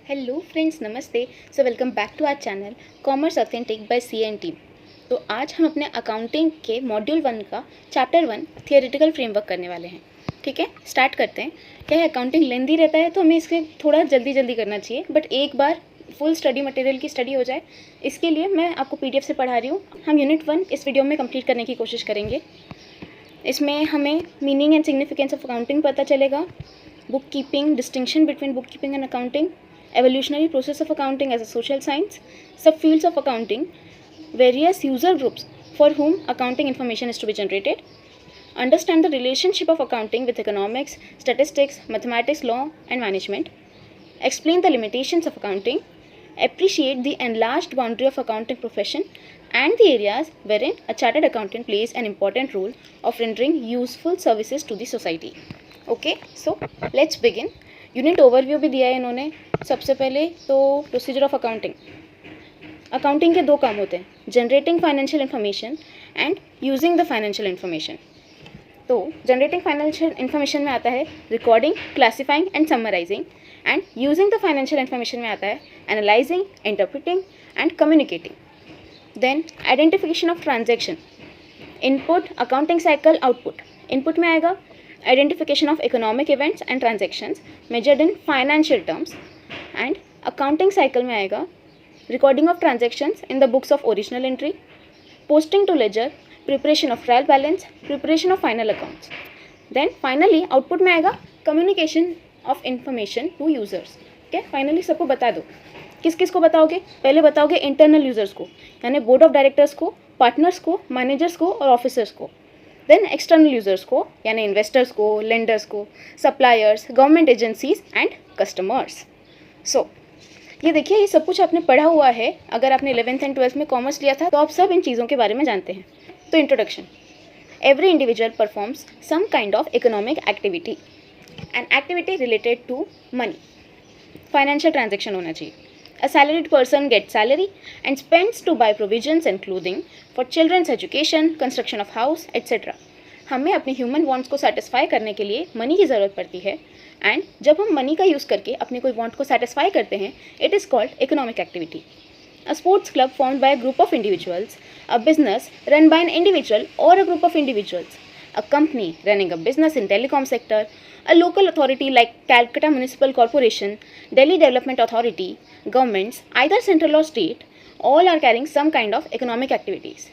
Hello friends, नमस्ते। So welcome back to our channel commerce authentic by CN team. तो आज हम अपने अकाउंटिंग के मॉड्यूल 1 का चैप्टर 1 थियोरेटिकल फ्रेमवर्क करने वाले हैं। ठीक है, स्टार्ट करते हैं। क्या है, अकाउंटिंग लेंदी रहता है तो हमें इसके थोड़ा जल्दी करना चाहिए, बट एक बार फुल स्टडी मटेरियल की स्टडी हो जाए, इसके लिए मैं आपको PDF से पढ़ा रही हूँ। हम यूनिट 1 इस वीडियो में कंप्लीट करने की कोशिश करेंगे। इसमें हमें meaning and significance of accounting पता चलेगा, book keeping, distinction between book keeping and accounting, evolutionary process of accounting as a social science, subfields of accounting, various user groups for whom accounting information is to be generated, understand the relationship of accounting with economics, statistics, mathematics, law and management, explain the limitations of accounting, appreciate the enlarged boundary of accounting profession and the areas wherein a chartered accountant plays an important role of rendering useful services to the society. Okay, so let's begin. Unit overview भी दिया है इन्होंने। सबसे पहले तो procedure of accounting. Accounting के दो काम होते हैं, generating financial information and using the financial information. तो जनरेटिंग फाइनेंशियल इन्फॉर्मेशन में आता है recording, classifying and summarising, and using the financial information में आता है analysing, interpreting and communicating. Then identification of transaction, input, accounting cycle, output. Input में आएगा identification of economic events and transactions measured in financial terms, and accounting cycle में आएगा recording of transactions in the books of original entry, posting to ledger, preparation of trial balance, preparation of final accounts. Then finally output में आएगा communication of information to users. Okay, finally सबको बता दो। किस किस को बताओगे? पहले बताओगे internal users को, यानी बोर्ड ऑफ डायरेक्टर्स को, पार्टनर्स को, मैनेजर्स को और ऑफिसर्स को। देन एक्सटर्नल यूजर्स को, यानी इन्वेस्टर्स को, लेंडर्स को, suppliers, government agencies and customers. So ये देखिए, ये सब कुछ आपने पढ़ा हुआ है। अगर आपने 11th एंड 12th में कॉमर्स लिया था तो आप सब इन चीज़ों के बारे में जानते हैं। तो introduction. Every individual performs some kind of economic activity, an activity related to money. Financial transaction होना चाहिए। A salaried person gets salary and spends to buy provisions and clothing for children's education, construction of house, etc. हमें अपने human wants को satisfy करने के लिए money की ज़रूरत पड़ती है, एंड जब हम मनी का यूज़ करके अपने कोई वांट को सेटिस्फाई करते हैं, it is called economic activity. A sports club formed by a group of individuals, a business run by an individual or a group of individuals, a company running a business in telecom sector, a local authority like Calcutta Municipal Corporation, Delhi Development Authority, governments, either central or state, all are carrying some kind of economic activities.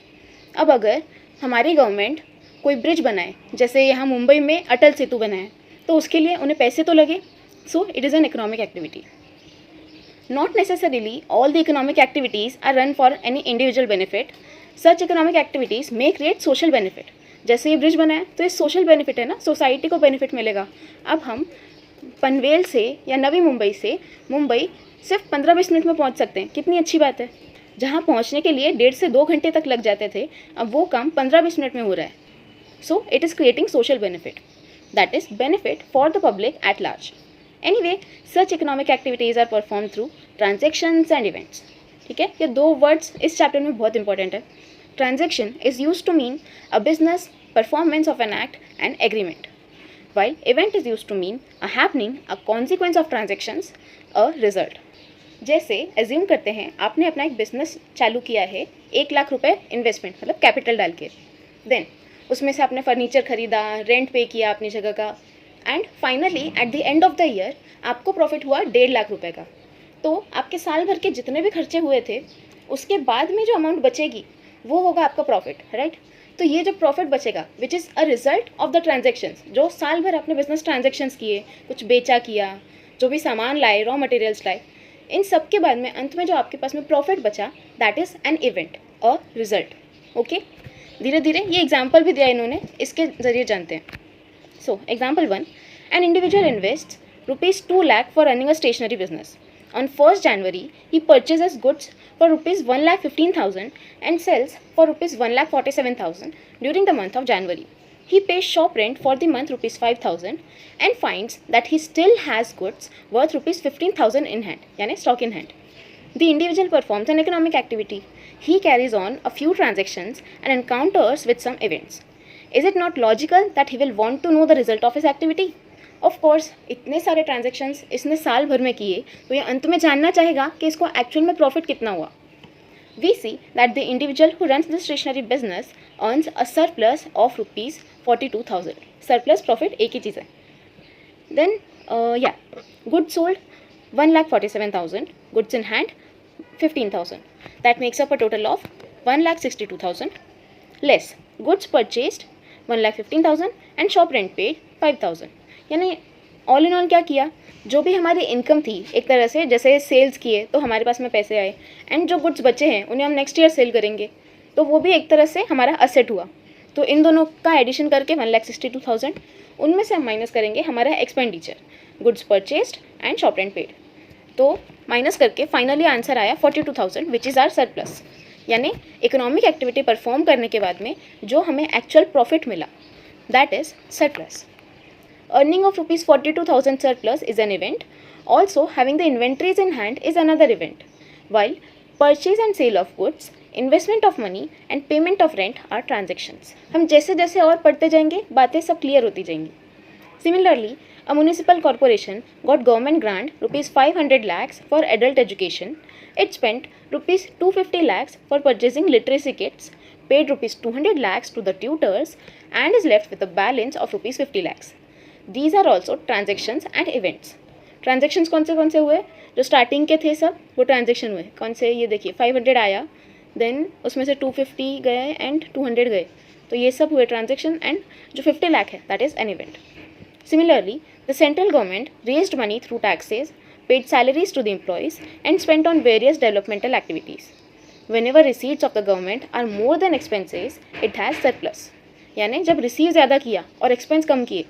अब अगर हमारी government कोई bridge बनाए, जैसे यहाँ मुंबई में अटल सेतु बनाए, तो उसके लिए उन्हें पैसे तो लगे, सो it is an economic activity. Not necessarily all the economic activities are run for any individual benefit. Such economic activities may create social benefit. जैसे ये ब्रिज बनाया तो ये सोशल बेनिफिट है ना, सोसाइटी को बेनिफिट मिलेगा। अब हम पनवेल से या नवी मुंबई से मुंबई सिर्फ 15-20 मिनट में पहुंच सकते हैं, कितनी अच्छी बात है। जहां पहुंचने के लिए 1.5 से 2 घंटे तक लग जाते थे, अब वो काम 15-20 मिनट में हो रहा है। So it is creating social benefit, that is benefit for the public at large. Anyway, such economic activities are perform through transactions and events. ठीक है, ये दो वर्ड्स इस चैप्टर में बहुत इंपॉर्टेंट है। Transaction is used to mean a business performance of an act and agreement, while event is used to mean a happening, a consequence of transactions, a result. जैसे assume करते हैं आपने अपना एक बिजनेस चालू किया है, 1 लाख रुपए इन्वेस्टमेंट मतलब कैपिटल डाल के, देन उसमें से आपने फर्नीचर खरीदा, रेंट पे किया अपनी जगह का, and finally at the end of the year आपको प्रॉफिट हुआ 1.5 लाख रुपए का। तो आपके साल भर के जितने भी खर्चे हुए थे, उसके बाद में जो अमाउंट बचेगी वो होगा आपका प्रॉफिट, राइट। तो ये जो प्रॉफिट बचेगा which is a result of the transactions, जो साल भर आपने बिजनेस ट्रांजेक्शन्स किए, कुछ बेचा किया, जो भी सामान लाए, रॉ मटेरियल्स लाए, इन सब के बाद में अंत में जो आपके पास में प्रॉफिट बचा, that is an event, a result. Okay, धीरे धीरे ये एग्जाम्पल भी दिया इन्होंने, इसके ज़रिए जानते हैं। So example 1, an individual invest ₹2 lakh for running a stationery business. On 1st January, he purchases goods for ₹1,15,000 and sells for ₹1,47,000 during the month of January. He pays shop rent for the month ₹5,000 and finds that he still has goods worth ₹15,000 in hand, यानी stock in hand. The individual performs an economic activity. He carries on a few transactions and encounters with some events. Is it not logical that he will want to know the result of his activity? Of course इतने सारे transactions इसने साल भर में किए, तो ये अंत में जानना चाहेगा कि इसको एक्चुअल में प्रॉफिट कितना हुआ. We see that the individual who runs the stationery business earns a surplus of rupees 42,000. Surplus profit एक ही चीज़ है. Then goods sold 1,47,000, goods in hand 15,000. That makes up a total of 1,62,000 less goods purchased 1,15,000 and shop rent paid 5,000. यानी all in all क्या किया, जो भी हमारी income थी एक तरह से, जैसे सेल्स किए तो हमारे पास में पैसे आए, एंड जो गुड्स बचे हैं उन्हें हम नेक्स्ट ईयर सेल करेंगे, तो वो भी एक तरह से हमारा असेट हुआ. तो इन दोनों का एडिशन करके 1,62,000, उनमें से हम माइनस करेंगे हमारा expenditure, goods purchased and shop rent paid. तो माइनस करके फाइनली आंसर आया 42,000 विच इज़ आर सरप्लस. यानी इकोनॉमिक एक्टिविटी परफॉर्म करने के बाद में जो हमें एक्चुअल प्रॉफिट मिला, that is surplus. Earning of rupees 42,000 surplus is an event. Also, having the inventories in hand is another event. While purchase and sale of goods, investment of money and payment of rent are transactions. हम जैसे जैसे और पढ़ते जाएंगे बातें सब clear होती जाएंगी. Similarly, a municipal corporation got government grant rupees 500 lakhs for adult education. It spent rupees 250 lakhs for purchasing literacy kits, paid rupees 200 lakhs to the tutors, and is left with a balance of rupees 50 lakhs. These are also transactions and events. Transactions कौन से हुए, जो starting के थे सब वो transaction हुए. कौन से, ये देखिए 500 आया, देन उसमें से 250 गए एंड 200 गए, तो ये सब हुए ट्रांजेक्शन. एंड जो 50 लाख है that is an event. Similarly the central government raised money through taxes, paid salaries to the employees and spent on various developmental activities. Whenever receipts of the government are more than expenses, it has surplus. यानी जब receive ज़्यादा किया और expense कम किए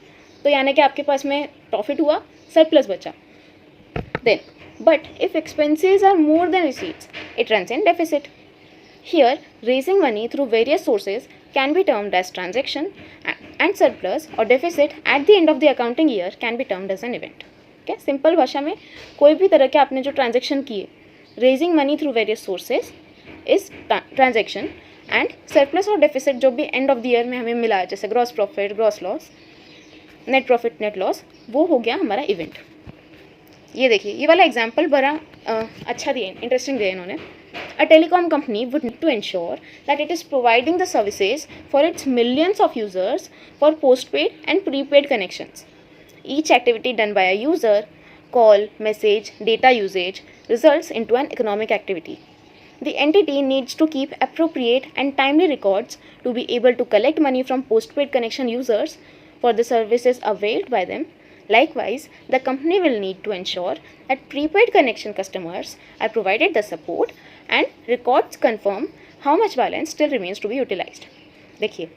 तो यानी कि आपके पास में प्रॉफिट हुआ, सरप्लस बचा. Then but if expenses are more than receipts, it runs in deficit. Here raising money through various sources can be termed as transaction, and surplus और deficit at the end of the accounting year can be termed as an event. क्या simple भाषा में कोई भी तरह के आपने जो ट्रांजेक्शन किए, raising money through various sources is transaction, and surplus और डेफिसिट जो भी एंड ऑफ द ईयर में हमें मिला, जैसे gross profit, gross loss, net profit, net loss, वो हो गया हमारा इवेंट. ये देखिए ये वाला एग्जाम्पल बड़ा अच्छा दिए, इंटरेस्टिंग दिया इन्होंने. A telecom company would need to ensure that it is providing the services for its millions of users for post paid and prepaid connections. Each activity done by a user, call, message, data usage results into an economic activity. The entity needs to keep appropriate and timely records to be able to collect money from postpaid connection users for the services availed by them. Likewise, the company will need to ensure that prepaid connection customers are provided the support and records confirm how much balance still remains to be utilized. देखिए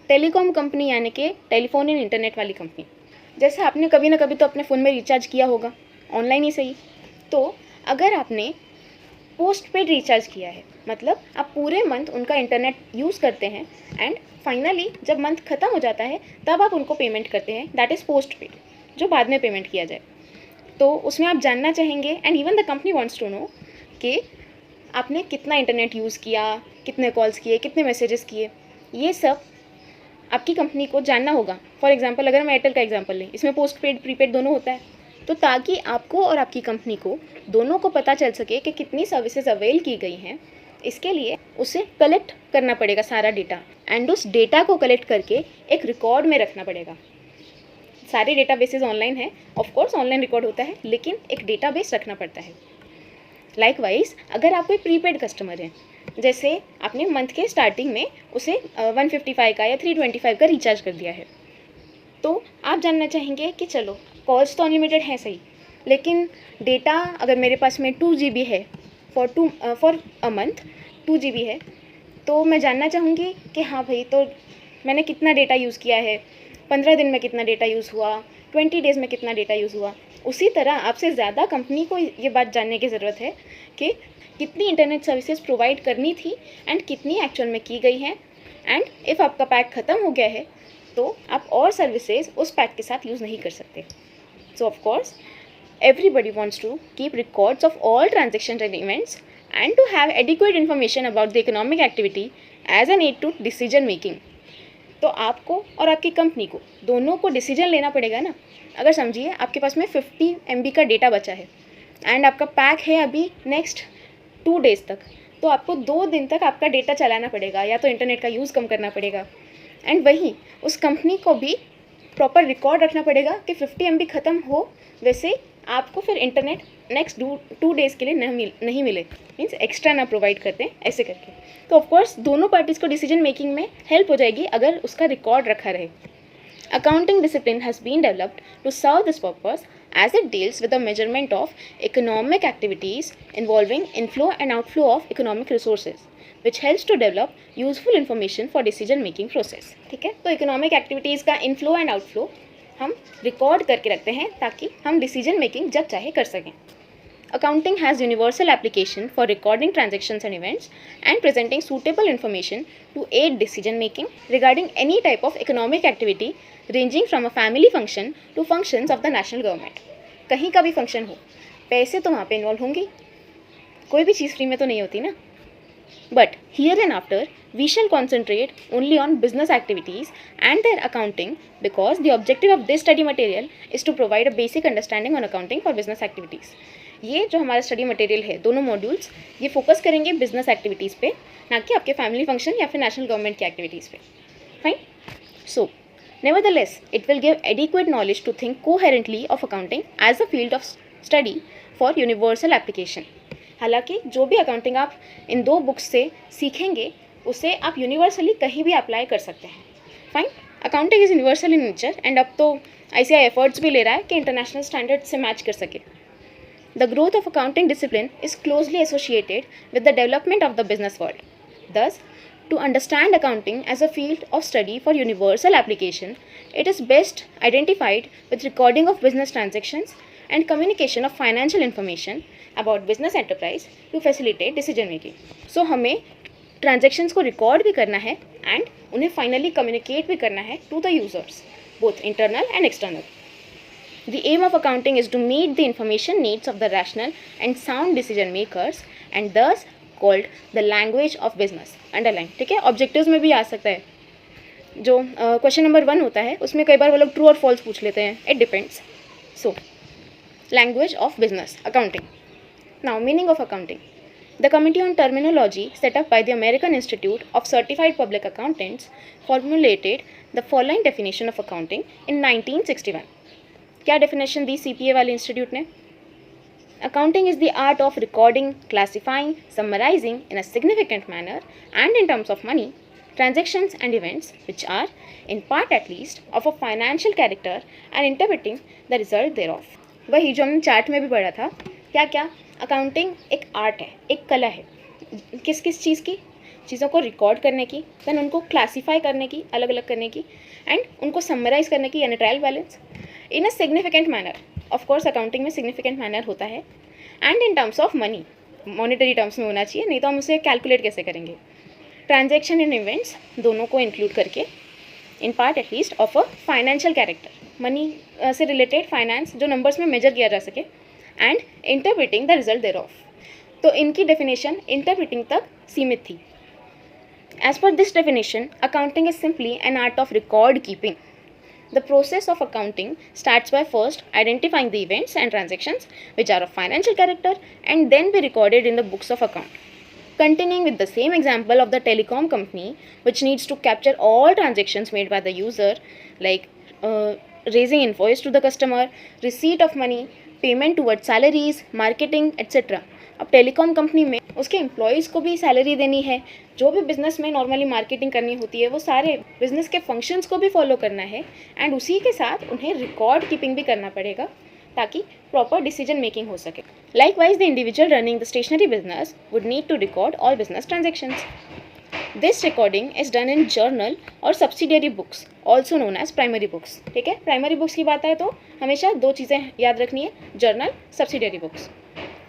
telecom company यानी कि telephone and internet वाली company. जैसे आपने कभी ना कभी तो अपने फ़ोन में रिचार्ज किया होगा, ऑनलाइन ही सही. तो अगर आपने पोस्ट पेड रिचार्ज किया है, मतलब आप पूरे मंथ उनका इंटरनेट यूज़ करते हैं, एंड फाइनली जब मंथ ख़त्म हो जाता है तब आप उनको पेमेंट करते हैं, दैट इज़ पोस्ट पेड, जो बाद में पेमेंट किया जाए. तो उसमें आप जानना चाहेंगे, and even the company wants to know कि आपने कितना इंटरनेट यूज़ किया, कितने कॉल्स किए, कितने मैसेजेस किए, ये सब आपकी कंपनी को जानना होगा. फॉर एग्जांपल अगर हम एयरटेल का एग्जांपल लें, इसमें पोस्ट पेड प्रीपेड दोनों होता है, तो ताकि आपको और आपकी कंपनी को दोनों को पता चल सके कि कितनी सर्विसेज अवेल की गई हैं, इसके लिए उसे कलेक्ट करना पड़ेगा सारा डेटा, एंड उस डेटा को कलेक्ट करके एक रिकॉर्ड में रखना पड़ेगा. सारे डेटाबेसेस ऑनलाइन है, ऑफ कोर्स ऑनलाइन रिकॉर्ड होता है, लेकिन एक डेटाबेस रखना पड़ता है. लाइकवाइज अगर आप कोई प्रीपेड कस्टमर हैं, जैसे आपने मंथ के स्टार्टिंग में उसे 155 का या 325 का रिचार्ज कर दिया है, तो आप जानना चाहेंगे कि चलो कॉल्स तो अनलिमिटेड है सही, लेकिन डेटा अगर मेरे पास में 2 GB है फॉर अ मंथ 2 GB है, तो मैं जानना चाहूँगी कि हाँ भाई, तो मैंने कितना डेटा यूज़ किया है, 15 दिन में कितना डेटा यूज़ हुआ, 20 डेज़ में कितना डेटा यूज़ हुआ. उसी तरह आपसे ज़्यादा कंपनी को ये बात जानने की ज़रूरत है कि कितनी इंटरनेट सर्विसेज प्रोवाइड करनी थी एंड कितनी एक्चुअल में की गई हैं. एंड इफ़ आपका पैक ख़त्म हो गया है तो आप और सर्विसेज उस पैक के साथ यूज़ नहीं कर सकते. सो of course everybody wants to keep records of all transactions and events and to have adequate information about the economic activity as an aid to decision making. तो आपको और आपकी कंपनी को दोनों को डिसीजन लेना पड़ेगा ना। अगर समझिए आपके पास में 50 MB का डेटा बचा है एंड आपका पैक है अभी नेक्स्ट 2 डेज़ तक, तो आपको 2 दिन तक आपका डेटा चलाना पड़ेगा या तो इंटरनेट का यूज़ कम करना पड़ेगा। एंड वहीं उस कंपनी को भी प्रॉपर रिकॉर्ड रखना पड़ेगा कि 50 MB ख़त्म हो, वैसे आपको फिर इंटरनेट नेक्स्ट 2 डेज़ के लिए नहीं मिले, मीन्स एक्स्ट्रा ना प्रोवाइड करते हैं ऐसे करके। तो ऑफकोर्स दोनों पार्टीज़ को डिसीजन मेकिंग में हेल्प हो जाएगी अगर उसका रिकॉर्ड रखा रहे। Accounting discipline has been developed to serve this purpose as it deals with the measurement of economic activities involving inflow and outflow of economic resources, which helps to develop useful information for decision making process. ठीक है, तो economic activities का inflow and outflow हम record करके रखते हैं ताकि हम डिसीजन मेकिंग जब चाहे कर सकें। Accounting has universal application for recording transactions and events and presenting suitable information to aid decision making regarding any type of economic activity ranging from a family function to functions of the national government. कहीं का भी function हो, पैसे तो वहाँ पे involve होंगे, कोई भी चीज़ फ्री में तो नहीं होती ना। But hereafter we shall concentrate only on business activities and their accounting because the objective of this study material is to provide a basic understanding on accounting for business activities. ये जो हमारा study material है, दोनों modules ये focus करेंगे business activities पे, ना कि आपके फैमिली फंक्शन या फिर नेशनल गवर्नमेंट की एक्टिविटीज़ पे। Fine, so nevertheless it will give adequate knowledge to think coherently of accounting as a field of study for universal application. हालांकि जो भी अकाउंटिंग आप इन 2 बुक्स से सीखेंगे उसे आप यूनिवर्सली कहीं भी अप्लाई कर सकते हैं। Fine, accounting is universal in nature and अब तो ICAI एफर्ट्स भी ले रहा है कि इंटरनेशनल स्टैंडर्ड से मैच कर सके। The growth of accounting discipline is closely associated with the development of the business world. Thus, to understand accounting as a field of study for universal application, it is best identified with recording of business transactions and communication of financial information about business enterprise to facilitate decision making. So, हमें transactions को record भी करना है and उन्हें finally communicate भी करना है to the users, both internal and external. The aim of accounting is to meet the information needs of the rational and sound decision makers and thus called the language of business. Underline, ठीक है, objectives में भी आ सकता है। जो question number 1 होता है उसमें कई बार वो लोग ट्रू और फॉल्स पूछ लेते हैं, it depends. So language of business accounting. Now meaning of accounting. The Committee on Terminology set up by the American Institute of Certified Public Accountants formulated the following definition of accounting in 1961. क्या definition दी CPA वाले institute ने? Accounting is the art of recording, classifying, summarising in a significant manner and in terms of money transactions and events which are in part at least of a financial character and interpreting the result thereof. वही जो हमने chart में भी पढ़ा था, क्या क्या accounting एक आर्ट है, एक कला है। किस किस चीज़ की? चीज़ों को रिकॉर्ड करने की, देन उनको क्लासीफाई करने की, अलग अलग करने की, एंड उनको समराइज करने की यानी trial balance in a significant manner. Of course accounting में सिग्निफिकेंट मैनर होता है and in terms of money, monetary terms में होना चाहिए, नहीं तो हम उसे कैलकुलेट कैसे करेंगे। ट्रांजैक्शन एंड इवेंट्स दोनों को इंक्लूड करके in part at least of a financial character, money से रिलेटेड फाइनेंस जो नंबर्स में मेजर किया जा सके, and interpreting the result thereof. तो इनकी डेफिनेशन इंटरप्रिटिंग तक सीमित थी। As per this definition, accounting is simply an art of record keeping. The process of accounting starts by first identifying the events and transactions which are of financial character and then be recorded in the books of account. Continuing with the same example of the telecom company, which needs to capture all transactions made by the user, like raising invoice to the customer, receipt of money, payment towards salaries, marketing, etc. अब telecom company में उसके employees को भी salary देनी है, जो भी business में नॉर्मली मार्केटिंग करनी होती है वो सारे बिज़नेस के फंक्शंस को भी फॉलो करना है, एंड उसी के साथ उन्हें रिकॉर्ड कीपिंग भी करना पड़ेगा ताकि प्रॉपर डिसीजन मेकिंग हो सके। Likewise the individual running the stationery business would need to record all business transactions. This recording is done in journal और subsidiary books also known as primary books. ठीक है, primary books की बात है तो हमेशा 2 चीज़ें याद रखनी है, journal, subsidiary books.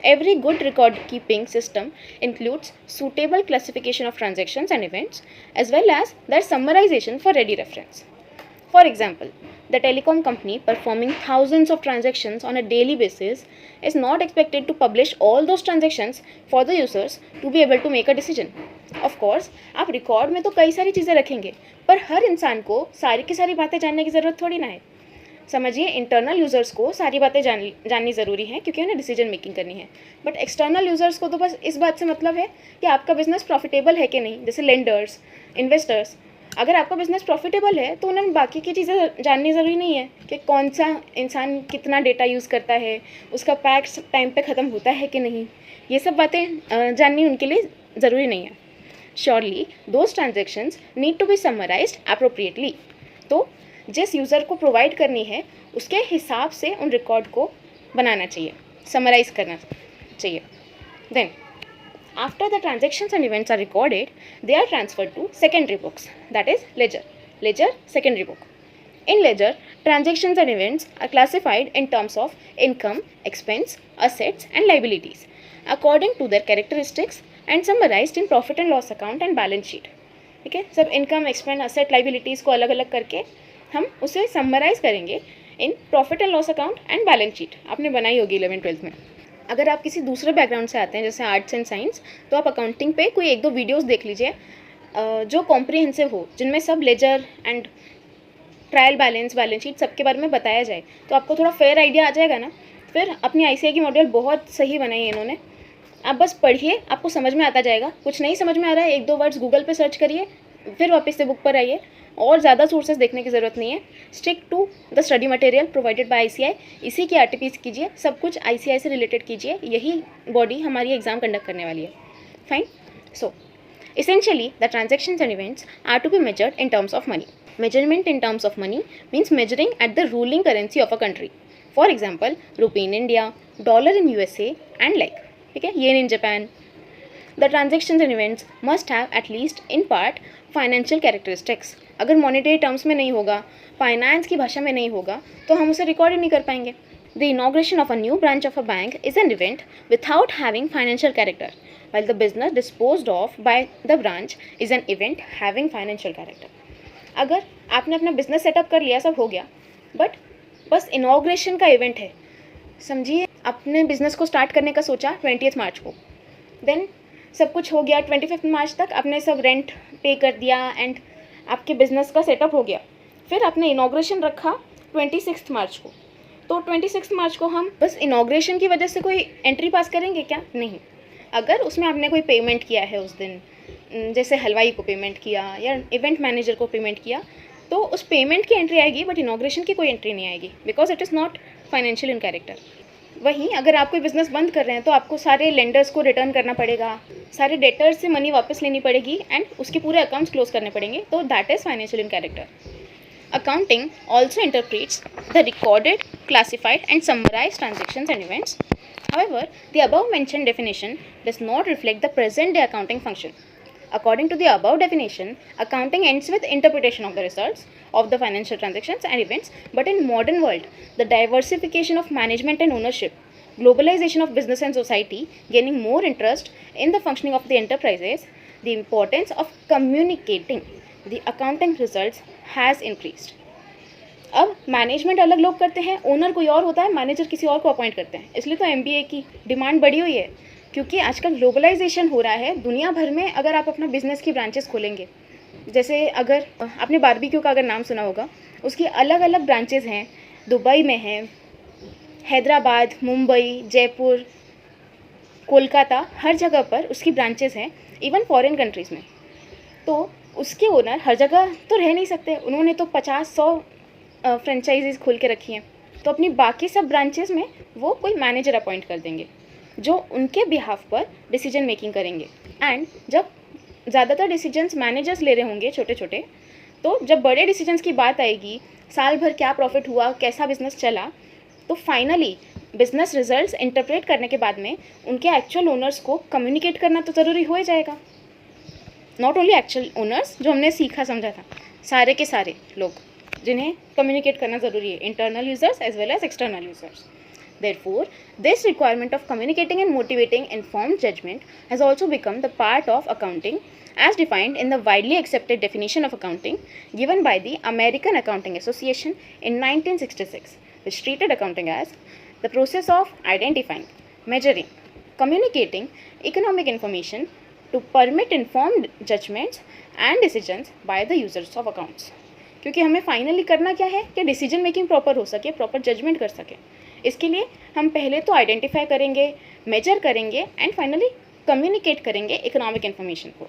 Every good record keeping system includes suitable classification of transactions and events as well as their summarization for ready reference. For example, the telecom company performing thousands of transactions on a daily basis is not expected to publish all those transactions for the users to be able to make a decision. Of course आप record में तो कई सारी चीज़ें रखेंगे, पर हर इंसान को सारी की सारी बातें जानने की ज़रूरत थोड़ी ना है। समझिए, इंटरनल यूज़र्स को सारी बातें जाननी ज़रूरी है क्योंकि उन्हें डिसीजन मेकिंग करनी है, बट एक्सटर्नल यूज़र्स को तो बस इस बात से मतलब है कि आपका बिजनेस प्रॉफिटेबल है कि नहीं। जैसे लेंडर्स, इन्वेस्टर्स, अगर आपका बिजनेस प्रॉफिटेबल है तो उन्हें बाकी की चीज़ें जाननी ज़रूरी नहीं है कि कौन सा इंसान कितना डेटा यूज़ करता है, उसका पैक्स टाइम पे ख़त्म होता है कि नहीं। ये सब बातें जाननी उनके लिए ज़रूरी नहीं है। Surely those transactions need to be summarised appropriately. तो जिस यूज़र को प्रोवाइड करनी है उसके हिसाब से उन रिकॉर्ड को बनाना चाहिए, समराइज करना चाहिए। Then after the transactions and events are recorded, they are transferred to secondary books, that is ledger secondary book. In ledger, transactions and events are classified in terms of income, expense, assets and liabilities according to their characteristics and summarized in profit and loss account and balance sheet. ठीक है, सब income, expense, asset, liabilities को अलग अलग करके हम उसे summarise करेंगे in profit and loss account and balance sheet. आपने बनाई होगी 11th-12th में। अगर आप किसी दूसरे बैकग्राउंड से आते हैं जैसे आर्ट्स एंड साइंस, तो आप अकाउंटिंग पे कोई 1-2 वीडियोस देख लीजिए जो कॉम्प्रिहेंसिव हो, जिनमें सब ledger and trial balance sheet सबके बारे में बताया जाए, तो आपको थोड़ा फेयर आइडिया आ जाएगा ना। फिर अपनी ICAI की मॉड्यूल बहुत सही बनाई है इन्होंने, आप बस पढ़िए, आपको समझ में आता जाएगा। कुछ नहीं समझ में आ रहा है, 1-2 वर्ड्स गूगल पे सर्च करिए, फिर वापस से बुक पर आइए, और ज़्यादा सोर्सेज देखने की ज़रूरत नहीं है। Stick to the study material provided by ICAI, इसी की RTPs कीजिए, सब कुछ ICAI से रिलेटेड कीजिए, यही बॉडी हमारी एग्ज़ाम कंडक्ट करने वाली है। Fine. So essentially the transactions and events are to be measured in terms of money. Measurement in terms of money means measuring at the ruling currency of a country. For example, rupee in India, dollar in USA and like, ठीक है, yen in Japan. The transactions and events must have at least in part financial characteristics. अगर monetary terms में नहीं होगा, finance की भाषा में नहीं होगा, तो हम उसे रिकॉर्ड ही नहीं कर पाएंगे। The inauguration of a new branch of a bank is an event without having financial character, while the business disposed of by the branch is an event having financial character. अगर आपने अपना business setup कर लिया, सब हो गया, but बस inauguration का इवेंट है। समझिए, अपने बिजनेस को स्टार्ट करने का सोचा 20th मार्च को, देन सब कुछ हो गया, 25th मार्च तक आपने सब रेंट पे कर दिया एंड आपके बिजनेस का सेटअप हो गया। फिर आपने इनॉग्रेशन रखा 26th मार्च को, तो 26th मार्च को हम बस इनॉग्रेशन की वजह से कोई एंट्री पास करेंगे क्या? नहीं। अगर उसमें आपने कोई पेमेंट किया है उस दिन, जैसे हलवाई को पेमेंट किया या इवेंट मैनेजर को पेमेंट किया, तो उस पेमेंट की एंट्री आएगी, बट इनॉग्रेशन की कोई एंट्री नहीं आएगी, because it is not financial in character. वहीं अगर आप कोई बिजनेस बंद कर रहे हैं तो आपको सारे लेंडर्स को रिटर्न करना पड़ेगा, सारे डेटर्स से मनी वापस लेनी पड़ेगी एंड उसके पूरे अकाउंट्स क्लोज करने पड़ेंगे, तो that is financial in character. Accounting also interprets the recorded, classified and summarized transactions and events. However, the above mentioned definition does not reflect the present day accounting function. According to the above definition, accounting ends with interpretation of the results of the financial transactions and events, but in modern world, the diversification of management and ownership, globalization of business and society, gaining more interest in the functioning of the enterprises, the importance of communicating the accounting results has increased. अब management अलग लोग करते हैं, owner कोई और होता है, manager किसी और को अपॉइंट करते हैं, इसलिए तो MBA की डिमांड बढ़ी हुई है, क्योंकि आजकल ग्लोबलाइजेशन हो रहा है दुनिया भर में। अगर आप अपना बिजनेस की ब्रांचेस खोलेंगे, जैसे अगर आपने बारबेक्यू का अगर नाम सुना होगा, उसकी अलग अलग ब्रांचेस हैं, दुबई में हैं, हैदराबाद, मुंबई, जयपुर, कोलकाता, हर जगह पर उसकी ब्रांचेस हैं, इवन फॉरेन कंट्रीज़ में। तो उसके ओनर हर जगह तो रह नहीं सकते, उन्होंने तो 50-100 फ्रेंचाइजीज़ खोल के रखी हैं, तो अपनी बाकी सब ब्रांचेस में वो कोई मैनेजर अपॉइंट कर देंगे जो उनके बिहाफ पर डिसीजन मेकिंग करेंगे। एंड जब ज़्यादातर डिसीजंस मैनेजर्स ले रहे होंगे छोटे छोटे, तो जब बड़े डिसीजंस की बात आएगी, साल भर क्या प्रॉफिट हुआ, कैसा बिजनेस चला, तो फाइनली बिजनेस रिजल्ट्स इंटरप्रेट करने के बाद में उनके एक्चुअल ओनर्स को कम्युनिकेट करना तो ज़रूरी हो जाएगा। नॉट ओनली एक्चुअल ओनर्स, जो हमने सीखा समझा था, सारे के सारे लोग जिन्हें कम्युनिकेट करना ज़रूरी है, internal users as well as external users. Therefore, this requirement of communicating and motivating informed judgment has also become the part of accounting as defined in the widely accepted definition of accounting given by the American Accounting Association in 1966, which treated accounting as the process of identifying, measuring, communicating economic information to permit informed judgments and decisions by the users of accounts. क्योंकि हमें finally करना क्या है कि decision making proper हो सके, proper judgement कर सके. इसके लिए हम पहले तो आइडेंटिफाई करेंगे, मेजर करेंगे एंड फाइनली कम्युनिकेट करेंगे इकोनॉमिक इन्फॉर्मेशन को.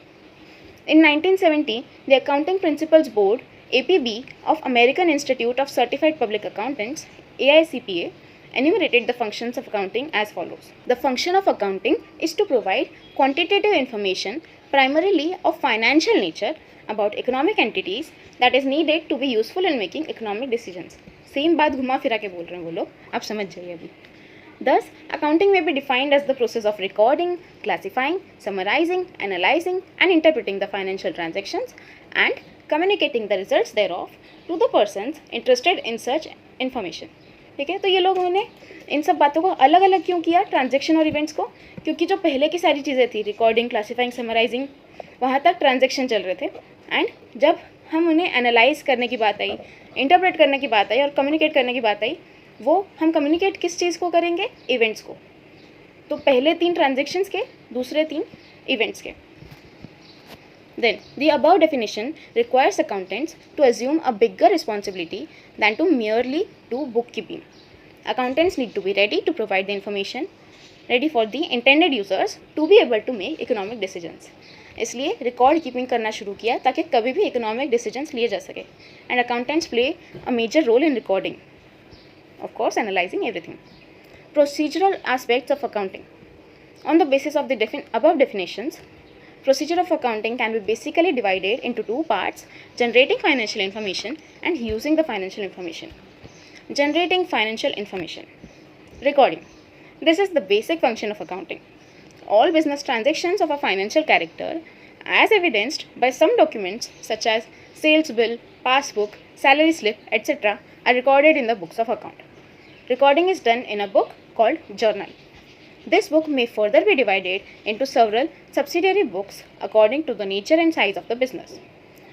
In 1970, the Accounting Principles Board (APB) of American Institute of Certified Public Accountants (AICPA) enumerated the functions of accounting as follows. The function of accounting is to provide quantitative information, primarily of financial nature, about economic entities that is needed to be useful in making economic decisions. Same बात घुमा फिरा के बोल रहे हैं वो लोग, आप समझ जाइए अभी. Thus, accounting may be defined as the process of recording, classifying, summarizing, analyzing, and interpreting the financial transactions and communicating the results thereof to the persons interested in such information. ठीक है, तो ये लोगों ने इन सब बातों को अलग अलग क्यों किया, ट्रांजैक्शन और इवेंट्स को? क्योंकि जो पहले की सारी चीज़ें थी, रिकॉर्डिंग, क्लासीफाइंग, समराइजिंग, वहाँ तक ट्रांजैक्शन चल रहे थे. एंड जब हम उन्हें एनालाइज करने की बात आई, इंटरप्रेट करने की बात आई और कम्युनिकेट करने की बात आई, वो हम कम्युनिकेट किस चीज़ को करेंगे? इवेंट्स को. तो पहले 3 ट्रांजेक्शन्स के, दूसरे 3 इवेंट्स के. Then, the above definition requires accountants to assume a bigger responsibility than to merely do bookkeeping. Accountants need to be ready to provide the information ready for the intended users to be able to make economic decisions. इसलिए record keeping करना शुरू किया ताकि कभी भी economic decisions लिए जा सके. And accountants play a major role in recording, of course analyzing everything. Procedural aspects of accounting. On the basis of the above definitions, procedure of accounting can be basically divided into 2 parts: generating financial information and using the financial information. Generating financial information. Recording. This is the basic function of accounting. All business transactions of a financial character, as evidenced by some documents such as sales bill, passbook, salary slip, etc., are recorded in the books of account. Recording is done in a book called journal. This book may further be divided into several subsidiary books according to the nature and size of the business.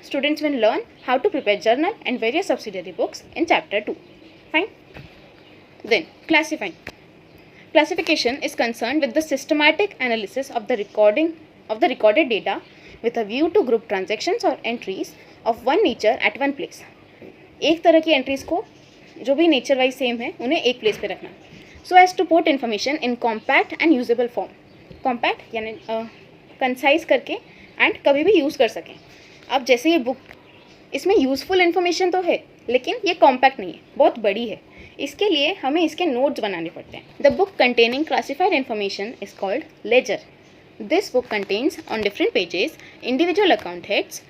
Students will learn how to prepare journal and various subsidiary books in chapter 2. Fine. Then, classifying. Classification is concerned with the systematic analysis of the recorded data with a view to group transactions or entries of one nature at one place. एक तरह की entries को जो भी nature wise same है उन्हें एक place पे रखना, so as to put information in compact and usable form. Compact यानी कंसाइज करके एंड कभी भी यूज़ कर सकें. अब जैसे ये बुक, इसमें यूज़फुल इन्फॉर्मेशन तो है लेकिन ये कॉम्पैक्ट नहीं है, बहुत बड़ी है. इसके लिए हमें इसके नोट्स बनाने पड़ते हैं. The book containing classified information is called laser. This book contains on different pages individual account heads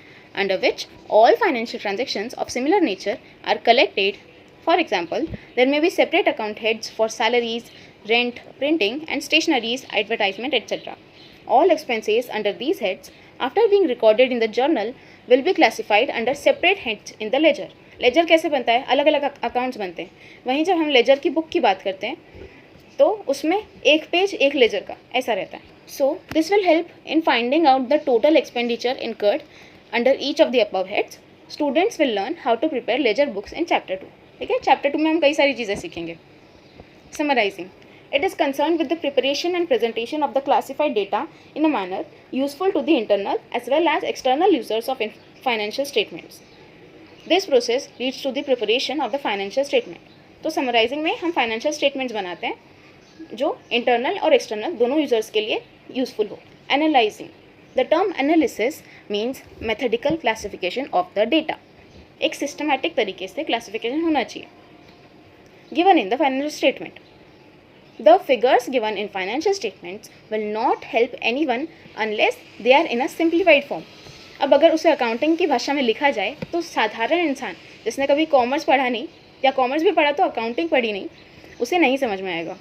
under which all financial transactions of similar nature are collected. For example, there may be separate account heads for salaries, rent, printing and stationeries, advertisement, etc. All expenses under these heads, after being recorded in the journal, will be classified under separate heads in the ledger. Ledger कैसे बनता है? अलग अलग accounts बनते हैं. वहीं जब हम लेजर की बुक की बात करते हैं तो उसमें एक पेज एक लेजर का ऐसा रहता है. So this will help in finding out the total expenditure incurred under each of the above heads. Students will learn how to prepare ledger books in chapter 2. ठीक है, chapter 2 में हम कई सारी चीज़ें सीखेंगे. Summarizing. It is concerned with the preparation and presentation of the classified data in a manner useful to the internal as well as external users of financial statements. This process leads to the preparation of the financial statement. तो summarizing में हम financial statements बनाते हैं जो internal और external दोनों users के लिए useful हो. Analyzing. The term analysis means methodical classification of the data. एक systematic तरीके से classification होना चाहिए. Given in the financial statement. The figures given in financial statements will not help anyone unless they are in a simplified form. अब अगर उसे accounting की भाषा में लिखा जाए तो साधारण इंसान जिसने कभी कॉमर्स पढ़ा नहीं या कॉमर्स भी पढ़ा तो अकाउंटिंग पढ़ी नहीं, उसे नहीं समझ में आएगा.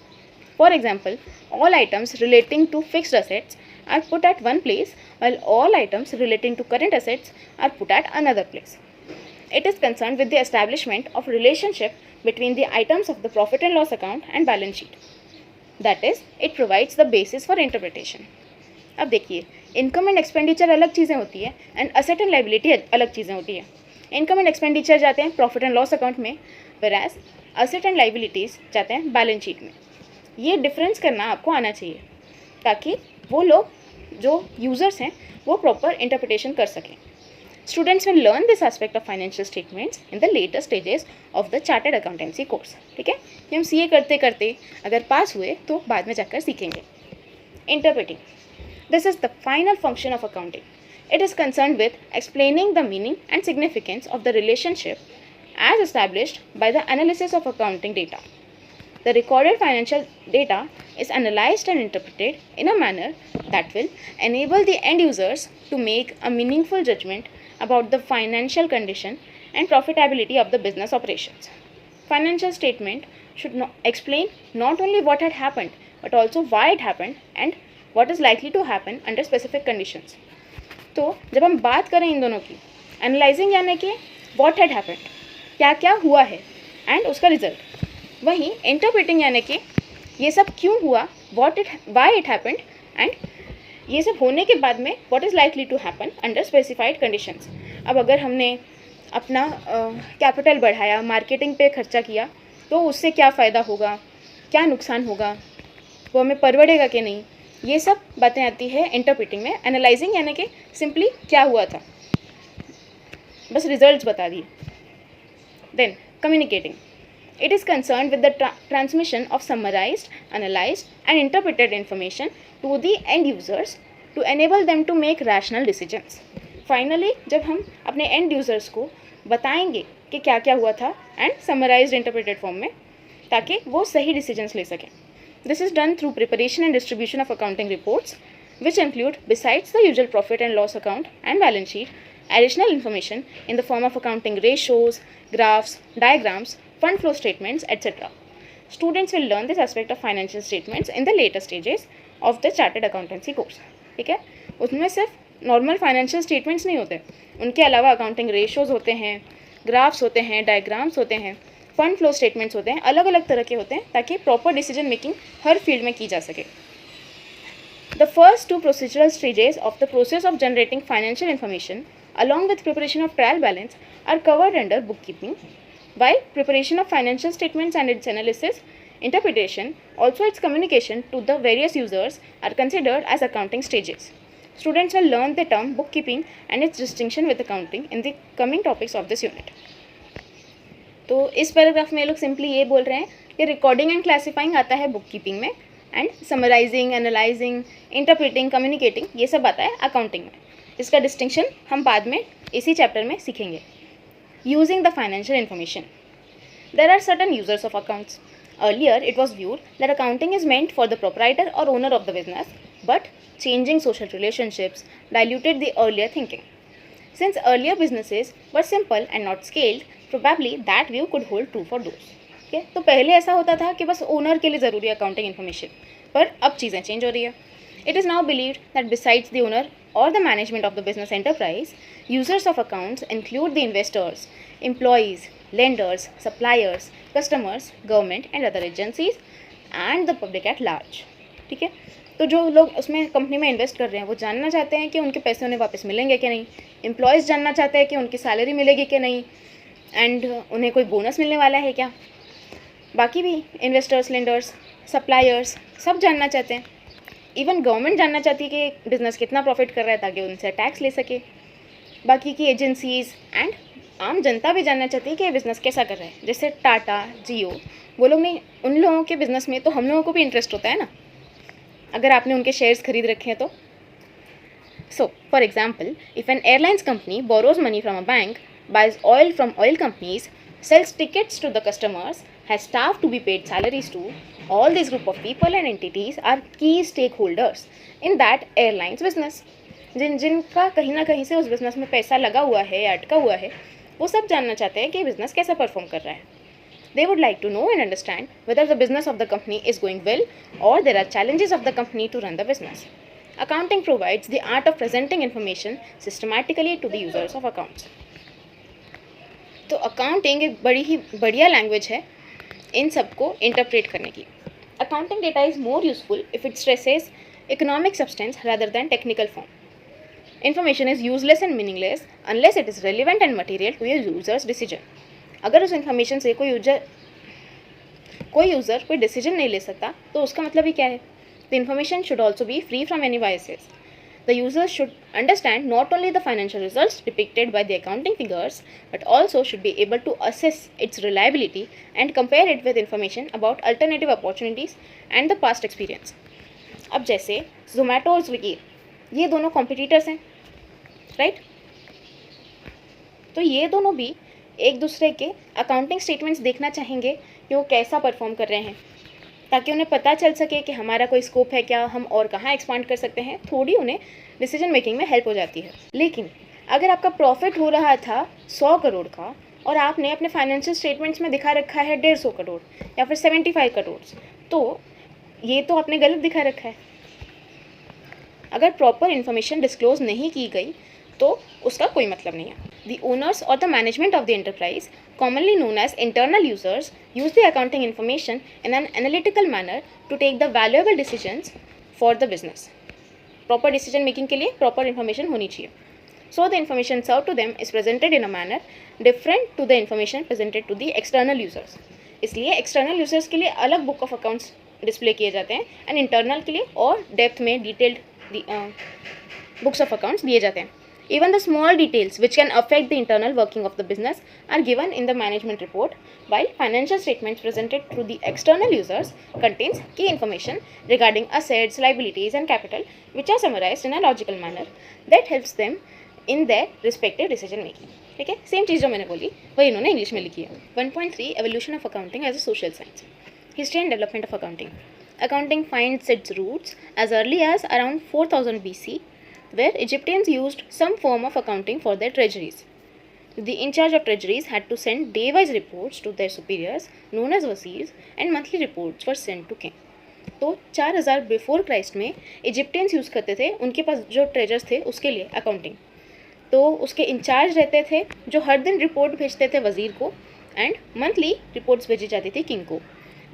For example, all items relating to fixed assets are put at one place while all items relating to current assets are put at another place. It is concerned with the establishment of relationship between the items of the profit and loss account and balance sheet. That is, it provides the basis for interpretation. अब देखिए, income and expenditure अलग चीज़ें होती है and asset and liability अलग चीज़ें होती है. इनकम एंड एक्सपेंडिचर जाते हैं प्रॉफिट एंड लॉस अकाउंट में, whereas असेट एंड लाइबिलिटीज़ जाते हैं बैलेंस शीट में. ये डिफरेंस करना आपको आना चाहिए ताकि वो लोग जो यूज़र्स हैं वो प्रॉपर इंटरप्रिटेशन कर सकें. Students will learn this aspect of financial statements in the later stages of the chartered accountancy course. ठीक है, कि हम CA करते करते अगर पास हुए तो बाद में जाकर सीखेंगे. Interpreting. This is the final function of accounting. It is concerned with explaining the meaning and significance of the relationship as established by the analysis of accounting data. The recorded financial data is analyzed and interpreted in a manner that will enable the end users to make a meaningful judgment about the financial condition and profitability of the business operations. Financial statement should explain not only what had happened but also why it happened and what is likely to happen under specific conditions. तो जब हम बात करें इन दोनों की, analysing यानी कि what had happened, क्या क्या हुआ है एंड उसका रिजल्ट, वहीं इंटरप्रेटिंग यानी कि ये सब क्यों हुआ, why it happened एंड ये सब होने के बाद में what is likely to happen under specified conditions. अब अगर हमने अपना कैपिटल बढ़ाया, मार्केटिंग पे खर्चा किया, तो उससे क्या फ़ायदा होगा, क्या नुकसान होगा, वो हमें परवड़ेगा कि नहीं, ये सब बातें आती है इंटरप्रेटिंग में. एनालाइजिंग यानी कि सिंपली क्या हुआ था, बस रिजल्ट्स बता दिए. Then communicating. It is concerned with the transmission of summarized, analyzed and interpreted information to the end users to enable them to make rational decisions. Finally, जब हम अपने end users को बताएंगे कि क्या क्या हुआ था and summarized interpreted form में, ताकि वो सही decisions ले सकें. This is done through preparation and distribution of accounting reports, which include, besides the usual profit and loss account and balance sheet, additional information in the form of accounting ratios, graphs, diagrams, fund flow statements, etc. Students will learn this aspect of financial statements in the later stages of the chartered accountancy course. ठीक है, उसमें सिर्फ normal financial statements नहीं होते, उनके अलावा accounting ratios होते हैं, ग्राफ्स होते हैं, डायग्राम्स होते हैं, फंड फ्लो स्टेटमेंट्स होते हैं, अलग अलग तरह के होते हैं ताकि प्रॉपर डिसीजन मेकिंग हर फील्ड में की जा सके. The first two procedural stages of the process of generating financial information along with preparation of trial balance are covered under bookkeeping, while preparation of financial statements and its analysis, interpretation, also its communication to the various users are considered as accounting stages. Students will learn the term bookkeeping and its distinction with accounting in the coming topics of this unit. तो इस paragraph में ये लोग simply ये बोल रहे हैं कि रिकॉर्डिंग एंड क्लासीफाइंग आता है बुक कीपिंग में and summarising, analysing, interpreting, communicating ये सब आता है अकाउंटिंग में. इसका डिस्टिंक्शन हम बाद में इसी चैप्टर में सीखेंगे. Using the financial information. There are certain users of accounts. Earlier, it was viewed that accounting is meant for the proprietor or owner of the business, but changing social relationships diluted the earlier thinking. Since earlier businesses were simple and not scaled, probably that view could hold true for those. Okay? तो पहले ऐसा होता था कि बस owner के लिए ज़रूरी है अकाउंटिंग इन्फॉर्मेशन, पर अब चीज़ें चेंज हो रही है. It is now believed that besides the owner or the management of the business enterprise, users of accounts include the investors, employees, lenders, suppliers, customers, government and other agencies and the public at large. ठीक है, तो जो लोग उसमें company में invest कर रहे हैं वो जानना चाहते हैं कि उनके पैसे उन्हें वापस मिलेंगे कि नहीं, एम्प्लॉयज़ जानना चाहते हैं कि उनकी सैलरी मिलेगी कि नहीं एंड उन्हें कोई बोनस मिलने वाला है क्या, बाकी भी इन्वेस्टर्स, लेंडर्स, सप्लायर्स सब जानना चाहते हैं. इवन गवर्नमेंट जानना चाहती है कि बिज़नेस कितना प्रॉफिट कर रहा है ताकि उनसे टैक्स ले सके. बाकी की एजेंसीज़ एंड आम जनता भी जानना चाहती है कि बिज़नेस कैसा कर रहा है. जैसे टाटा, जियो, वो लोग नहीं, उन लोगों के बिज़नेस में तो हम लोगों को भी इंटरेस्ट होता है ना, अगर आपने उनके शेयर्स खरीद रखे हैं तो. So for example, if an airlines company borrows money from a bank, buys oil from oil companies, sells tickets to the customers, has staff to be paid salaries to, all this group of people and entities are key stakeholders in that airlines business. जिनका कहीं ना कहीं से उस business में पैसा लगा हुआ है या अटका हुआ है, वो सब जानना चाहते हैं कि बिज़नेस कैसा परफॉर्म कर रहा है. They would like to know and understand whether the business of the company is going well or there are challenges of the company to run the business. Accounting provides the art of presenting information systematically to the users of accounts. तो accounting एक बड़ी ही बढ़िया language है इन सबको interpret करने की. Accounting data is more useful if it stresses economic substance rather than technical form. Information is useless and meaningless unless it is relevant and material to your users decision. अगर उस information से कोई user कोई decision नहीं ले सकता तो उसका मतलब ही क्या है. The information should also be free from any biases. The user should understand not only the financial results depicted by the accounting figures, but also should be able to assess its reliability and compare it with information about alternative opportunities and the past experience. अब जैसे Zomato और Swiggy, ये दोनों competitors हैं, right? तो ये दोनों भी एक दूसरे के अकाउंटिंग स्टेटमेंट्स देखना चाहेंगे कि वो कैसा परफॉर्म कर रहे हैं, ताकि उन्हें पता चल सके कि हमारा कोई स्कोप है क्या, हम और कहाँ एक्सपांड कर सकते हैं। थोड़ी उन्हें डिसीजन मेकिंग में हेल्प हो जाती है। लेकिन अगर आपका प्रॉफिट हो रहा था 100 करोड़ का और आपने अपने फाइनेंशियल स्टेटमेंट्स में दिखा रखा है 150 करोड़ या फिर 75 करोड़, तो ये तो आपने गलत दिखा रखा है। अगर प्रॉपर इन्फॉर्मेशन डिस्क्लोज नहीं की गई तो उसका कोई मतलब नहीं है। The owners or the management of the enterprise, commonly known as internal users, use the accounting information in an analytical manner to take the valuable decisions for the business. Proper decision making के लिए proper information होनी चाहिए. So the information served to them is presented in a manner different to the information presented to the external users. इसलिए external users के लिए अलग book of accounts display किए जाते हैं and internal के लिए और depth में detailed books of accounts दिए जाते हैं. Even the small details which can affect the internal working of the business are given in the management report, while financial statements presented through the external users contains key information regarding assets, liabilities and capital, which are summarized in a logical manner that helps them in their respective decision making. ठीक है, same चीज़ जो मैंने बोली वही इन्होंने English में लिखी है. 1.3 Evolution of Accounting as a Social Science. History and Development of Accounting. Accounting finds its roots as early as around 4000 BC, where Egyptians used some form of accounting for their treasuries. The in charge of treasuries had to send day-wise reports to their superiors, known as wasirs, and monthly reports were sent to king. तो 4000 before Christ में Egyptians use करते थे उनके पास जो treasures थे उसके लिए accounting. तो उसके इंचार्ज रहते थे जो हर दिन रिपोर्ट भेजते थे वज़ीर को एंड मंथली रिपोर्ट्स भेजी जाती थी किंग को.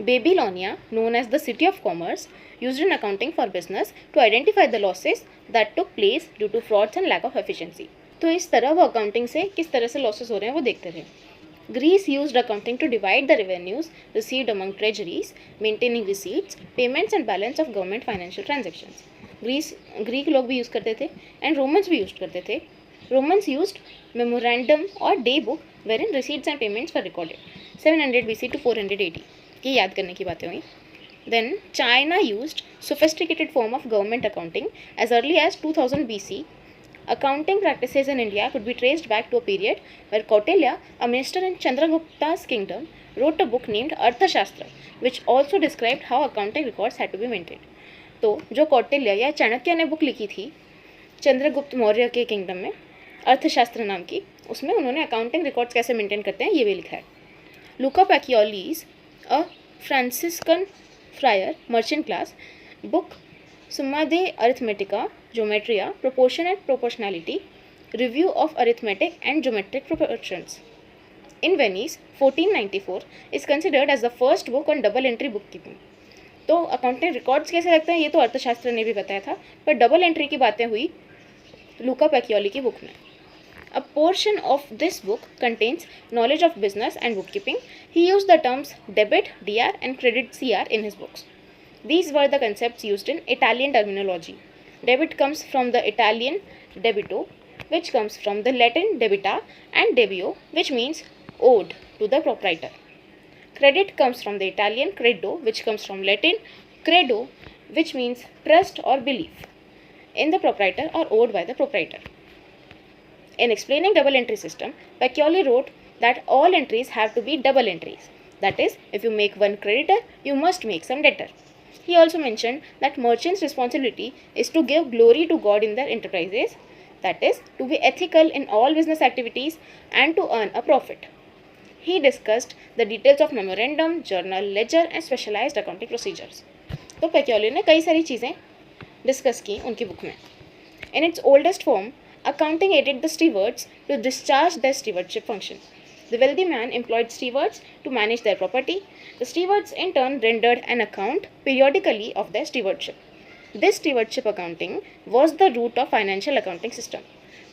Babylonia, known as the city of commerce, used in accounting for business to identify the losses that took place due to frauds and lack of efficiency. तो इस तरह वो अकाउंटिंग से किस तरह से लॉसेस हो रहे हैं वो देखते थे. Greece used accounting to divide the revenues received among treasuries, maintaining receipts, payments and balance of government financial transactions. Greek लोग भी यूज़ करते थे एंड रोमन्स भी यूज़ करते थे. रोमन्स यूज्ड मेमोरेंडम और day book wherein receipts and payments were recorded. 700 BC to 400 AD. ये याद करने की बातें हुई. Then China used sophisticated form of government accounting as early as 2000 BC. Accounting practices in India could be traced back to a period where Kautilya, a minister in Chandragupta's kingdom, wrote a book named Arthashastra, which also described how accounting records had to be maintained. तो जो कौटिल्य या चाणक्य ने book लिखी थी चंद्रगुप्त मौर्य के kingdom में, अर्थशास्त्र नाम की, उसमें उन्होंने अकाउंटिंग रिकॉर्ड्स कैसे मेंटेन करते हैं ये भी लिखा है. लुका पैकियोलीज, a Franciscan friar, merchant class, book Summa de Arithmetica, Geometria, Proportion and Proportionality, Review of Arithmetic and Geometric Proportions. In Venice, 1494, is considered as the first book on double entry bookkeeping. तो accounting records कैसे लगते हैं ये तो अर्थशास्त्र ने भी बताया था, पर डबल एंट्री की बातें हुई लुका पैकियोली की बुक में. A portion of this book contains knowledge of business and bookkeeping. He used the terms debit, DR and credit CR in his books. These were the concepts used in Italian terminology. Debit comes from the Italian debito, which comes from the Latin debita, and debio, which means owed to the proprietor. Credit comes from the Italian credo, which comes from Latin credo, which means trust or belief in the proprietor or owed by the proprietor. In explaining double entry system, Pacioli wrote that all entries have to be double entries. That is, if you make one creditor, you must make some debtor. He also mentioned that merchants' responsibility is to give glory to God in their enterprises, that is, to be ethical in all business activities and to earn a profit. He discussed the details of memorandum, journal, ledger and specialized accounting procedures. तो Pacioli ने कई सारी चीज़ें discuss की उनकी book में. In its oldest form, accounting aided the stewards to discharge their stewardship function. The wealthy man employed stewards to manage their property. The stewards in turn rendered an account periodically of their stewardship. This stewardship accounting was the root of financial accounting system.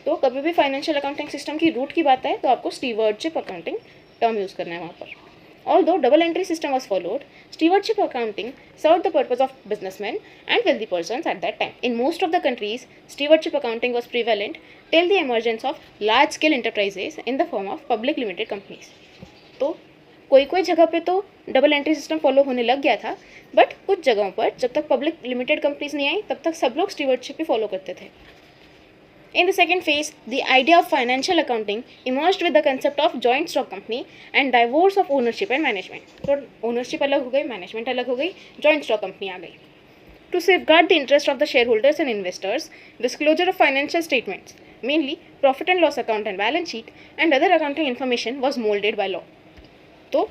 तो कभी भी financial accounting system की root की बात है तो आपको stewardship accounting term use करना है वहाँ पर. Although double entry system was followed, stewardship accounting served the purpose of businessmen and wealthy persons at that time. In most of the countries, stewardship accounting was prevalent till the emergence of large scale enterprises in the form of public limited companies. तो कोई जगह पे तो double entry system follow होने लग गया था, but कुछ जगहों पर जब तक पब्लिक लिमिटेड कंपनीज नहीं आई तब तक सब लोग स्टीवर्डशिप ही फॉलो करते थे. In the second phase, the idea of financial accounting emerged with the concept of joint stock company and divorce of ownership and management. तो ओनरशिप अलग हो गई, मैनेजमेंट अलग हो गई, जॉइंट स्टॉक कंपनी आ गई. To safeguard the interest of the shareholders and investors, disclosure of financial statements, mainly profit and loss account and balance sheet, and other accounting information was molded by law. तो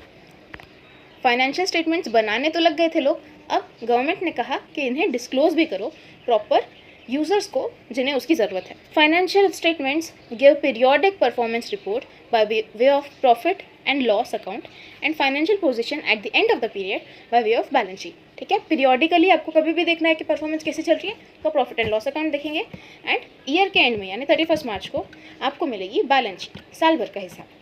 financial statements बनाने तो लग गए थे लोग, अब government ने कहा कि इन्हें डिस्क्लोज भी करो प्रॉपर यूजर्स को जिन्हें उसकी ज़रूरत है. Financial statements give periodic performance report by way of profit and loss account and financial position eight the end of the period by way of balance sheet. ठीक है, पीरियोडिकली आपको कभी भी देखना है कि परफॉर्मेंस कैसे चल रही है तो प्रॉफिट एंड लॉस अकाउंट देखेंगे, एंड ईयर के एंड में यानी 31 मार्च को आपको मिलेगी बैलेंस शीट, साल भर का हिसाब.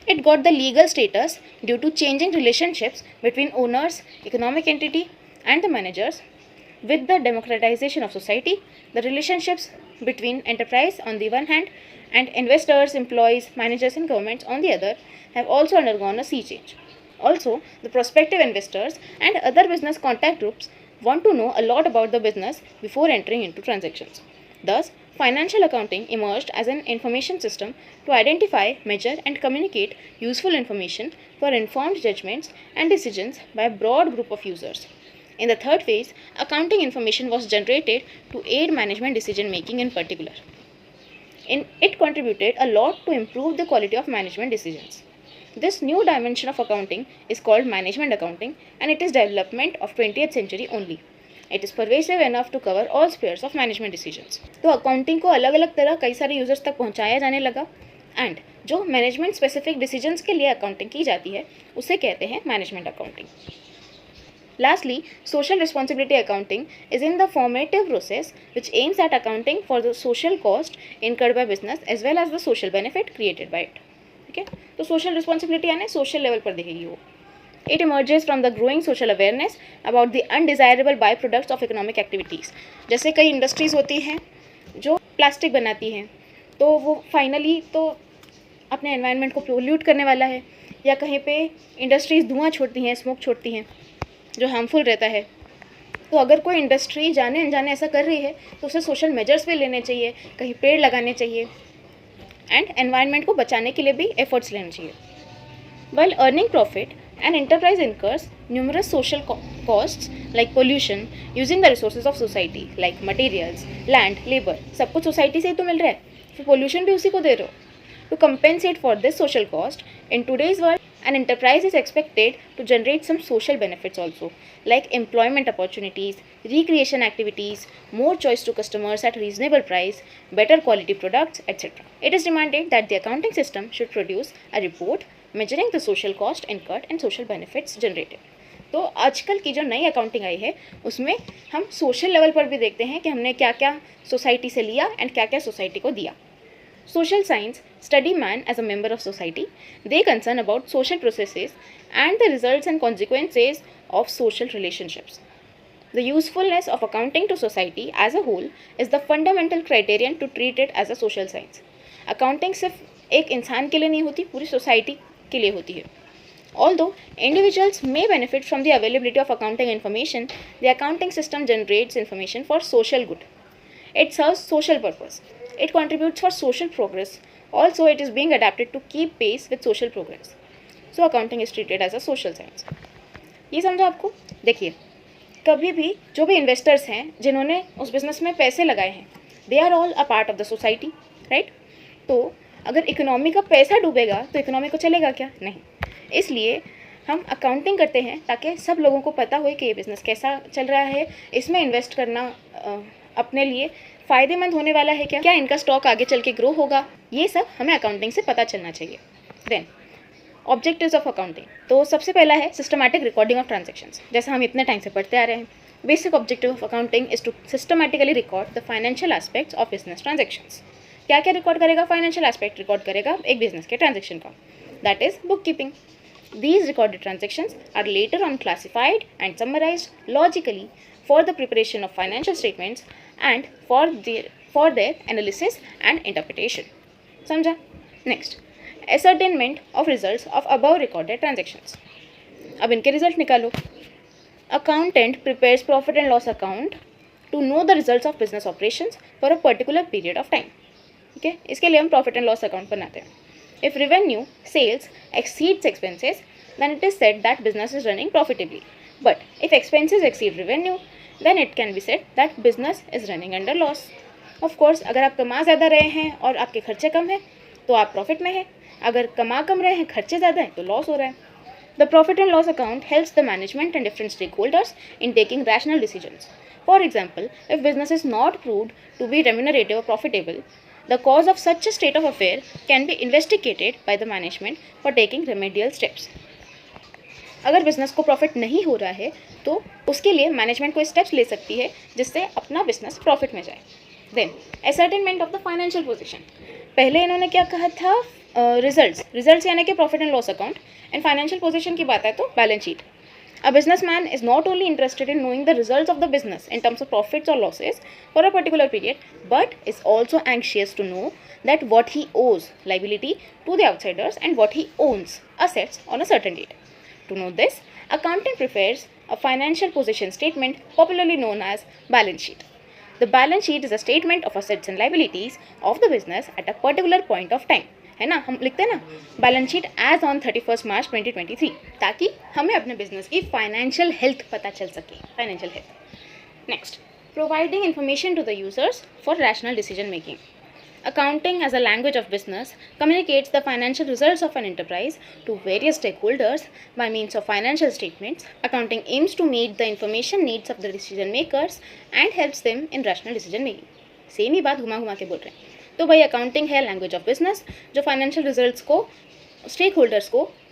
It got the legal status due to changing relationships between owners, economic entity, and the managers. With the democratization of society, the relationships between enterprise on the one hand and investors, employees, managers, and governments on the other have also undergone a sea change. Also, the prospective investors and other business contact groups want to know a lot about the business before entering into transactions. Thus, financial accounting emerged as an information system to identify, measure, and communicate useful information for informed judgments and decisions by a broad group of users. In the third phase, accounting information was generated to aid management decision making in particular. It contributed a lot to improve the quality of management decisions. This new dimension of accounting is called management accounting, and it is development of 20th century only. It is pervasive enough to cover all spheres of management decisions. तो accounting को अलग अलग तरह कई सारे users तक पहुंचाया जाने लगा, एंड जो मैनेजमेंट स्पेसिफिक डिसीजंस के लिए अकाउंटिंग की जाती है उसे कहते हैं management accounting. Lastly, social responsibility accounting is in the formative process which aims at accounting for the social cost incurred by business as well as the social benefit created by it. ठीक है, तो social responsibility यानी social level पर देखेगी वो. It emerges from the growing social awareness about the undesirable byproducts of economic activities. जैसे कई industries होती हैं जो प्लास्टिक बनाती हैं, तो वो फाइनली तो अपने एनवायरनमेंट को पोल्यूट करने वाला है, या कहीं पे इंडस्ट्रीज़ धुआं छोड़ती हैं, स्मोक छोड़ती हैं जो हार्मफुल रहता है. तो अगर कोई इंडस्ट्री जाने अनजाने ऐसा कर रही है तो उसे सोशल मेजर्स भी लेने चाहिए, कहीं पेड़ लगाने चाहिए, एंड एनवायरनमेंट को बचाने के लिए भी एफर्ट्स लेने चाहिए. While earning profit, an enterprise incurs numerous social costs like pollution, using the resources of society like materials, land, labor. सब कुछ सोसाइटी से ही तो मिल रहा है, फिर पोल्यूशन भी उसी को दे रहे हो. To compensate for this social cost, in today's world, an enterprise is expected to generate some social benefits also, like employment opportunities, recreation activities, more choice to customers at reasonable price, better quality products, etc. It is demanded that the accounting system should produce a report measuring the social cost incurred and social benefits generated. तो आजकल की जो नई accounting आई है उसमें हम social level पर भी देखते हैं कि हमने क्या क्या सोसाइटी से लिया एंड क्या क्या सोसाइटी को दिया. Social science study man as a member of society. They concern about social processes and the results and consequences of social relationships. The usefulness of accounting to society as a whole is the fundamental criterion to treat it as a social science. Accounting सिर्फ एक इंसान के लिए नहीं होती, पूरी society के लिए होती है. Although individuals may benefit from the availability of accounting information, the accounting system generates information for social good. It serves social purpose. It contributes for social progress. Also, it is being adapted to keep pace with social progress. So, accounting is treated as a social science. ये समझा आपको? देखिए, कभी भी जो भी investors हैं जिन्होंने उस बिजनेस में पैसे लगाए हैं, they are all a part of the society, right? तो अगर इकोनॉमी का पैसा डूबेगा तो इकोनॉमी को चलेगा क्या? नहीं. इसलिए हम अकाउंटिंग करते हैं ताकि सब लोगों को पता हो कि ये बिज़नेस कैसा चल रहा है, इसमें इन्वेस्ट करना अपने लिए फ़ायदेमंद होने वाला है क्या इनका स्टॉक आगे चल के ग्रो होगा, ये सब हमें अकाउंटिंग से पता चलना चाहिए. Then objectives of accounting. तो सबसे पहला है सिस्टमैटिक रिकॉर्डिंग ऑफ ट्रांजैक्शंस. जैसा हम इतने टाइम से पढ़ते आ रहे हैं, basic objective of accounting is to systematically record the financial aspects of business transactions. क्या क्या रिकॉर्ड करेगा? फाइनेंशियल एस्पेक्ट रिकॉर्ड करेगा एक बिजनेस के ट्रांजैक्शन का, that is book keeping. These recorded transactions are later on classified and summarized logically for the preparation of financial statements and for their analysis and interpretation. समझा? Next, ascertainment of results of above recorded transactions. अब इनके result निकालो. Accountant prepares profit and loss account to know the results of business operations for a particular period of time. ठीक है, इसके लिए हम profit and loss account बनाते हैं. If revenue, sales exceeds expenses, then it is said that business is running profitably. But if expenses exceed revenue, then it can be said that business is running under loss. Of course, अगर आप कमा ज़्यादा रहे हैं और आपके खर्चे कम हैं तो आप प्रॉफिट में हैं. अगर कमा कम रहे हैं, खर्चे ज़्यादा हैं तो लॉस हो रहा है. The profit and loss account helps the management and different stakeholders in taking rational decisions. For example, if business is not proved to be remunerative or profitable, the cause of such a state of affair can be investigated by the management for taking remedial steps. अगर business को profit नहीं हो रहा है तो उसके लिए management कोई स्टेप्स ले सकती है जिससे अपना बिजनेस प्रॉफिट में जाए. Then ascertainment of the financial position. पहले इन्होंने क्या कहा था? रिजल्ट्स यानी कि profit and loss account, and financial position की बात है तो balance sheet. A businessman is not only interested in knowing the results of the business in terms of profits or losses for a particular period, but is also anxious to know that what he owes liability to the outsiders and what he owns assets on a certain date. To know this, accountant prepares a financial position statement popularly known as balance sheet. The balance sheet is a statement of assets and liabilities of the business at a particular point of time. है ना, हम लिखते हैं ना balance sheet as on 31 मार्च 2023, ताकि हमें अपने business की फाइनेंशियल हेल्थ पता चल सके. Financial health. Next, providing information to the users for rational decision making. Accounting as a language of business communicates the financial results of an enterprise to various stakeholders by means of financial statements. Accounting aims to meet the information needs of the decision makers and helps them in rational decision making. Same ही बात घुमा घुमा के बोल रहे हैं. तो भाई अकाउंटिंग है लैंग्वेज ऑफ बिजनेस जो फाइनेंशियल रिजल्ट्स को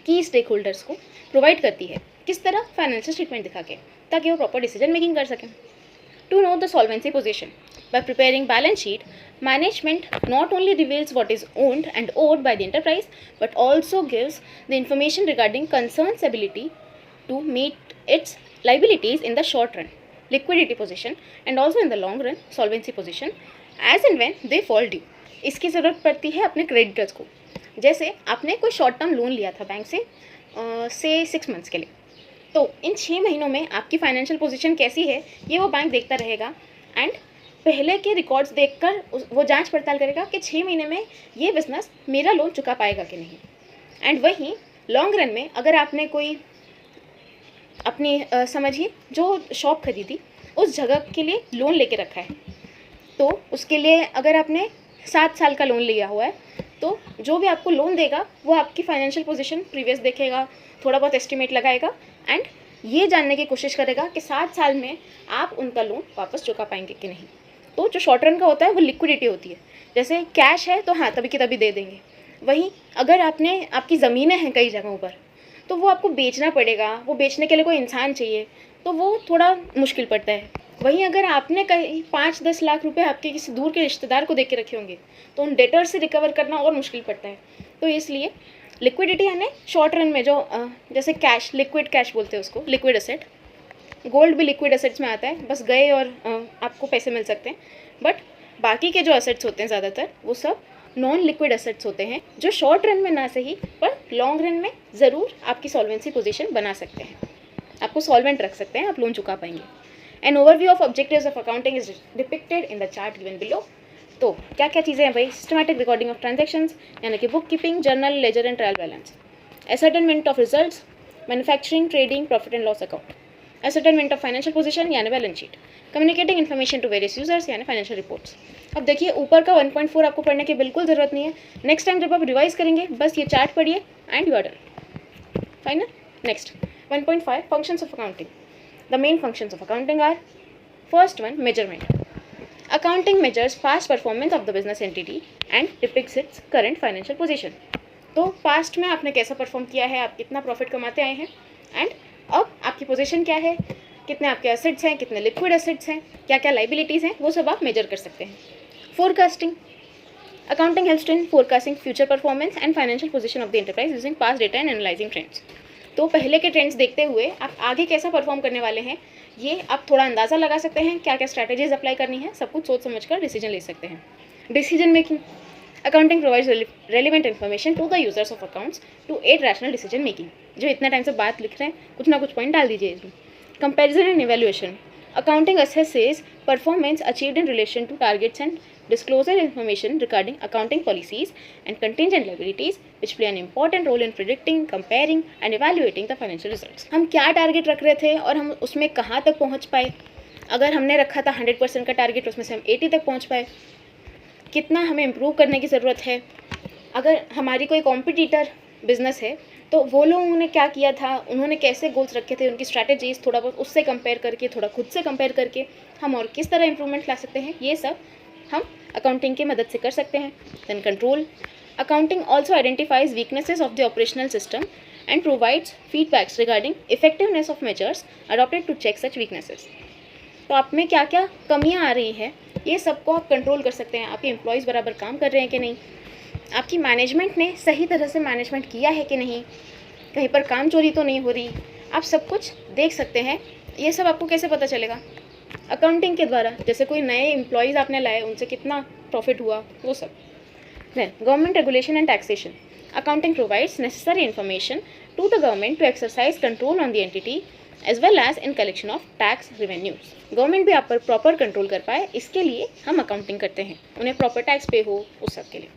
की स्टेक होल्डर्स को प्रोवाइड करती है. किस तरह? फाइनेंशियल स्टेटमेंट दिखा के, ताकि वो प्रॉपर डिसीजन मेकिंग कर सकें. To know the solvency position. By preparing balance sheet, management not only reveals what is owned and owed by the enterprise, but also gives the information regarding concern's ability to meet its liabilities in the short run, liquidity position, and also in the long run, solvency position, as and when they fall due. इसकी ज़रूरत पड़ती है अपने creditors को. जैसे आपने कोई short term loan लिया था बैंक से 6 मंथ्स के लिए, तो इन 6 महीनों में आपकी फाइनेंशियल पोजीशन कैसी है ये वो बैंक देखता रहेगा, एंड पहले के रिकॉर्ड्स देखकर वो जांच पड़ताल करेगा कि 6 महीने में ये बिजनेस मेरा लोन चुका पाएगा कि नहीं. एंड वहीं लॉन्ग रन में अगर आपने कोई अपनी समझिए जो शॉप खरीदी उस जगह के लिए लोन लेके रखा है, तो उसके लिए अगर आपने 7 साल का लोन लिया हुआ है तो जो भी आपको लोन देगा वो आपकी फाइनेंशियल पोजीशन प्रीवियस देखेगा, थोड़ा बहुत एस्टिमेट लगाएगा, एंड ये जानने की कोशिश करेगा कि 7 साल में आप उनका लोन वापस चुका पाएंगे कि नहीं. तो जो शॉर्ट रन का होता है वो लिक्विडिटी होती है. जैसे कैश है तो हाँ तभी की तभी दे देंगे. वहीं अगर आपकी ज़मीनें हैं कई जगहों पर तो वो आपको बेचना पड़ेगा, वो बेचने के लिए कोई इंसान चाहिए, तो वो थोड़ा मुश्किल पड़ता है. वहीं अगर आपने कहीं 5-10 लाख रुपए आपके किसी दूर के रिश्तेदार को दे के रखे होंगे तो उन डेटर से रिकवर करना और मुश्किल पड़ता है. तो इसलिए लिक्विडिटी यानी शॉर्ट रन में जो जैसे कैश, लिक्विड कैश बोलते हैं उसको, लिक्विड एसेट. गोल्ड भी लिक्विड एसेट्स में आता है, बस गए और आपको पैसे मिल सकते हैं. बट बाकी के जो एसेट्स होते हैं ज़्यादातर वो सब नॉन लिक्विड एसेट्स होते हैं जो शॉर्ट रन में ना सही पर लॉन्ग रन में ज़रूर आपकी सॉल्वेंसी पोजीशन बना सकते हैं, आपको सॉल्वेंट रख सकते हैं, आप लोन चुका पाएंगे. An overview of objectives of accounting is depicted in the chart given below. तो क्या क्या चीज़ें हैं भाई? सिस्टमैटिक रिकॉर्डिंग ऑफ ट्रांजेक्शंस यानी कि book keeping, journal, ledger and trial balance. Ascertainment of results, manufacturing, trading, profit and loss account. Ascertainment of financial position यानी balance sheet. Communicating information to various users यानी financial reports. अब देखिए ऊपर का 1.4 आपको पढ़ने की बिल्कुल ज़रूरत नहीं है. नेक्स्ट टाइम जब आप रिवाइज करेंगे बस ये चार्ट पढ़िए and you are done. Fine. Next 1.5 functions of accounting. The main functions of accounting are, first one, measurement. Accounting measures past performance of the business entity and depicts its current financial position. तो past में आपने कैसा perform किया है, आप कितना profit कमाते आए हैं, एंड अब आपकी पोजीशन क्या है, कितने आपके एसेट्स हैं, कितने लिक्विड एसेट्स हैं, क्या क्या लाइबिलिटीज़ हैं, वो सब आप मेजर कर सकते हैं. Forecasting. Accounting helps in forecasting future performance and financial position of the enterprise using past data and analyzing trends. तो पहले के ट्रेंड्स देखते हुए आप आगे कैसा परफॉर्म करने वाले हैं ये आप थोड़ा अंदाज़ा लगा सकते हैं, क्या क्या स्ट्रैटेजीज अप्लाई करनी है, सब कुछ सोच समझ कर डिसीजन ले सकते हैं। Decision making, accounting provides relevant information to the users of accounts to aid rational decision making. जो इतना टाइम से बात लिख रहे हैं कुछ ना कुछ पॉइंट डाल दीजिए इसमें। Comparison and evaluation, accounting assesses performance achieved in relation to targets and disclosure information regarding accounting policies and contingent liabilities which play an important role in predicting, comparing and evaluating the financial results। हम क्या target रख रहे थे और हम उसमें कहाँ तक पहुँच पाए। अगर हमने रखा था 100% का टारगेट, उसमें से हम 80 तक पहुँच पाए, कितना हमें इम्प्रूव करने की ज़रूरत है। अगर हमारी कोई कॉम्पिटिटर बिजनेस है तो वो लोगों ने क्या किया था, उन्होंने कैसे गोल्स रखे थे, उनकी स्ट्रैटेजीज थोड़ा बहुत उससे कंपेयर करके, थोड़ा खुद से कंपेयर करके हम और किस तरह इंप्रूवमेंट ला सकते हैं, ये सब हम अकाउंटिंग की मदद से कर सकते हैं। Then control, accounting also identifies weaknesses of the operational system and provides feedbacks regarding effectiveness of measures adopted to check such weaknesses. तो आप में क्या क्या कमियाँ आ रही हैं ये सबको आप कंट्रोल कर सकते हैं। आपके एम्प्लॉयज़ बराबर काम कर रहे हैं कि नहीं, आपकी मैनेजमेंट ने सही तरह से मैनेजमेंट किया है कि नहीं, कहीं पर काम चोरी तो नहीं हो रही, आप सब कुछ देख सकते हैं। ये सब आपको कैसे पता चलेगा? अकाउंटिंग के द्वारा। जैसे कोई नए एम्प्लॉयज़ आपने लाए, उनसे कितना प्रॉफिट हुआ, वो सब। Then government regulation and taxation, accounting provides necessary information to the government to exercise control on the entity as well as in collection of tax revenues. Government भी आप पर प्रॉपर कंट्रोल कर पाए, इसके लिए हम अकाउंटिंग करते हैं, उन्हें प्रॉपर टैक्स पे हो, उस सब के लिए।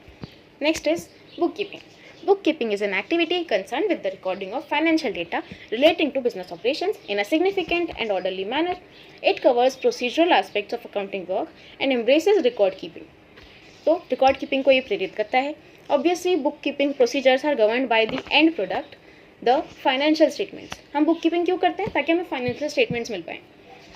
Next is bookkeeping. Bookkeeping is an activity concerned with the recording of financial data relating to business operations in a significant and orderly manner. It covers procedural aspects of accounting work and embraces record keeping. तो record keeping को ये प्रेरित करता है। Obviously, bookkeeping procedures are governed by the end product, the financial statements. हम bookkeeping क्यों करते हैं? ताकि हमें financial statements मिल पाएँ।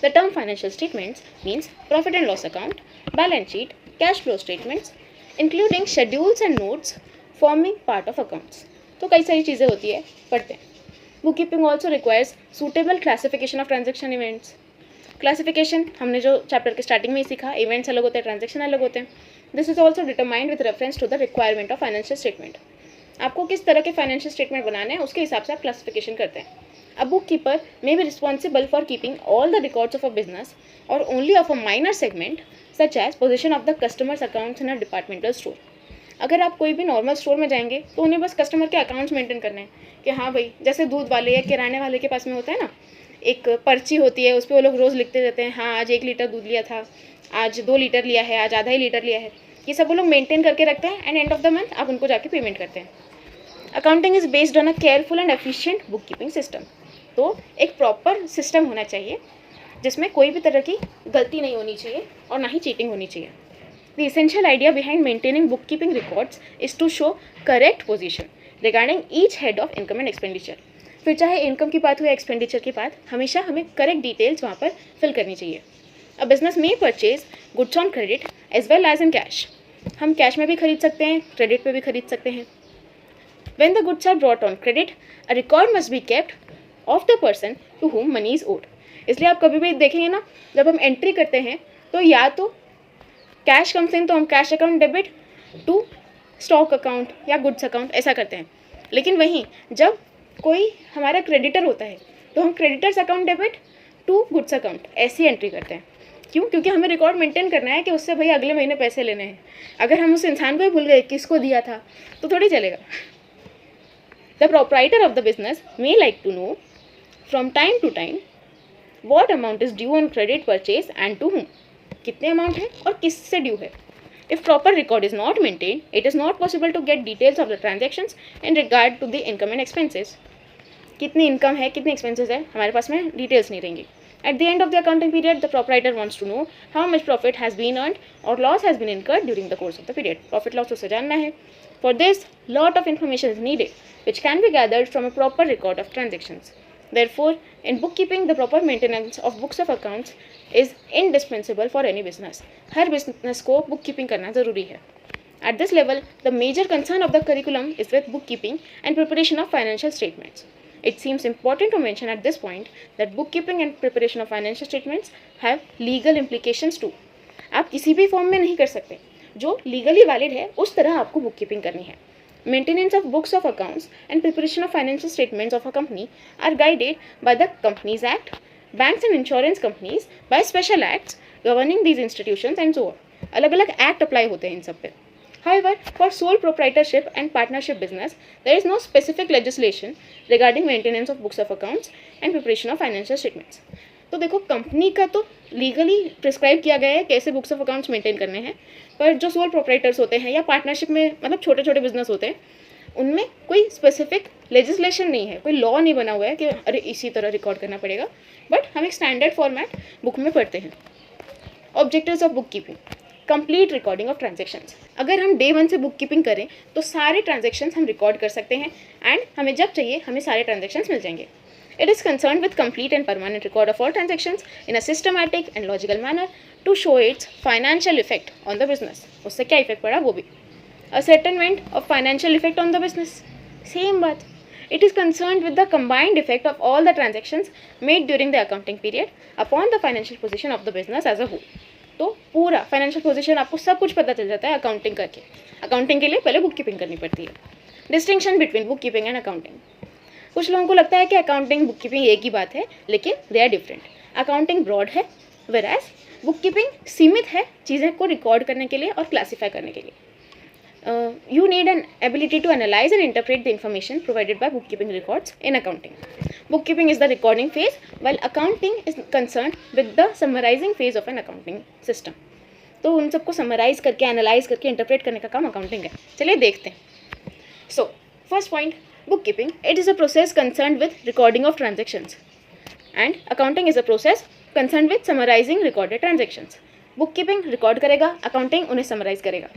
The term financial statements means profit and loss account, balance sheet, cash flow statements, including schedules and notes forming part of accounts. तो कई सारी चीज़ें होती है, पढ़ते हैं। Book keeping also requires suitable classification of transaction events. Classification हमने जो चैप्टर के स्टार्टिंग में ही सीखा, इवेंट्स अलग होते हैं, ट्रांजेक्शन अलग होते हैं। This is also determined with reference to the requirement of financial statement. आपको किस तरह के फाइनेंशियल स्टेटमेंट बनाने हैं उसके हिसाब से आप क्लासिफिकेशन करते हैं। A bookkeeper may be responsible for keeping all the records of a business or only of a minor segment such as position of the customer's accounts in a departmental store. अगर आप कोई भी normal store में जाएंगे तो उन्हें बस customer के अकाउंट्स मेंटेन करने हैं कि हाँ भाई, जैसे दूध वाले या किराने वाले के पास में होता है ना, एक पर्ची होती है, उस पर वो लोग रोज़ लिखते रहते हैं, हाँ आज 1 लीटर दूध लिया था, आज 2 लीटर लिया है, आज आधा ही लीटर लिया है। ये सब वो लोग मेंटेन करके रखते हैं and and of the month आप उनको जाके पेमेंट करते हैं। Accounting is based on a careful and efficient book keeping system. तो एक प्रॉपर सिस्टम होना चाहिए जिसमें कोई भी तरह की गलती नहीं होनी चाहिए और ना ही चीटिंग होनी चाहिए। The essential idea behind maintaining book keeping records is to show correct position regarding each head of income and expenditure. फिर चाहे इनकम की बात हो या एक्सपेंडिचर की बात, हमेशा हमें करेक्ट डिटेल्स वहाँ पर फिल करनी चाहिए। A business may purchase goods on credit as well as in cash. हम कैश में भी खरीद सकते हैं, क्रेडिट पे भी खरीद सकते हैं। When the goods are brought on credit, a record must be kept of the person to whom money is owed. इसलिए आप कभी भी देखेंगे ना, जब हम एंट्री करते हैं तो या तो कैश कम्स इन तो हम cash account debit to stock account या गुड्स अकाउंट ऐसा करते हैं। लेकिन वहीं जब कोई हमारा क्रेडिटर होता है तो हम creditors account debit to goods account ऐसी एंट्री करते हैं। क्यों? क्योंकि हमें रिकॉर्ड मेंटेन करना है कि उससे भाई अगले महीने पैसे लेने हैं। अगर हम उस इंसान को ही भूल गए किसको दिया था तो थोड़ी चलेगा। The proprietor of the business may like to know from time to time what amount is due on credit purchase and to whom. कितने अमाउंट है और किससे ड्यू है। If proper record is not maintained, it is not possible to get details of the transactions in regard to the income and expenses. कितनी income है, कितनी expenses है, हमारे पास में डिटेल्स नहीं रहेंगी। At the end of the accounting period, the proprietor wants to know how much profit has been earned or loss has been incurred during the course of the period. Profit loss उसे जानना है। For this, lot of information is needed, which can be gathered from a proper record of transactions. Therefore, in bookkeeping, the proper maintenance of books of accounts is indispensable for any business. Her business को bookkeeping करना ज़रूरी है। At this level, the major concern of the curriculum is with bookkeeping and preparation of financial statements. It seems important to mention at this point that bookkeeping and preparation of financial statements have legal implications too. आप किसी भी form में नहीं कर सकते, जो legally valid है उस तरह आपको बुक कीपिंग करनी है। Maintenance of books of accounts and preparation of financial statements of a company are guided by the Companies Act, banks and insurance companies by special acts governing these institutions and so on. अलग अलग act apply होते हैं इन सब पे. However, for sole proprietorship and partnership business, there is no specific legislation regarding maintenance of books of accounts and preparation of financial statements. तो देखो company का तो लीगली प्रिस्क्राइब किया गया है कैसे बुक्स ऑफ अकाउंट्स मेंटेन करने हैं, पर जो सोल प्रोप्राइटर्स होते हैं या पार्टनरशिप में मतलब छोटे छोटे बिजनेस होते हैं उनमें कोई स्पेसिफिक लेजिस्लेशन नहीं है, कोई लॉ नहीं बना हुआ है कि अरे इसी तरह रिकॉर्ड करना पड़ेगा, बट हम एक स्टैंडर्ड फॉर्मेट बुक में पढ़ते हैं. Objectives of book keeping, complete recording of transactions. अगर हम डे 1 से बुक कीपिंग करें तो सारे ट्रांजेक्शन्स हम रिकॉर्ड कर सकते हैं एंड हमें जब चाहिए हमें सारे ट्रांजेक्शन्स मिल जाएंगे. It is concerned with complete and permanent record of all transactions in a systematic and logical manner to show its financial effect on the business. उससे क्या इफेक्ट पड़ा वो भी. Ascertainment of financial effect on the business. Same बात. It is concerned with the combined effect of all the transactions made during the accounting period upon the financial position of the business as a whole. तो पूरा financial position आपको सब कुछ पता चल जाता है अकाउंटिंग करके. अकाउंटिंग के लिए पहले बुक कीपिंग करनी पड़ती है. Distinction between book keeping and accounting. कुछ लोगों को लगता है कि अकाउंटिंग बुक कीपिंग एक ही बात है, लेकिन they are different. Accounting broad है, वेराज बुक कीपिंग सीमित है चीज़ें को रिकॉर्ड करने के लिए और क्लासीफाई करने के लिए. You need an ability to analyze and interpret the information provided by bookkeeping records in accounting. Bookkeeping is the recording phase, while accounting is concerned with the summarizing phase of an accounting system. तो उन सबको summarise करके analyse करके interpret करने का काम accounting है. चलिए देखते हैं. So first point, bookkeeping. It is a process concerned with recording of transactions, and accounting is a process concerned with summarizing recorded transactions. Bookkeeping record करेगा, accounting उन्हें summarize करेगा.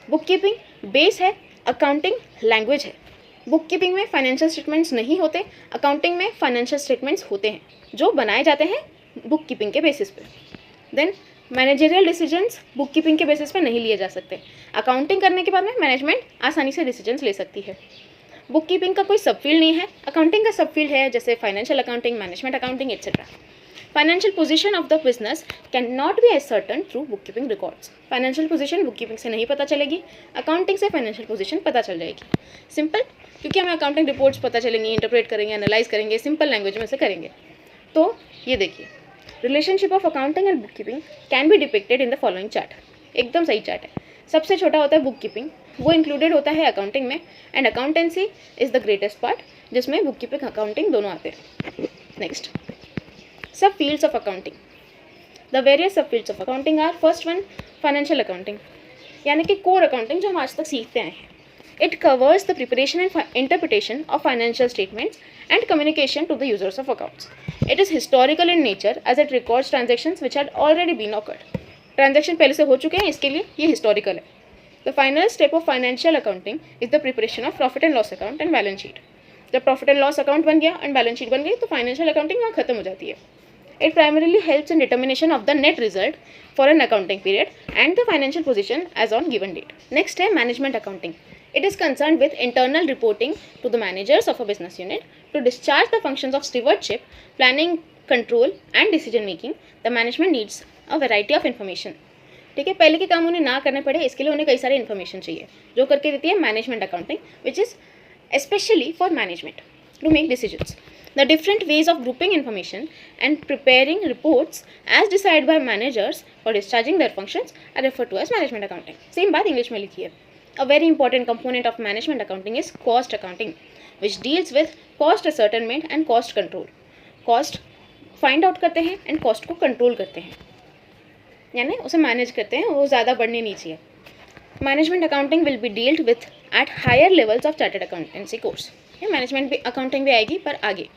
Bookkeeping बेस है, accounting लैंग्वेज है. Bookkeeping में financial statements नहीं होते, accounting में financial statements होते हैं जो बनाए जाते हैं bookkeeping के बेसिस पे. देन मैनेजरियल डिसीजंस बुककीपिंग के बेसिस पे नहीं लिए जा सकते. अकाउंटिंग करने के बाद में मैनेजमेंट आसानी से डिसीजंस ले सकती है. बुक कीपिंग का कोई सब फील्ड नहीं है, अकाउंटिंग का सब फील्ड है, जैसे financial accounting, management accounting etcetera. Financial position of the business can not B ascertain through book keeping records. Financial position book keeping से नहीं पता चलेगी, अकाउंटिंग से फाइनेंशियल पोजीशन पता चल जाएगी. सिंपल, क्योंकि हमें अकाउंटिंग रिपोर्ट्स पता चलेंगी, इंटरप्रेट करेंगे, एनालाइज करेंगे, सिंपल लैंग्वेज में से करेंगे. तो ये देखिए, relationship of accounting and book keeping can B depicted in the following chart. एकदम सही चार्ट है. सबसे छोटा होता है बुक कीपिंग, वो इंक्लूडेड होता है अकाउंटिंग में, and accountancy is the greatest part जिसमें बुक कीपिंग अकाउंटिंग दोनों आते हैं. Next, sub fields of accounting. The various sub fields of accounting are, first one financial accounting, यानी कि कोर अकाउंटिंग जो हम आज तक सीखते आए हैं. It covers the preparation and interpretation of financial statements and communication to the users of accounts. It is historical in nature as it records transactions which had already been occurred. Transaction पहले से हो चुके हैं, इसके लिए ये historical है. The final step of financial accounting is the preparation of profit and loss account and balance sheet. जब प्रॉफिट एंड लॉस अकाउंट बन गया एंड बैलेंस शीट बन गई तो फाइनेंशियल अकाउंटिंग वहाँ खत्म हो जाती है. It primarily helps in determination of the net result for an accounting period and the financial position as on given date. Next है management accounting. It is concerned with internal reporting to the managers of a business unit to discharge the functions of stewardship, planning, control and decision making. The management needs a variety of information. ठीक है, पहले के काम उन्हें ना करने पड़े, इसके लिए उन्हें कई सारे इन्फॉर्मेशन चाहिए जो करके देती है management accounting, which is especially for management to make decisions. The different ways of grouping information and preparing reports as decided by managers for discharging their functions are referred to as management accounting. Same बात English में लिखी है. A very important component of management accounting is cost accounting, which deals with cost ascertainment and cost control. Cost find out करते हैं and cost को control करते हैं, यानी उसे manage करते हैं, वो ज़्यादा बढ़ने नहीं चाहिए. Management accounting will be dealt with at higher levels of chartered accountancy course. ये management भी accounting भी आएगी पर आगे.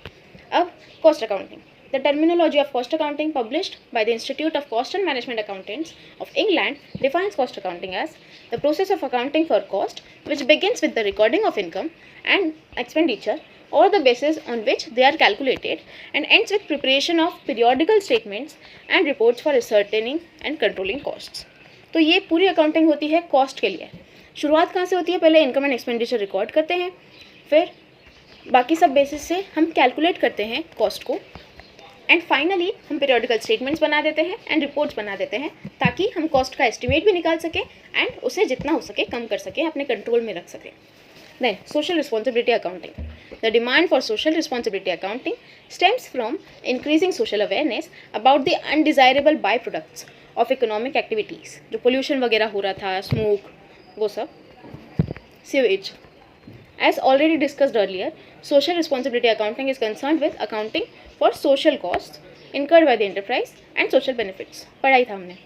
अब cost accounting. The terminology of cost accounting published by the Institute of Cost and Management Accountants of England defines cost accounting as the process of accounting for cost which begins with the recording of income and expenditure or the basis on which they are calculated and ends with preparation of periodical statements and reports for ascertaining and controlling costs. तो ये पूरी accounting होती है cost के लिए. शुरुआत कहाँ से होती है? पहले इनकम एंड एक्सपेंडिचर रिकॉर्ड करते हैं, फिर बाकी सब बेसिस से हम कैलकुलेट करते हैं कॉस्ट को, एंड फाइनली हम पीरियोडिकल स्टेटमेंट्स बना देते हैं एंड रिपोर्ट्स बना देते हैं ताकि हम कॉस्ट का एस्टिमेट भी निकाल सकें एंड उसे जितना हो सके कम कर सकें, अपने कंट्रोल में रख सकें. Then, social responsibility accounting. The demand for social responsibility accounting stems from increasing social awareness about the undesirable byproducts of economic activities. जो pollution वगैरह हो रहा था, smoke, वो सब, sewage. As already discussed earlier, social responsibility accounting is concerned with accounting for social costs incurred by the enterprise and social benefits. पढ़ाई था हमने.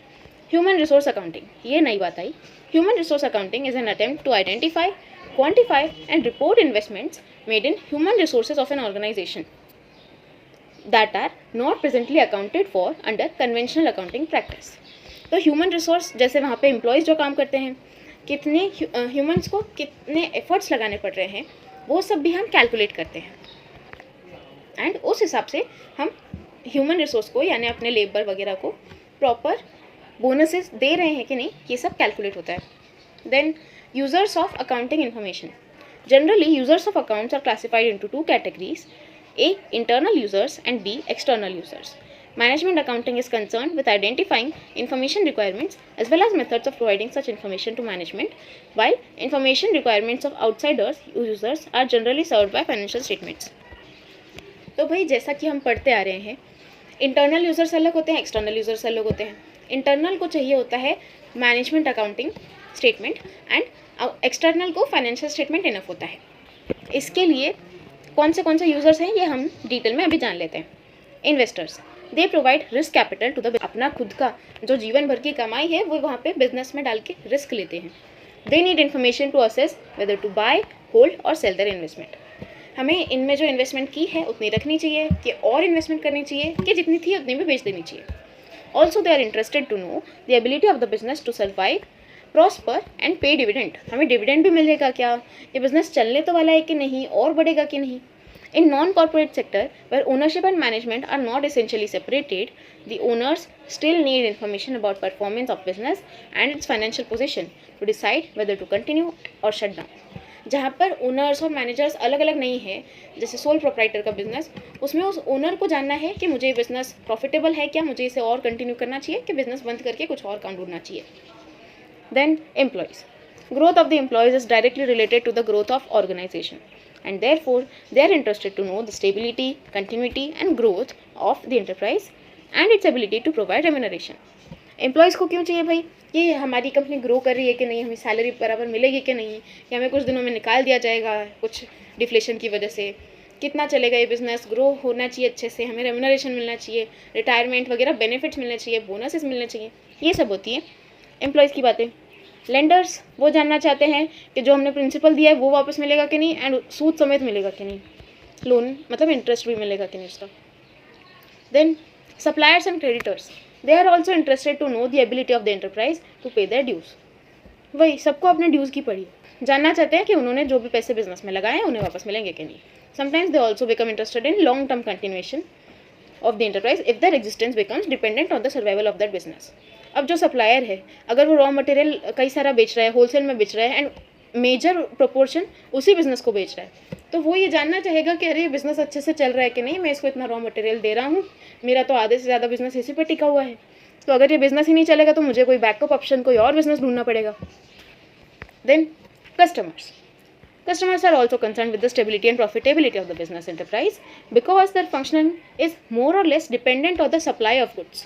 Human resource accounting, ये नई बात आई. Human resource accounting is an attempt to identify, quantify and report investments made in human resources of an organization that are not presently accounted for under conventional accounting practice. तो human resource जैसे वहाँ पे employees जो काम करते हैं, कितने humans को कितने एफर्ट्स लगाने पड़ रहे हैं, वो सब भी हम कैलकुलेट करते हैं. एंड उस हिसाब से हम ह्यूमन रिसोर्स को यानी अपने लेबर वगैरह को प्रॉपर बोनसेस दे रहे हैं कि नहीं, ये सब कैलकुलेट होता है. Then users of accounting information. Generally users of accounts are classified into two categories, A. Internal users and B. External users. Management accounting is concerned with identifying information requirements as well as methods of providing such information to management, while information requirements of outsiders users are generally served by financial statements. तो भाई जैसा कि हम पढ़ते आ रहे हैं, internal users अलग होते हैं, एक्सटर्नल यूजर्स अलग होते हैं. इंटरनल को चाहिए होता है management accounting statement and external को फाइनेंशियल स्टेटमेंट इनफ होता है. इसके लिए कौन से यूज़र्स हैं ये हम डिटेल में अभी जान लेते हैं. Investors, they provide risk capital to the, अपना खुद का जो जीवन भर की कमाई है वो वहाँ पे बिजनेस में डाल के रिस्क लेते हैं. They need information to assess whether to buy, hold or sell their investment. हमें इनमें जो इन्वेस्टमेंट की है उतनी रखनी चाहिए कि और इन्वेस्टमेंट करनी चाहिए कि जितनी थी उतनी भी बेच देनी चाहिए. Also they are interested to know the ability of the business to survive, prosper and pay dividend. हमें डिविडेंड भी मिलेगा क्या, ये बिजनेस चलने तो वाला है कि नहीं, और बढ़ेगा कि नहीं. In non-corporate sector, where ownership and management are not essentially separated, the owners still need information about performance of business and its financial position to decide whether to continue or shut down. जहाँ पर owners और managers अलग अलग नहीं है, जैसे sole proprietor का business, उसमें उस ओनर को जानना है कि मुझे बिजनेस प्रॉफिटेबल है क्या, मुझे इसे और कंटिन्यू करना चाहिए कि बिजनेस बंद करके कुछ और काम ढूंढना चाहिए. Then employees. Growth of the employees is directly related to the growth of organization, and therefore they are interested to know the stability, continuity and growth of the enterprise and its ability to provide remuneration. Employees को क्यों चाहिए भाई, कि हमारी company grow कर रही है कि नहीं, हमें सैलरी बराबर मिलेगी कि नहीं, या हमें कुछ दिनों में निकाल दिया जाएगा कुछ डिफ्लेशन की वजह से, कितना चलेगा ये बिज़नेस, ग्रो होना चाहिए अच्छे से, हमें रेमुनरेशन मिलना चाहिए, रिटायरमेंट वगैरह बेनिफिट्स मिलने चाहिए, बोनसेस मिलने चाहिए. ये सब होती है एम्प्लॉयज़ की बातें. लेंडर्स वो जानना चाहते हैं कि जो हमने प्रिंसिपल दिया है वो वापस मिलेगा कि नहीं, एंड सूद समेत मिलेगा कि नहीं, लोन मतलब इंटरेस्ट भी मिलेगा कि नहीं उसका. Then suppliers and creditors, they are also interested to know the ability of the enterprise to pay their dues. वही सबको अपने ड्यूज़ की पड़ी, जानना चाहते हैं कि उन्होंने जो भी पैसे बिजनेस में लगाए हैं उन्हें वापस मिलेंगे कि नहीं. Sometimes they also become interested in long term continuation of the enterprise if there existence becomes dependent on the survival of that business. अब जो सप्लायर है, अगर वो रॉ मटेरियल कई सारा बेच रहा है, होलसेल में बेच रहा है एंड मेजर प्रोपोर्शन उसी बिज़नेस को बेच रहा है, तो वो ये जानना चाहेगा कि अरे ये बिज़नेस अच्छे से चल रहा है कि नहीं, मैं इसको इतना रॉ मटेरियल दे रहा हूँ, मेरा तो आधे से ज़्यादा बिज़नेस इसी पे टिका हुआ है, तो अगर ये बिज़नेस ही नहीं चलेगा तो मुझे कोई बैकअप ऑप्शन, कोई और बिज़नेस ढूंढना पड़ेगा. Then customers. Customers are also concerned with the stability and profitability of the business enterprise because their function is more or less dependent on the supply of goods.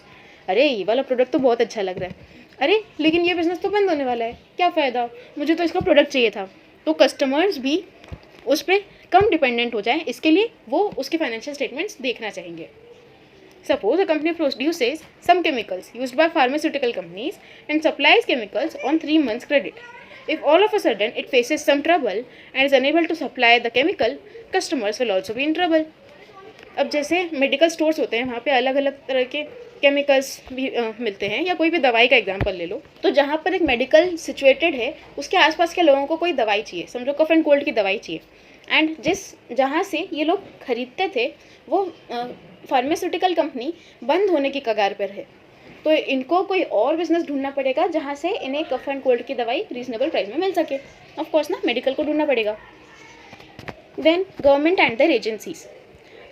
अरे ये वाला product तो बहुत अच्छा लग रहा है, अरे लेकिन ये बिज़नेस तो बंद होने वाला है, क्या फ़ायदा, मुझे तो इसका प्रोडक्ट चाहिए था. तो कस्टमर्स भी उस पर कम डिपेंडेंट हो जाए, इसके लिए वो उसके फाइनेंशियल स्टेटमेंट्स देखना चाहेंगे. Suppose a company produces some chemicals used by pharmaceutical companies and supplies chemicals on 3 months credit. If all of a sudden it faces some trouble and is unable to supply the chemical, customers will also be in trouble. अब जैसे medical stores होते हैं, वहाँ पे अलग अलग तरह के केमिकल्स भी मिलते हैं, या कोई भी दवाई का एग्जांपल ले लो, तो जहाँ पर एक मेडिकल सिचुएटेड है उसके आसपास के लोगों को कोई दवाई चाहिए, समझो कफ एंड कोल्ड की दवाई चाहिए, एंड जहाँ से ये लोग खरीदते थे वो फार्मास्यूटिकल कंपनी बंद होने की कगार पर है, तो इनको कोई और बिजनेस ढूंढना पड़ेगा जहाँ से इन्हें कफ एंड कोल्ड की दवाई रीजनेबल प्राइस में मिल सके. ऑफ कोर्स ना, मेडिकल को ढूंढना पड़ेगा. Then government and their agencies,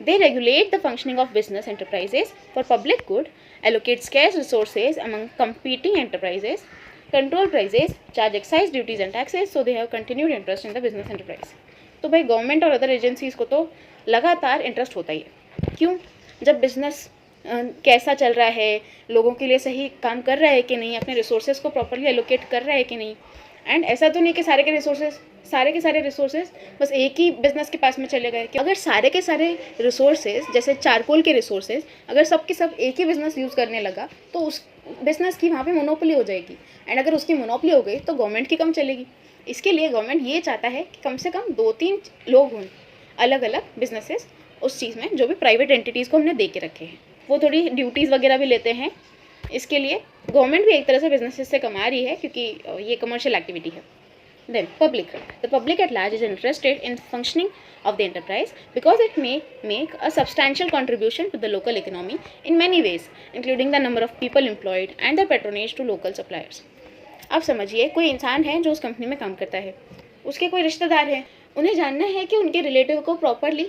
they regulate the functioning of business enterprises for public good, allocate scarce resources among competing enterprises, control prices, charge excise duties and taxes, so they have continued interest in the business enterprise. तो भाई government और other agencies को तो लगातार interest होता ही है। क्यों? जब बिजनेस कैसा चल रहा है, लोगों के लिए सही काम कर रहा है कि नहीं, अपने रिसोर्सेज को प्रॉपरली एलोकेट कर रहा है कि नहीं। एंड ऐसा तो नहीं कि सारे के सारे रिसोर्सेज बस एक ही बिजनेस के पास में चले गए। कि अगर सारे के सारे रिसोर्सेज, जैसे चारकोल के रिसोर्सेज, अगर सब के सब एक ही बिजनेस यूज़ करने लगा तो उस बिजनेस की वहाँ पे मोनोपोली हो जाएगी। एंड अगर उसकी मोनोपोली हो गई तो गवर्नमेंट की कम चलेगी। इसके लिए गवर्नमेंट ये चाहता है कि कम से कम 2-3 लोग हों, अलग अलग बिजनेसेस उस चीज़ में, जो भी प्राइवेट एंटिटीज़ को हमने दे के रखे हैं। वो थोड़ी ड्यूटीज़ वगैरह भी लेते हैं। इसके लिए गवर्नमेंट भी एक तरह से बिजनेसेस से कमा रही है, क्योंकि ये कमर्शियल एक्टिविटी है। Then public. The public at large is interested in functioning of the enterprise because it may make a substantial contribution to the local economy in many ways, including the number of people employed and their patronage to local suppliers. अब समझिए, कोई इंसान है जो उस company में काम करता है, उसके कोई रिश्तेदार हैं, उन्हें जानना है कि उनके रिलेटिव को प्रॉपरली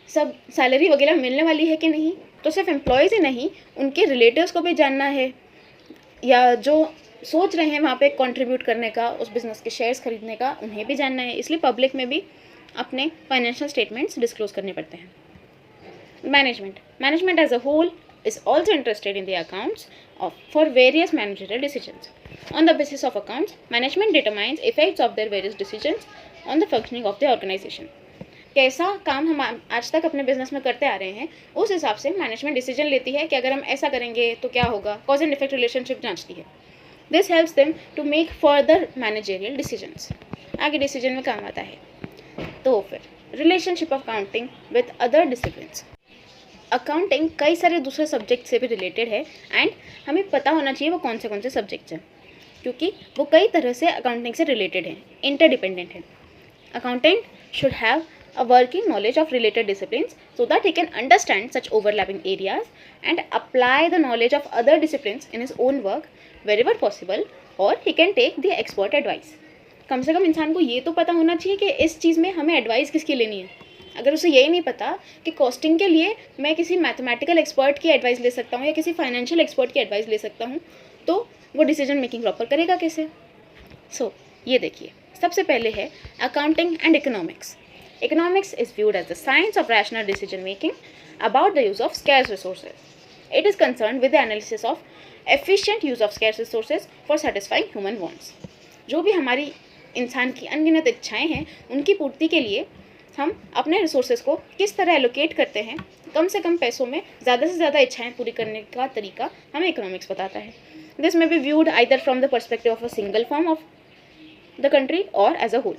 सब सैलरी वगैरह मिलने वाली है कि नहीं। तो सिर्फ एम्प्लॉयज़ ही नहीं, उनके रिलेटिव्स को भी जानना है, या जो सोच रहे हैं वहाँ पे कंट्रीब्यूट करने का, उस बिज़नेस के शेयर्स खरीदने का, उन्हें भी जानना है। इसलिए पब्लिक में भी अपने फाइनेंशियल स्टेटमेंट्स डिस्क्लोज करने पड़ते हैं। Management as a whole is also interested in the accounts for various managerial decisions. On the basis of accounts, management determines effects of their various decisions on the functioning of the organization. कैसा काम हम आज तक अपने business में करते आ रहे हैं, उस हिसाब से मैनेजमेंट डिसीजन लेती है कि अगर हम ऐसा करेंगे तो क्या होगा। कॉज एंड इफेक्ट रिलेशनशिप जांचती है। This helps them to make further managerial decisions. आगे डिसीजन में काम आता है। तो फिर relationship of accounting with other disciplines. Accounting कई सारे दूसरे सब्जेक्ट से भी रिलेटेड है, एंड हमें पता होना चाहिए वो कौन से सब्जेक्ट्स हैं, क्योंकि वो कई तरह से अकाउंटिंग से रिलेटेड हैं, इंटरडिपेंडेंट हैं। Accountant should have a working knowledge of related disciplines so that he can understand such overlapping areas and apply the knowledge of other disciplines in his own work wherever possible, or he can take the expert advice. कम से कम इंसान को ये तो पता होना चाहिए कि इस चीज़ में हमें एडवाइस किसकी लेनी है। अगर उसे यही नहीं पता कि कॉस्टिंग के लिए मैं किसी मैथमेटिकल एक्सपर्ट की एडवाइस ले सकता हूँ या किसी फाइनेंशियल एक्सपर्ट की एडवाइस ले सकता हूँ, तो वो डिसीजन मेकिंग प्रॉपर करेगा कैसे। सो ये देखिए, सबसे पहले है accounting and economics. Economics is viewed as the science of rational decision making about the use of scarce resources. It is concerned with the analysis of efficient use of scarce resources for satisfying human wants. जो भी हमारी इंसान की अनगिनत इच्छाएं हैं, उनकी पूर्ति के लिए हम अपने रिसोर्सेज को किस तरह एलोकेट करते हैं, कम से कम पैसों में ज़्यादा से ज़्यादा इच्छाएं पूरी करने का तरीका हमें इकोनॉमिक्स बताता है। This may be viewed either from the perspective of a single firm of the country or as a whole.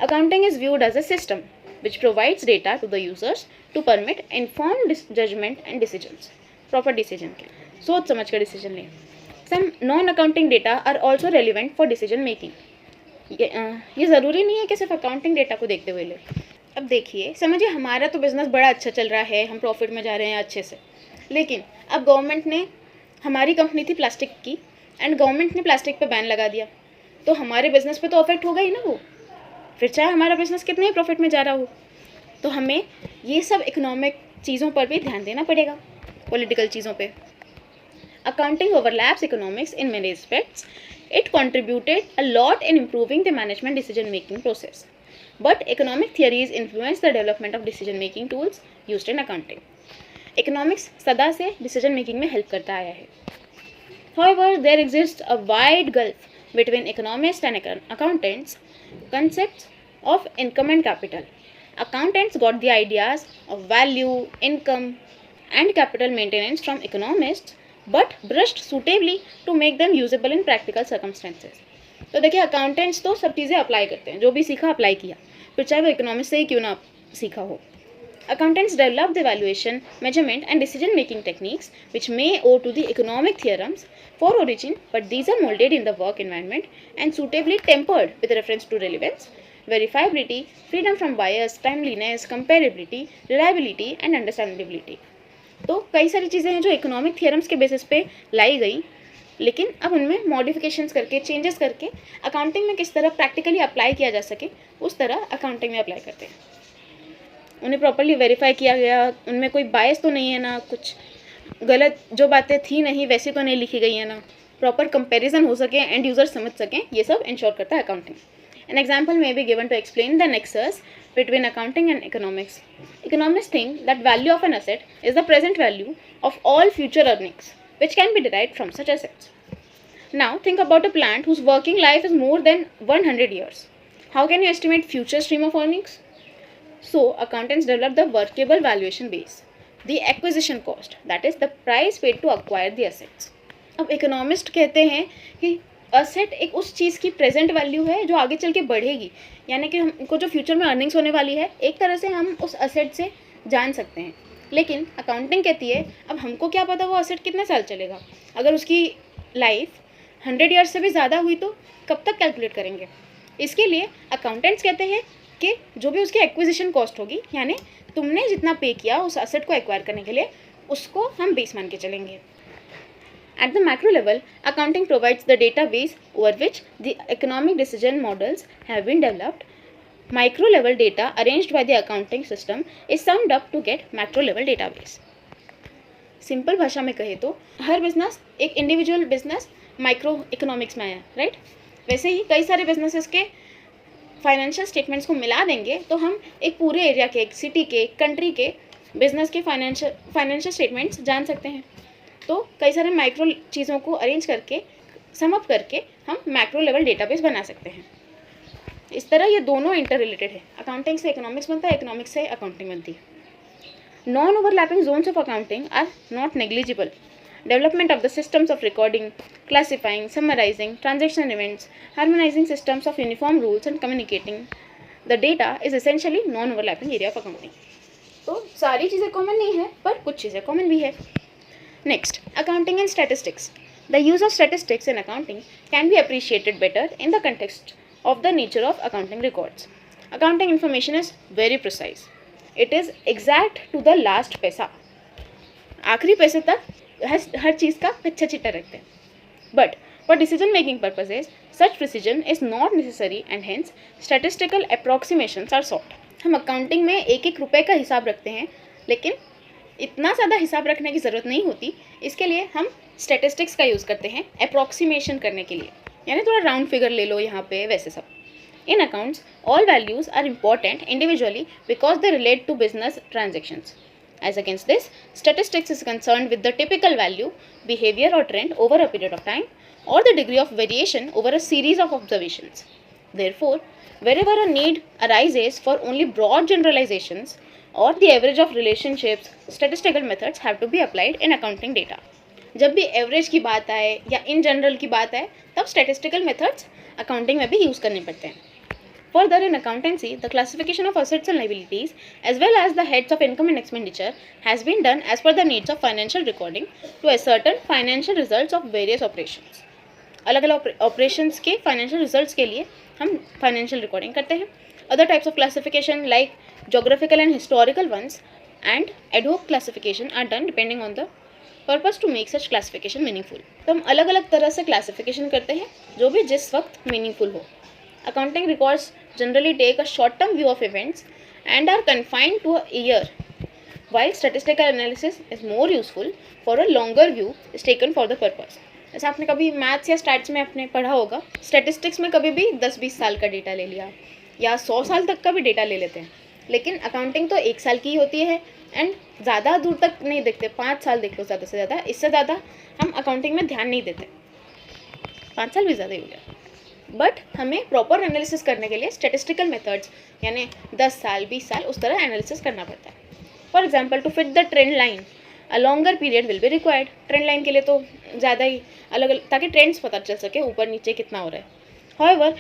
Accounting is viewed as a system which provides data to the users to permit informed judgment and decisions. Proper decision के सोच समझ कर decision लें. Some non-accounting data are also relevant for decision making. ये ज़रूरी नहीं है कि सिर्फ अकाउंटिंग डेटा को देखते हुए ले. अब देखिए, समझिए हमारा तो बिज़नेस बड़ा अच्छा चल रहा है, हम प्रॉफिट में जा रहे हैं अच्छे से, लेकिन अब गवर्नमेंट ने, हमारी कंपनी थी प्लास्टिक की, एंड गवर्नमेंट ने प्लास्टिक पे बैन लगा दिया, तो हमारे बिज़नेस पे तो अफेक्ट होगा ही ना वो, फिर चाहे हमारा बिज़नेस कितने ही प्रॉफिट में जा रहा हो. तो हमें ये सब इकोनॉमिक चीज़ों पर भी ध्यान देना पड़ेगा, पॉलिटिकल चीज़ों पे. Accounting overlaps economics in many aspects. It contributed a lot in improving the management decision-making process. But economic theories influence the development of decision-making tools used in accounting. Economics सदा से decision-making में help करता आया है. However, there exists a wide gulf between economists and accountants. Concepts of income and capital. Accountants got the ideas of value, income, and capital maintenance from economists, but brushed suitably to make them usable in practical circumstances. तो देखिए, accountants तो सब चीज़ें apply करते हैं, जो भी सीखा अप्लाई किया, फिर चाहे वो इकोनॉमिक्स से ही क्यों ना सीखा हो. Accountants develop the valuation, measurement, and decision-making techniques which may owe to the economic theorems for origin, but these are molded in the work environment and suitably tempered with reference to relevance, verifiability, freedom from bias, timeliness, comparability, reliability, and understandability. तो कई सारी चीज़ें हैं जो economic theorems के basis पे लाई गई, लेकिन अब उनमें मॉडिफिकेशंस करके, चेंजेस करके अकाउंटिंग में किस तरह प्रैक्टिकली अप्लाई किया जा सके, उस तरह अकाउंटिंग में अप्लाई करते हैं. उन्हें प्रॉपर्ली वेरीफाई किया गया, उनमें कोई बायस तो नहीं है ना, कुछ गलत जो बातें थी नहीं वैसी तो नहीं लिखी गई है ना, प्रॉपर कंपैरिजन हो सके, एंड यूजर समझ सकें, ये सब इंश्योर करता है accounting. An example may be given to explain the nexus between accounting and economics. Economists think that value of an asset is the present value of all future earnings, which can be derived from such assets. Now, think about a plant whose working life is more than 100 years. How can you estimate future stream of earnings? So, accountants develop the workable valuation base, the acquisition cost, that is the price paid to acquire the assets. अब economist कहते हैं कि asset एक उस चीज़ की present value है जो आगे चल के बढ़ेगी, यानी कि हमको जो फ्यूचर में अर्निंग्स होने वाली है एक तरह से हम उस असेट से जान सकते हैं. लेकिन अकाउंटिंग कहती है अब हमको क्या पता वो असेट कितने साल चलेगा, अगर उसकी लाइफ 100 ईयर्स से भी ज़्यादा हुई तो कब तक कैलकुलेट करेंगे. इसके लिए अकाउंटेंट्स कहते हैं कि जो भी उसकी एक्विजिशन कॉस्ट होगी, यानी तुमने जितना पे किया उस असेट को एक्वायर करने के लिए, उसको हम बेस मान के चलेंगे. At the macro level, accounting provides the database over which the economic decision models have been developed. Micro level data arranged by the accounting system is summed up to get macro level database. Simple भाषा में कहे तो हर business एक individual business micro economics में आया, right. वैसे ही कई सारे बिजनेसेस के फाइनेंशियल स्टेटमेंट्स को मिला देंगे तो हम एक पूरे एरिया के, एक सिटी के, एक कंट्री के बिजनेस के फाइनेंशियल स्टेटमेंट्स जान सकते हैं. तो कई सारे माइक्रो चीज़ों को अरेंज करके, सम अप करके हम मैक्रो लेवल डेटाबेस बना सकते हैं. इस तरह ये दोनों इंटर रिलेटेड है. अकाउंटिंग से इकोनॉमिक्स बनता है, इकोनॉमिक्स से अकाउंटिंग बनती है. Non overlapping zones of accounting are not negligible. Development of the systems of recording, classifying, summarising transaction events, harmonising systems of uniform rules and communicating the data is essentially non overlapping area of accounting. तो सारी चीज़ें common नहीं है, पर कुछ चीज़ें common भी है. Next, accounting and statistics. The use of statistics in accounting can be appreciated better in the context of the nature of accounting records. Accounting information is very precise. It is exact to the last पैसा. आखिरी पैसे तक हर चीज़ का कच्चा चिट्टा रखते हैं. But for decision making purposes, such precision is not necessary and hence statistical approximations are sought. हम अकाउंटिंग में एक एक रुपए का हिसाब रखते हैं, लेकिन इतना ज़्यादा हिसाब रखने की ज़रूरत नहीं होती. इसके लिए हम स्टैटिस्टिक्स का यूज़ करते हैं अप्रॉक्सीमेशन करने के लिए, यानी थोड़ा राउंड फिगर ले लो यहाँ पे, वैसे सब. In accounts all values are important individually because they relate to business transactions. As against this, statistics is concern with the typical value, behaviour और trend over a period of time or the degree of variation over a series of observations. Therefore, wherever a need arises for only broad generalizations or the average of relationships, statistical methods have to be applied in accounting data. जब भी average की बात आए या in general की बात आए, तब स्टैटिस्टिकल मेथड्स अकाउंटिंग में भी यूज़ करने पड़ते हैं. Further, in accountancy, the classification of assets and liabilities, as well as the heads of income and expenditure, has been done as per the needs of financial recording to ascertain financial results of various operations. अलग अलग operations के financial results के लिए हम financial recording करते हैं. Other types of classification like geographical and historical ones and ad hoc classification are done depending on the purpose to make such classification meaningful. तो हम अलग अलग तरह से क्लासिफिकेशन करते हैं जो भी जिस वक्त मीनिंगफुल हो. Accounting records generally take a short term view of events and are confined to a year, while statistical analysis is more useful for a longer view is taken for the purpose. जैसे आपने कभी maths या stats में आपने पढ़ा होगा, statistics में कभी भी 10-20 साल का डेटा ले लिया या 100 साल तक का भी डेटा ले लेते हैं. लेकिन अकाउंटिंग तो 1 साल की ही होती है एंड ज़्यादा दूर तक नहीं देखते. 5 साल देख लो ज़्यादा से ज़्यादा, इससे ज़्यादा हम अकाउंटिंग में ध्यान नहीं देते. 5 साल भी ज़्यादा ही हो गया. बट हमें प्रॉपर एनालिसिस करने के लिए स्टैटिस्टिकल मेथड्स यानी 10 साल 20 साल उस तरह एनालिसिस करना पड़ता है. For example, to fit the trend line a longer period will be required. Trend line के लिए तो ज़्यादा ही अलग अलग, ताकि ट्रेंड्स पता चल सके ऊपर नीचे कितना हो रहा है. However,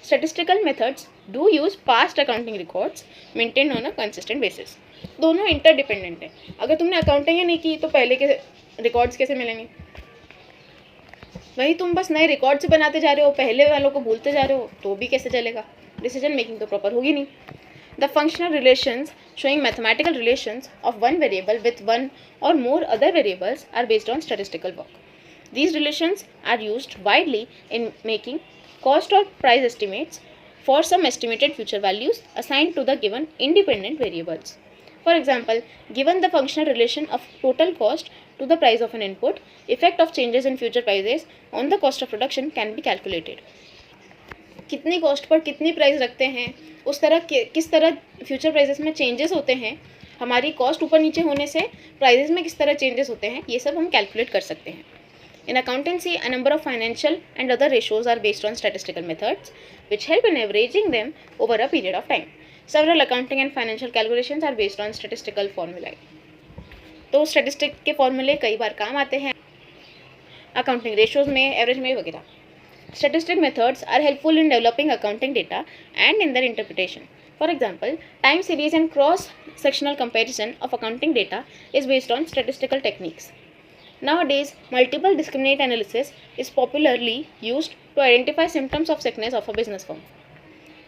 statistical methods do use past accounting records maintain on a consistent basis. दोनों इंटरडिपेंडेंट है. अगर तुमने अकाउंटिंग ही नहीं की तो पहले के रिकॉर्ड्स कैसे मिलेंगे? वही तुम बस नए रिकॉर्ड्स बनाते जा रहे हो, पहले वालों को भूलते जा रहे हो, तो भी कैसे चलेगा? डिसीजन मेकिंग तो प्रॉपर होगी नहीं. The functional relations showing mathematical relations of one variable with one or more other variables are based on statistical work. These relations are used widely in making cost or price estimates for some estimated future values assigned to the given independent variables. For example, given the functional relation of total cost to the price of an input, effect of changes in future prices on the cost of production can be calculated. कितनी cost per कितनी price रखते हैं, उस तरह किस तरह future prices में changes होते हैं, हमारी कॉस्ट ऊपर नीचे होने से प्राइसेस में किस तरह चेंजेस होते हैं, ये सब हम कैलकुलेट कर सकते हैं. In accountancy, a number of financial and other ratios are based on statistical methods, which help in averaging them over a period of time. Several accounting and financial calculations are based on statistical formulae. तो statistic के फॉर्मूले कई बार काम आते हैं accounting ratios में, average में वगैरह. Statistic methods are helpful in developing accounting data and in their interpretation. For example, time series and cross-sectional comparison of accounting data is based on statistical techniques. Nowadays, multiple discriminant analysis is popularly used to identify symptoms of sickness of a business firm.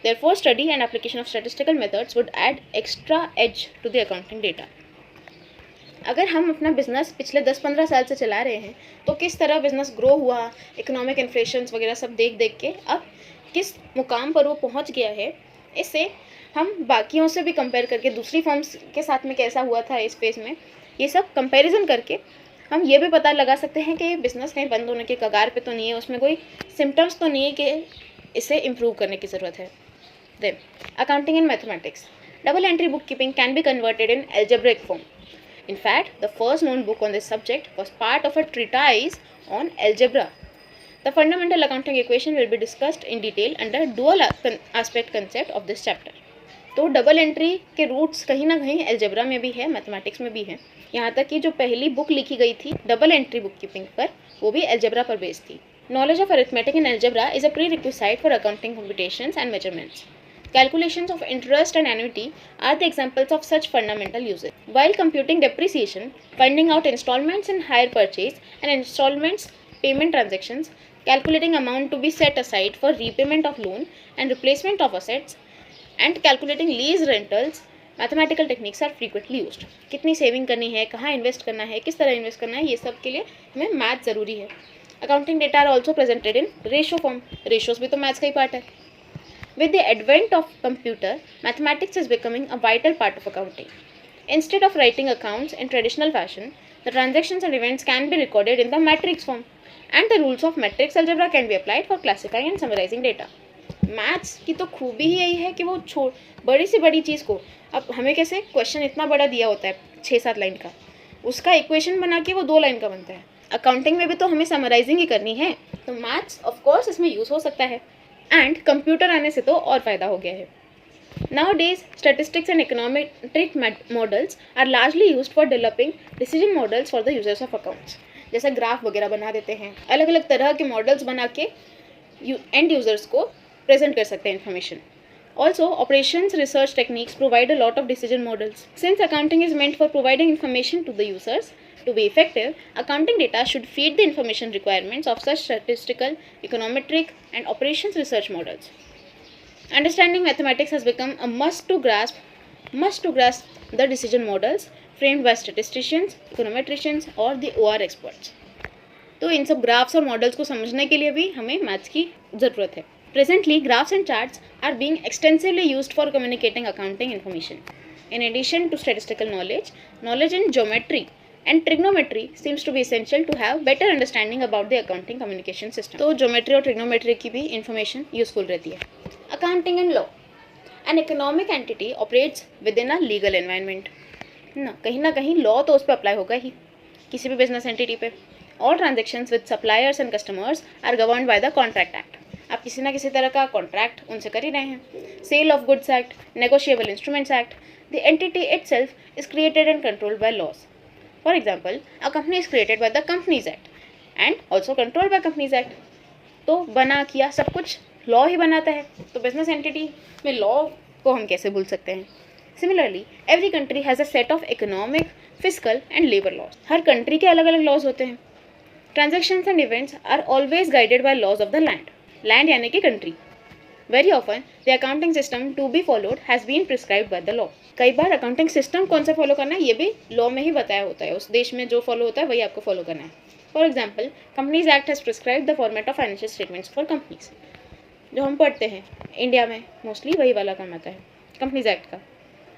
Therefore, study and application of statistical methods would add extra edge to the accounting data. अगर हम अपना business पिछले 10-15 साल से चला रहे हैं तो किस तरह बिजनेस ग्रो हुआ, इकोनॉमिक इन्फ्लेशंस वगैरह सब देख देख के अब किस मुकाम पर वो पहुंच गया है, इससे हम बाकियों से भी कंपेयर करके दूसरी फर्म्स के साथ में कैसा हुआ था इस फेज़ में, ये सब कंपैरिजन करके हम ये भी पता लगा सकते हैं कि बिज़नेस कहीं बंद होने के कगार पे तो नहीं है, उसमें कोई सिम्टम्स तो नहीं है कि इसे इम्प्रूव करने की ज़रूरत है. Then accounting and mathematics. Double entry book keeping can be converted in algebraic form. In fact, the first known book on this subject was part of a treatise on algebra. The fundamental accounting equation will be discussed in detail under dual aspect concept of this chapter. तो double entry के roots कहीं ना कहीं algebra में भी है, mathematics में भी है. यहाँ तक कि जो पहली बुक लिखी गई थी डबल एंट्री बुक कीपिंग पर, वो भी एल्जेब्रा पर बेस्ड थी. Knowledge of arithmetic in algebra is a pre requisite for accounting computations and measurements. Calculations of interest and annuity are the examples of such fundamental uses. While computing depreciation, finding out installments in hire purchase and installments payment transactions, calculating amount to be set aside for repayment of loan and replacement of assets, and calculating lease rentals, mathematical techniques are frequently used. कितनी saving करनी है, कहाँ invest करना है, किस तरह invest करना है, ये सब के लिए हमें मैथ ज़रूरी है. Accounting data are also presented in ratio form. Ratios भी तो मैथ्स का ही पार्ट है. With the advent of computer, mathematics is becoming a vital part of accounting. Instead of writing accounts in traditional fashion, the transactions and events can be recorded in the matrix form, and the rules of matrix algebra can be applied for classifying and summarizing data. Maths की तो खूबी ही यही है कि वो बड़ी से बड़ी चीज़ को, अब हमें कैसे क्वेश्चन इतना बड़ा दिया होता है 6-7 लाइन का, उसका इक्वेशन बना के वो 2 लाइन का बनता है. अकाउंटिंग में भी तो हमें समराइजिंग ही करनी है, तो मैथ्स ऑफकोर्स इसमें यूज़ हो सकता है. एंड कंप्यूटर आने से तो और फ़ायदा हो गया है. Nowadays, statistics and econometric models are largely used for developing decision models for the users of accounts. जैसा ग्राफ वगैरह बना देते हैं, अलग अलग तरह के मॉडल्स बना के एंड यूजर्स को प्रेजेंट कर सकते हैं information. Also, operations research techniques provide a lot of decision models. Since accounting is meant for providing information to the users, to be effective, accounting data should feed the information requirements of such statistical, econometric, and operations research models. Understanding mathematics has become a must to grasp the decision models framed by statisticians, econometricians, और the OR experts. तो इन सब graphs और models को समझने के लिए भी हमें मैथ्स की ज़रूरत है. Presently, graphs and charts are being extensively used for communicating accounting information. In addition to statistical knowledge, knowledge in geometry and trigonometry seems to be essential to have better understanding about the accounting communication system. तो geometry और trigonometry की भी information useful रहती है. Accounting and law. N economic entity operates within a legal environment. ना कहीं law तो उस पर अप्लाई होगा ही, किसी भी बिजनेस एंटिटी पे. All transactions with suppliers and customers are governed by the contract act. आप किसी ना किसी तरह का कॉन्ट्रैक्ट उनसे कर ही रहे हैं. Sale of goods act, negotiable instruments act. The entity itself is created and controlled by laws. For example, a company is created by the Companies Act and also controlled by Companies Act. तो बना किया सब कुछ law ही बनाता है, तो business entity में law को हम कैसे भूल सकते हैं. Similarly, every country has a set of economic, fiscal and labor laws. Her country के अलग अलग लॉज होते हैं. Transactions and events are always guided by laws of the land. Land यानी कि country. Very often, the accounting system to be followed has been prescribed by the law. कई बार accounting system कौन सा फॉलो करना है ये भी लॉ में ही बताया होता है. उस देश में जो फॉलो होता है वही आपको फॉलो करना है. For example, companies act has prescribe the format of financial statements for companies. जो हम पढ़ते हैं इंडिया में मोस्टली वही वाला काम आता है कंपनीज एक्ट का.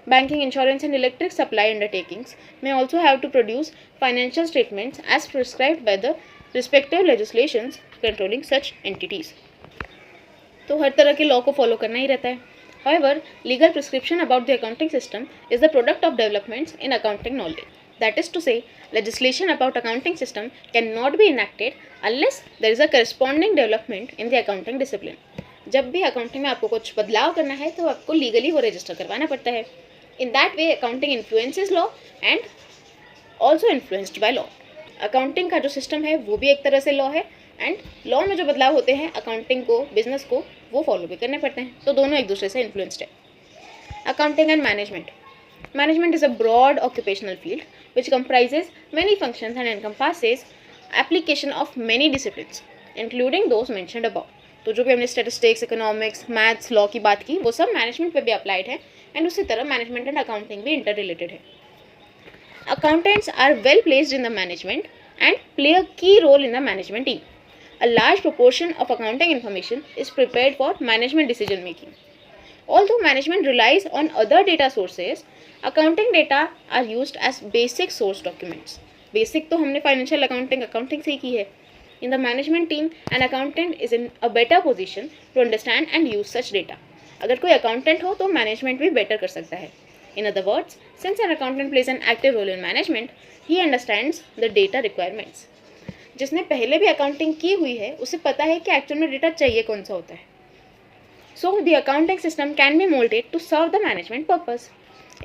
Banking, insurance, and electric supply undertakings may also have to produce financial statements as prescribed by the respective legislations controlling such entities. तो हर तरह के लॉ को फॉलो करना ही रहता है. However, legal prescription about the accounting system is the product of developments in accounting knowledge. That is to say, legislation about accounting system cannot be enacted unless there is a corresponding development in the accounting discipline. जब भी accounting में आपको कुछ बदलाव करना है तो आपको लीगली वो रजिस्टर करवाना पड़ता है. In that way accounting influences law and also influenced by law. Accounting का जो सिस्टम है वो भी एक तरह से लॉ है, एंड लॉ में जो बदलाव होते हैं अकाउंटिंग को, बिजनेस को, वो फॉलो भी करने पड़ते हैं. तो दोनों एक दूसरे से इन्फ्लुएंस्ड है. Accounting and management. Management is a broad occupational field which comprises many functions and encompasses application of many disciplines, including those mentioned above. तो जो भी हमने स्टैटिस्टिक्स, इकोनॉमिक्स, मैथ्स, लॉ की बात की वो सब मैनेजमेंट पे भी अप्लाइड है, एंड उसी तरह मैनेजमेंट एंड अकाउंटिंग भी इंटर रिलेटेड है. Accountants are well placed in the management and play a key role in the management team. A large proportion of accounting information is prepared for management decision making. Although management relies on other data sources, accounting data are used as basic source documents. Basic तो हमने financial accounting से ही की है. In the management team, an accountant is in a better position to understand and use such data. अगर कोई accountant हो तो management भी better कर सकता है. In other words, since an accountant plays an active role in management, he understands the data requirements. जिसने पहले भी accounting की हुई है उसे पता है कि actual में data चाहिए कौन सा होता है. So the accounting system can be molded to serve the management purpose.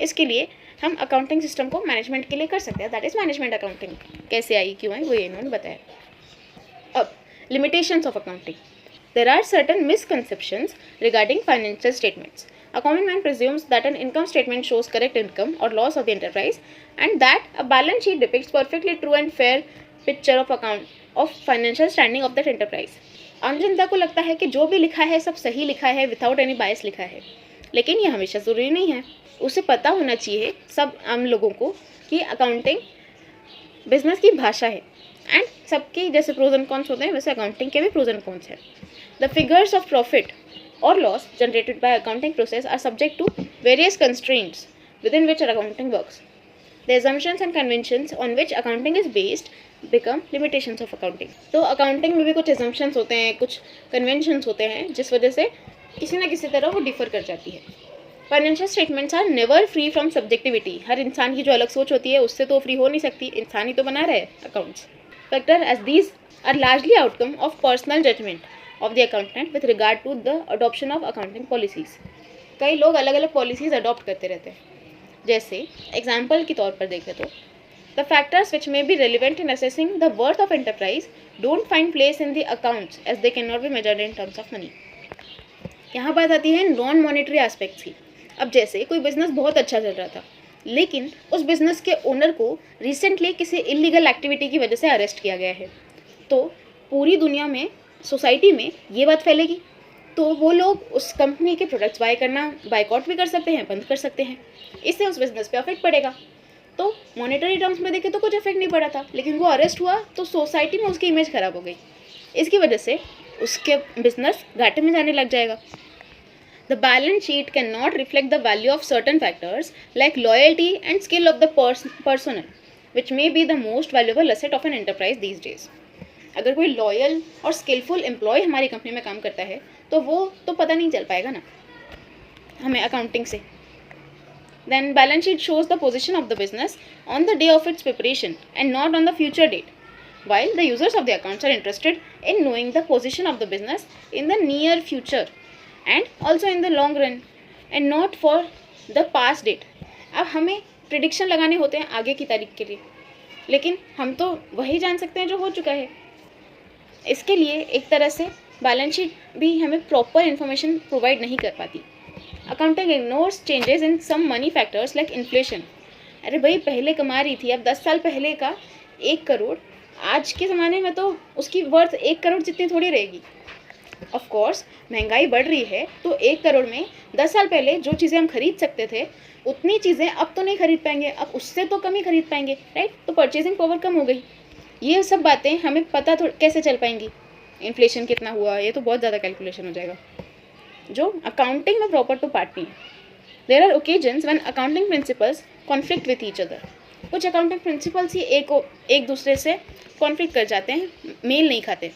इसके लिए हम accounting system को management के लिए कर सकते हैं. That is management accounting. कैसे आई क्यों आई वो ये इन्होंने बताया. अब limitations of accounting. There are certain misconceptions regarding financial statements. A common man presumes that an income statement shows correct income or loss of the enterprise, and that a balance sheet depicts perfectly true and fair picture of financial standing of that enterprise. आम जनता को लगता है कि जो भी लिखा है सब सही लिखा है, विदाउट एनी बायस लिखा है, लेकिन ये हमेशा ज़रूरी नहीं है. उसे पता होना चाहिए सब आम लोगों को कि अकाउंटिंग बिजनेस की भाषा है, एंड सबके जैसे प्रोज एंड कॉन्स होते हैं वैसे अकाउंटिंग के भी प्रोज एंड कॉन्स हैं. The figures of profit or loss generated by accounting process are subject to various constraints within which accounting works. The assumptions and conventions on which accounting is based become limitations of accounting. तो accounting में भी कुछ assumptions होते हैं, कुछ conventions होते हैं जिस वजह से किसी ना किसी तरह वो differ कर जाती है. Financial statements are never free from subjectivity. हर इंसान की जो अलग सोच होती है उससे तो free हो नहीं सकती, इंसान ही तो बना रहा है accounts. Factor as these are largely outcome of personal judgment of the accountant with regard to the adoption of accounting policies. कई लोग अलग अलग policies adopt करते रहते हैं. जैसे example के तौर पर देखें तो the factors which may be relevant in assessing the worth of enterprise don't find place in the accounts as they cannot be measured in terms of money. यहाँ बात आती है नॉन मॉनेटरी एस्पेक्ट्स की. अब जैसे कोई बिजनेस बहुत अच्छा चल रहा था, लेकिन उस बिजनेस के ओनर को रिसेंटली किसी इलीगल एक्टिविटी की वजह से अरेस्ट किया गया है, तो पूरी दुनिया में, सोसाइटी में ये बात फैलेगी, तो वो लोग उस कंपनी के प्रोडक्ट्स बाय करना बायकॉट भी कर सकते हैं, बंद कर सकते हैं. इससे उस बिजनेस पे अफेक्ट पड़ेगा. तो मॉनेटरी टर्म्स में देखें तो कुछ इफेक्ट नहीं पड़ा था, लेकिन वो अरेस्ट हुआ तो सोसाइटी में उसकी इमेज खराब हो गई. इसकी वजह से उसके बिजनेस घाटे में जाने लग जाएगा. The balance sheet cannot reflect the value of certain factors like loyalty and skill of the personnel, which may be the most valuable asset of an enterprise these days. अगर कोई लॉयल और skilful employ हमारी company में काम करता है तो वो तो पता नहीं चल पाएगा ना हमें अकाउंटिंग से. Then balance sheet shows the position of the business on the day of its preparation and not on the future date. While the users of the accounts are interested in knowing the position of the business in the near future and also in the long run and not for the past date. अब हमें prediction लगाने होते हैं आगे की तारीख के लिए, लेकिन हम तो वही जान सकते हैं जो हो चुका है. इसके लिए एक तरह से बैलेंस शीट भी हमें प्रॉपर इन्फॉर्मेशन प्रोवाइड नहीं कर पाती. Accounting ignores changes in some money factors like inflation. अरे भाई पहले कमा रही थी, अब 10 साल पहले का 1 करोड़ आज के ज़माने में तो उसकी वर्थ 1 करोड़ जितनी थोड़ी रहेगी. ऑफ कोर्स महंगाई बढ़ रही है तो 1 करोड़ में 10 साल पहले जो चीज़ें हम खरीद सकते थे उतनी चीज़ें अब तो नहीं खरीद पाएंगे, अब उससे तो कम ही खरीद पाएंगे, राइट. तो परचेजिंग पावर कम हो गई. ये सब बातें हमें पता कैसे चल पाएंगी. इन्फ्लेशन कितना हुआ, ये तो बहुत ज़्यादा कैलकुलेशन हो जाएगा जो अकाउंटिंग में प्रॉपर तो पार्ट नहीं है. There are occasions when accounting principles conflict with each other. कुछ अकाउंटिंग प्रिंसिपल्स ही एक दूसरे से कॉन्फ्लिक्ट कर जाते हैं, मेल नहीं खाते।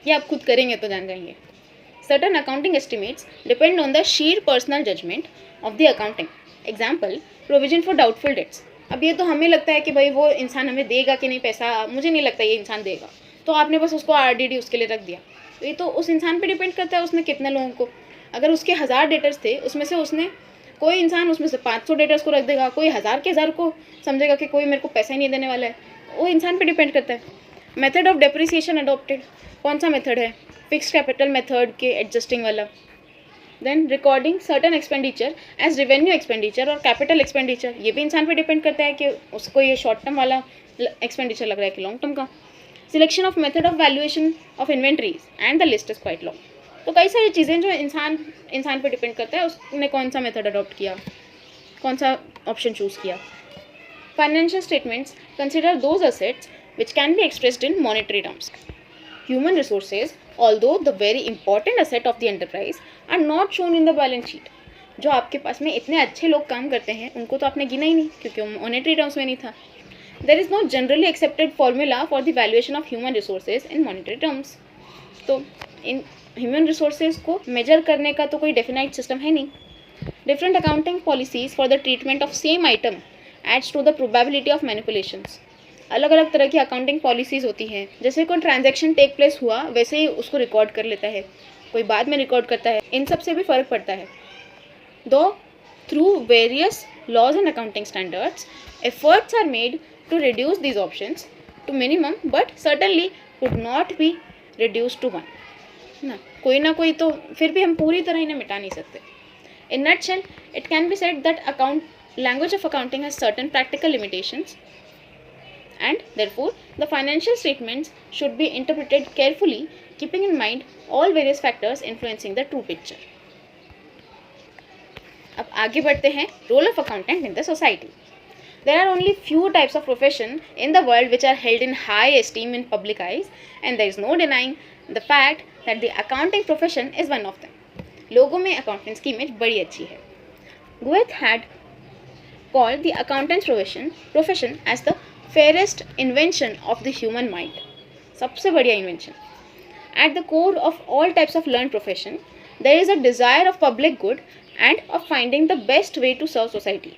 ये आप खुद करेंगे तो जान जाएंगे। Certain accounting estimates depend on the sheer personal judgement of the accounting. Example, provision for doubtful debts. अब ये तो हमें लगता है कि भाई वो इंसान हमें देगा कि नहीं पैसा, मुझे नहीं लगता ये इंसान देगा, तो आपने बस उसको RDD उसके लिए रख दिया। तो ये तो उस इंसान पे डिपेंड करता है उसने कितने लोगों को, अगर उसके 1000 डेटर्स थे उसमें से उसने कोई इंसान उसमें से 500 डेटर्स को रख देगा, कोई 1000 के 1000 को समझेगा कि कोई मेरे को पैसा ही नहीं देने वाला है, वो इंसान पे डिपेंड करता है। मेथड ऑफ डेप्रिसिएशन अडॉप्टेड, कौन सा मेथड है? फिक्स्ड कैपिटल मेथड के एडजस्टिंग वाला। Then recording certain expenditure as revenue expenditure और कैपिटल एक्सपेंडिचर, ये भी इंसान पे डिपेंड करता है कि उसको ये शॉर्ट टर्म वाला एक्सपेंडिचर लग रहा है कि लॉन्ग टर्म का। Selection of method of valuation of inventories and the list is quite long. तो कई सारी चीज़ें जो इंसान पे डिपेंड करता है उसने कौन सा मेथड अडॉप्ट किया, कौन सा ऑप्शन चूज़ किया। Financial statements consider those assets which can be expressed in monetary terms. Human resources, although the very important asset of the enterprise, are not shown in the balance sheet. जो आपके पास में इतने अच्छे लोग काम करते हैं उनको तो आपने गिना ही नहीं क्योंकि वो मॉनेटरी टर्म्स में नहीं था। There is no generally accepted formula for the valuation of human resources in monetary terms. तो इन ह्यूमन रिसोर्सेज को मेजर करने का तो कोई डेफिनाइट सिस्टम है नहीं। Different accounting policies for the treatment of same item adds to the probability of manipulations. अलग अलग तरह की अकाउंटिंग पॉलिसीज़ होती हैं, जैसे कोई ट्रांजैक्शन टेक प्लेस हुआ वैसे ही उसको रिकॉर्ड कर लेता है, कोई बाद में रिकॉर्ड करता है, इन सब से भी फ़र्क पड़ता है। Though through various laws and accounting standards efforts are made to reduce these options to minimum but certainly could not be reduce to one. ना कोई तो फिर भी हम पूरी तरह इन्हें मिटा नहीं सकते। In nutshell it can be said that language of accounting has certain practical limitations and therefore the financial statements should be interpreted carefully, keeping in mind all various factors influencing the true picture. अब आगे बढ़ते हैं role of accountant in the society. There are only few types of profession in the world which are held in high esteem in public eyes, and there is no denying the fact that the accounting profession is one of them. लोगों में accountants की image बड़ी अच्छी है. Goethe had called the accountant's profession as the fairest invention of the human mind. सबसे बढ़िया invention. At the core of all types of learned profession, there is a desire of public good and of finding the best way to serve society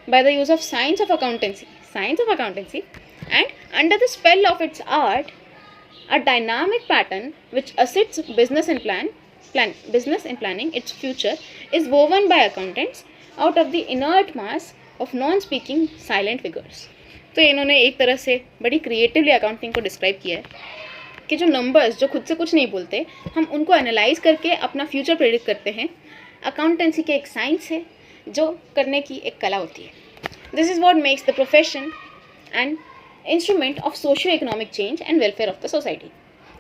by the use of science of accountancy, and under the spell of its art, a dynamic pattern which assists business in planning its future is woven by accountants out of the inert mass of non-speaking silent figures. तो इन्होंने एक तरह से बड़ी creatively accounting को describe किया है कि जो नंबर्स जो खुद से कुछ नहीं बोलते, हम उनको एनालाइज करके अपना फ्यूचर प्रेडिक्ट करते हैं। अकाउंटेंसी के एक साइंस है जो करने की एक कला होती है। This is what makes the profession an instrument of socio economic change and welfare of the society.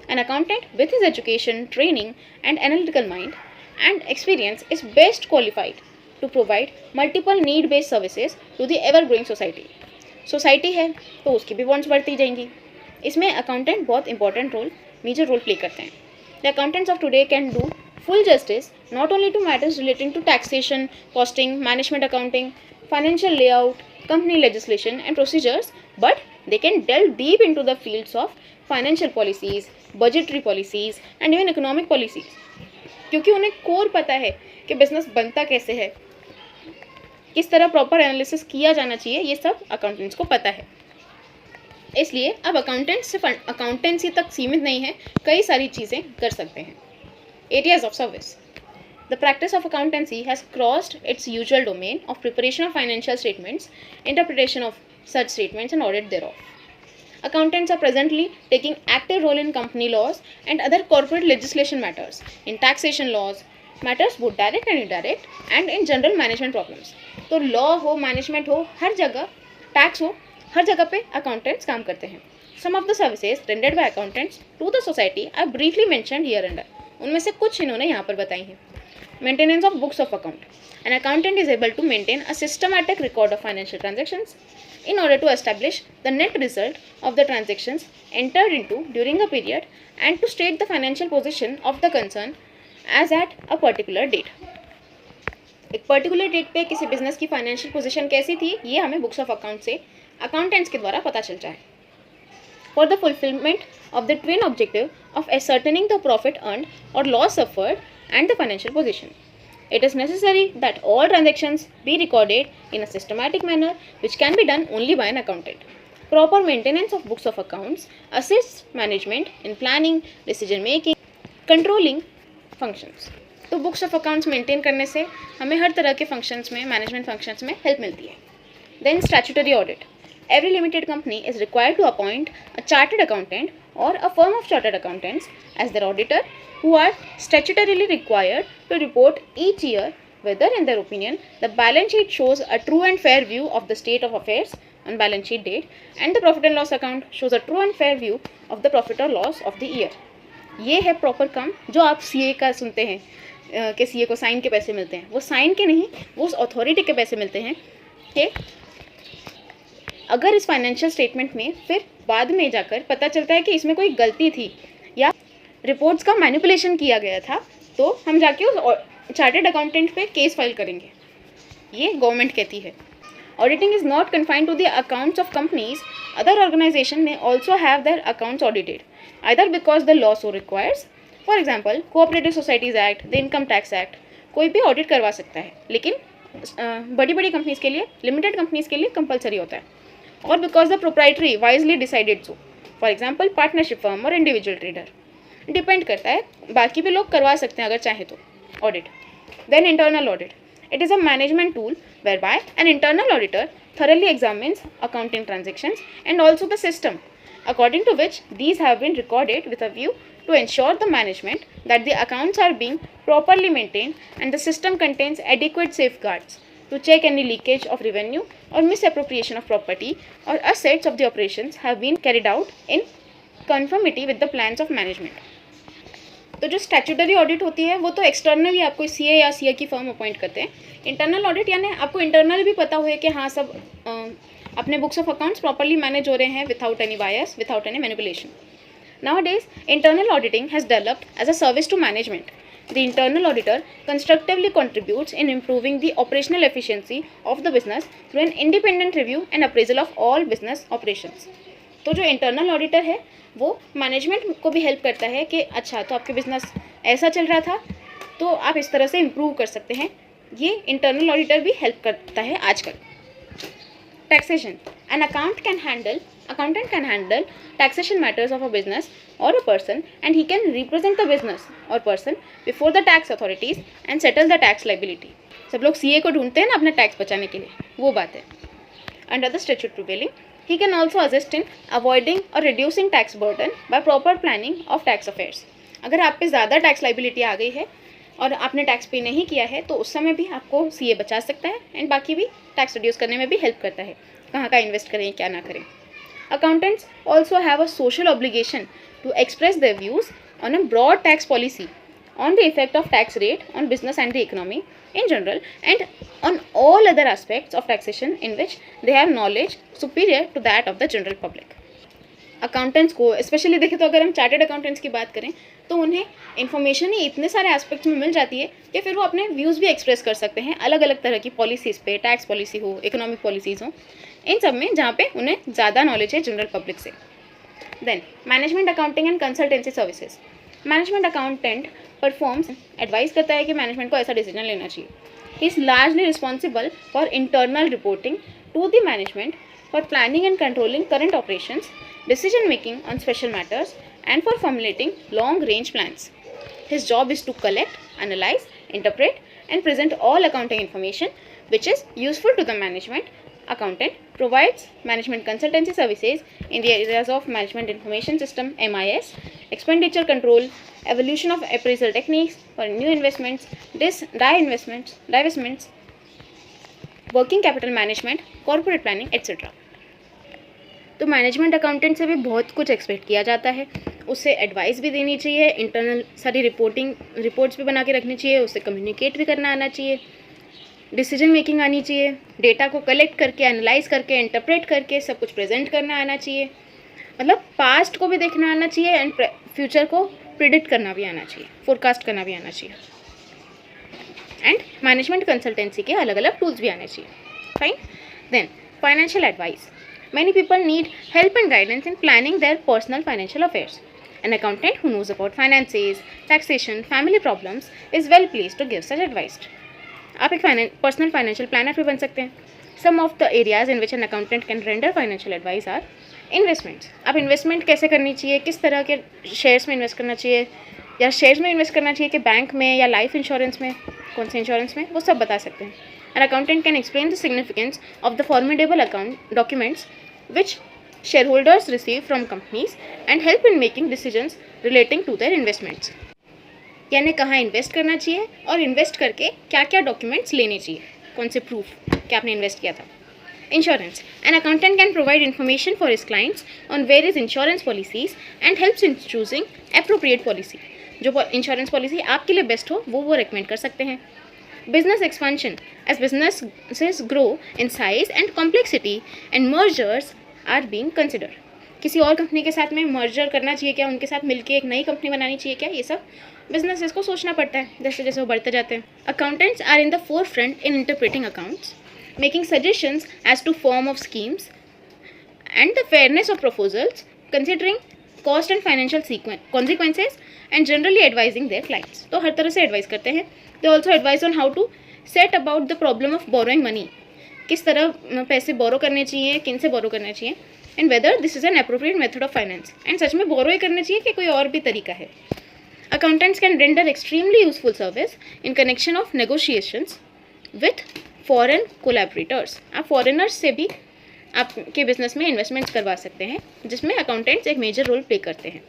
An accountant with his education, training and analytical mind and experience is best qualified to provide multiple need based services to the ever growing society है तो उसकी भी wants बढ़ती जाएंगी। इसमें accountant बहुत important major role play करते हैं। The accountants of today can do full justice not only to matters relating to taxation, costing, management accounting, financial layout, company legislation and procedures, but they can delve deep into the fields of financial policies, budgetary policies and even economic policies, क्योंकि उन्हें core पता है कि business बनता कैसे है, किस तरह प्रॉपर एनालिसिस किया जाना चाहिए, ये सब अकाउंटेंट्स को पता है। इसलिए अब अकाउंटेंट सिर्फ अकाउंटेंसी तक सीमित नहीं है, कई सारी चीज़ें कर सकते हैं। Areas of service. The practice of accountancy has crossed its usual domain of preparation of financial statements, interpretation of such statements and audit thereof. Accountants are presently taking active role in company laws and other corporate legislation matters, in taxation laws, matters both direct and indirect, and in general management problems. तो law हो, management हो, हर जगह tax हो, हर जगह पे accountants काम करते हैं. Some of the services rendered by accountants to the society are briefly mentioned hereunder. उनमें से कुछ इन्होंने यहाँ पर बताई हैं। Maintenance of books of account. An accountant is able to maintain a systematic record of financial transactions in order to establish the net result of the transactions entered into during a period and to state the financial position of the concern as at a particular date. एक particular date पे किसी business की financial position कैसी थी, ये हमें books of account से accountants के द्वारा पता चलता है. For the fulfilment of the twin objective of ascertaining the profit earned और loss suffered and the financial position, it is necessary that all transactions be recorded in a systematic manner, which can be done only by an accountant. Proper maintenance of books of accounts assists management in planning, decision making, controlling functions. तो books of accounts maintain करने से हमें हर तरह के functions में, management functions में help मिलती है. Then statutory audit. Every limited company is required to appoint a chartered accountant or a firm of chartered accountants as their auditor, who are statutorily required to report each year whether, in their opinion, the balance sheet shows a true and fair view of the state of affairs on balance sheet date, and the profit and loss account shows a true and fair view of the profit or loss of the year. ये है proper काम जो आप CA का सुनते हैं कि CA को साइन के पैसे मिलते हैं. वो साइन के नहीं, वो उस अथॉरिटी के पैसे मिलते हैं कि अगर इस फाइनेंशियल स्टेटमेंट में फिर बाद में जाकर पता चलता है कि इसमें कोई गलती थी या रिपोर्ट्स का मैनिपुलेशन किया गया था, तो हम जाके उस चार्टेड अकाउंटेंट पे केस फाइल करेंगे. ये गवर्नमेंट कहती है. Auditing is not confined to the accounts of companies. Other organisation में also have their accounts audited either because the law so requires. For example, cooperative societies act, the income tax act, कोई भी audit करवा सकता है, लेकिन बड़ी बड़ी companies के लिए, लिमिटेड कंपनीज के लिए कंपलसरी होता है. और because the proprietary wisely decided so. For example, partnership firm और इंडिविजुअल ट्रेडर. डिपेंड करता है, बाकी भी लोग करवा सकते हैं अगर चाहे तो audit. Then internal audit. It is a management tool whereby an internal auditor thoroughly examines accounting transactions and also the system, according to which these have been recorded with a view to ensure the management that the accounts are being properly maintained and the system contains adequate safeguards to check any leakage of revenue or misappropriation of property or assets of the operations have been carried out in conformity with the plans of management. तो जो statutory audit होती है वो तो externally आपको CA या CA की firm appoint करते हैं. इंटरनल ऑडिट यानी आपको इंटरनल भी पता हुए कि हाँ सब अपने books of accounts properly manage हो रहे हैं without any bias, without any manipulation. Nowadays, internal auditing has developed as a service to management. The internal auditor constructively contributes in improving the operational efficiency of the business through an independent review and appraisal of all business operations. तो जो internal auditor है वो management को भी help करता है कि अच्छा तो आपके बिजनेस ऐसा चल रहा था तो आप इस तरह से इम्प्रूव कर सकते हैं. ये इंटरनल ऑडिटर भी हेल्प करता है आजकल. Taxation. An accountant can handle taxation matters of a business or a person, and he can represent the business or person before the tax authorities and settle the tax liability. सब लोग CA को ढूंढते हैं ना अपना tax बचाने के लिए, वो बात है. Under the statute prevailing, he can also assist in avoiding or reducing tax burden by proper planning of tax affairs. अगर आप पे ज़्यादा टैक्स लाइबिलिटी आ गई है और आपने टैक्स पे नहीं किया है तो उस समय भी आपको सीए बचा सकता है, एंड बाकी भी टैक्स रिड्यूस करने में भी हेल्प करता है, कहाँ का इन्वेस्ट करें क्या ना करें. Accountants also have a social obligation to express their views on a broad tax policy, on the effect of tax rate on business and the economy in general, and on all other aspects of taxation in which they have knowledge superior to that of the general public. Accountants को specially देखें तो अगर हम chartered accountants की बात करें तो उन्हें इन्फॉर्मेशन ही इतने सारे एस्पेक्ट्स में मिल जाती है कि फिर वो अपने व्यूज़ भी एक्सप्रेस कर सकते हैं अलग अलग तरह की पॉलिसीज़ पे, टैक्स पॉलिसी हो, इकोनॉमिक पॉलिसीज़ हो, इन सब में जहाँ पे उन्हें ज़्यादा नॉलेज है जनरल पब्लिक से. Then management accounting and consultancy services. Management accountant performs advice करता है कि मैनेजमेंट को ऐसा डिसीजन लेना चाहिए. He is largely responsible for internal reporting to the management, for planning and controlling current operations, decision making on special matters, and for formulating long range plans. His job is to collect, analyze, interpret, and present all accounting information which is useful to the management. Accountant provides management consultancy services in the areas of management information system (MIS), expenditure control, evolution of appraisal techniques for new investments, divestments, working capital management, corporate planning etcetera. तो management accountant से भी बहुत कुछ expect किया जाता है. उससे advice भी देनी चाहिए, इंटरनल सारी रिपोर्ट्स भी बना के रखनी चाहिए, उससे कम्युनिकेट भी करना आना चाहिए, डिसीजन मेकिंग आनी चाहिए, डेटा को कलेक्ट करके, एनालाइज करके, इंटरप्रेट करके सब कुछ प्रेजेंट करना आना चाहिए. मतलब पास्ट को भी देखना आना चाहिए एंड फ्यूचर को प्रिडिक्ट करना भी आना चाहिए, फोरकास्ट करना भी आना चाहिए. एंड मैनेजमेंट कंसल्टेंसी के अलग अलग टूल्स भी आने चाहिए. Fine. Then financial advice. Many people need help and guidance in planning their personal financial affairs. An accountant who knows about finances, taxation, family problems is well placed to give such advice. आप एक personal financial planner भी बन सकते हैं. Some of the areas in which an accountant can render financial advice are investments. आप investment कैसे करनी चाहिए, किस तरह के शेयर्स में इन्वेस्ट करना चाहिए, या शेयर्स में इन्वेस्ट करना चाहिए कि बैंक में या लाइफ इंश्योरेंस में, कौन से इंश्योरेंस में, वो सब बता सकते हैं. An accountant can explain the significance of the formidable account documents which shareholders receive from companies and help in making decisions relating to their investments. यानी कहाँ इन्वेस्ट करना चाहिए और इन्वेस्ट करके क्या क्या डॉक्यूमेंट्स लेने चाहिए, कौन से प्रूफ कि आपने इन्वेस्ट किया था. Insurance. An accountant can provide information for his clients on various insurance policies and helps in choosing appropriate policy. जो इंश्योरेंस पॉलिसी आपके लिए बेस्ट हो वो रेकमेंड कर सकते हैं. Business expansion. As businesses grow in size and complexity and mergers are being considered. किसी और कंपनी के साथ में मर्जर करना चाहिए क्या, उनके साथ मिलके एक नई कंपनी बनानी चाहिए क्या, ये सब बिजनेसेस को सोचना पड़ता है जैसे जैसे वो बढ़ते जाते हैं. Accountants are in the forefront in interpreting accounts, making suggestions as to form of schemes and the fairness of proposals, considering cost and financial consequences and generally advising their clients. तो हर तरह से एडवाइस करते हैं. They also advise on how to set about the problem of borrowing money. किस तरह पैसे बोरो करने चाहिए, किन से बोरो करना चाहिए, and whether this is an appropriate method of finance. And सच में बोरो ही करना चाहिए कि कोई और भी तरीका है. Accountants can render extremely useful service in connection of negotiations with foreign collaborators. आप foreigners से भी आपके बिजनेस में इन्वेस्टमेंट्स करवा सकते हैं, जिसमें अकाउंटेंट्स एक मेजर रोल प्ले करते हैं.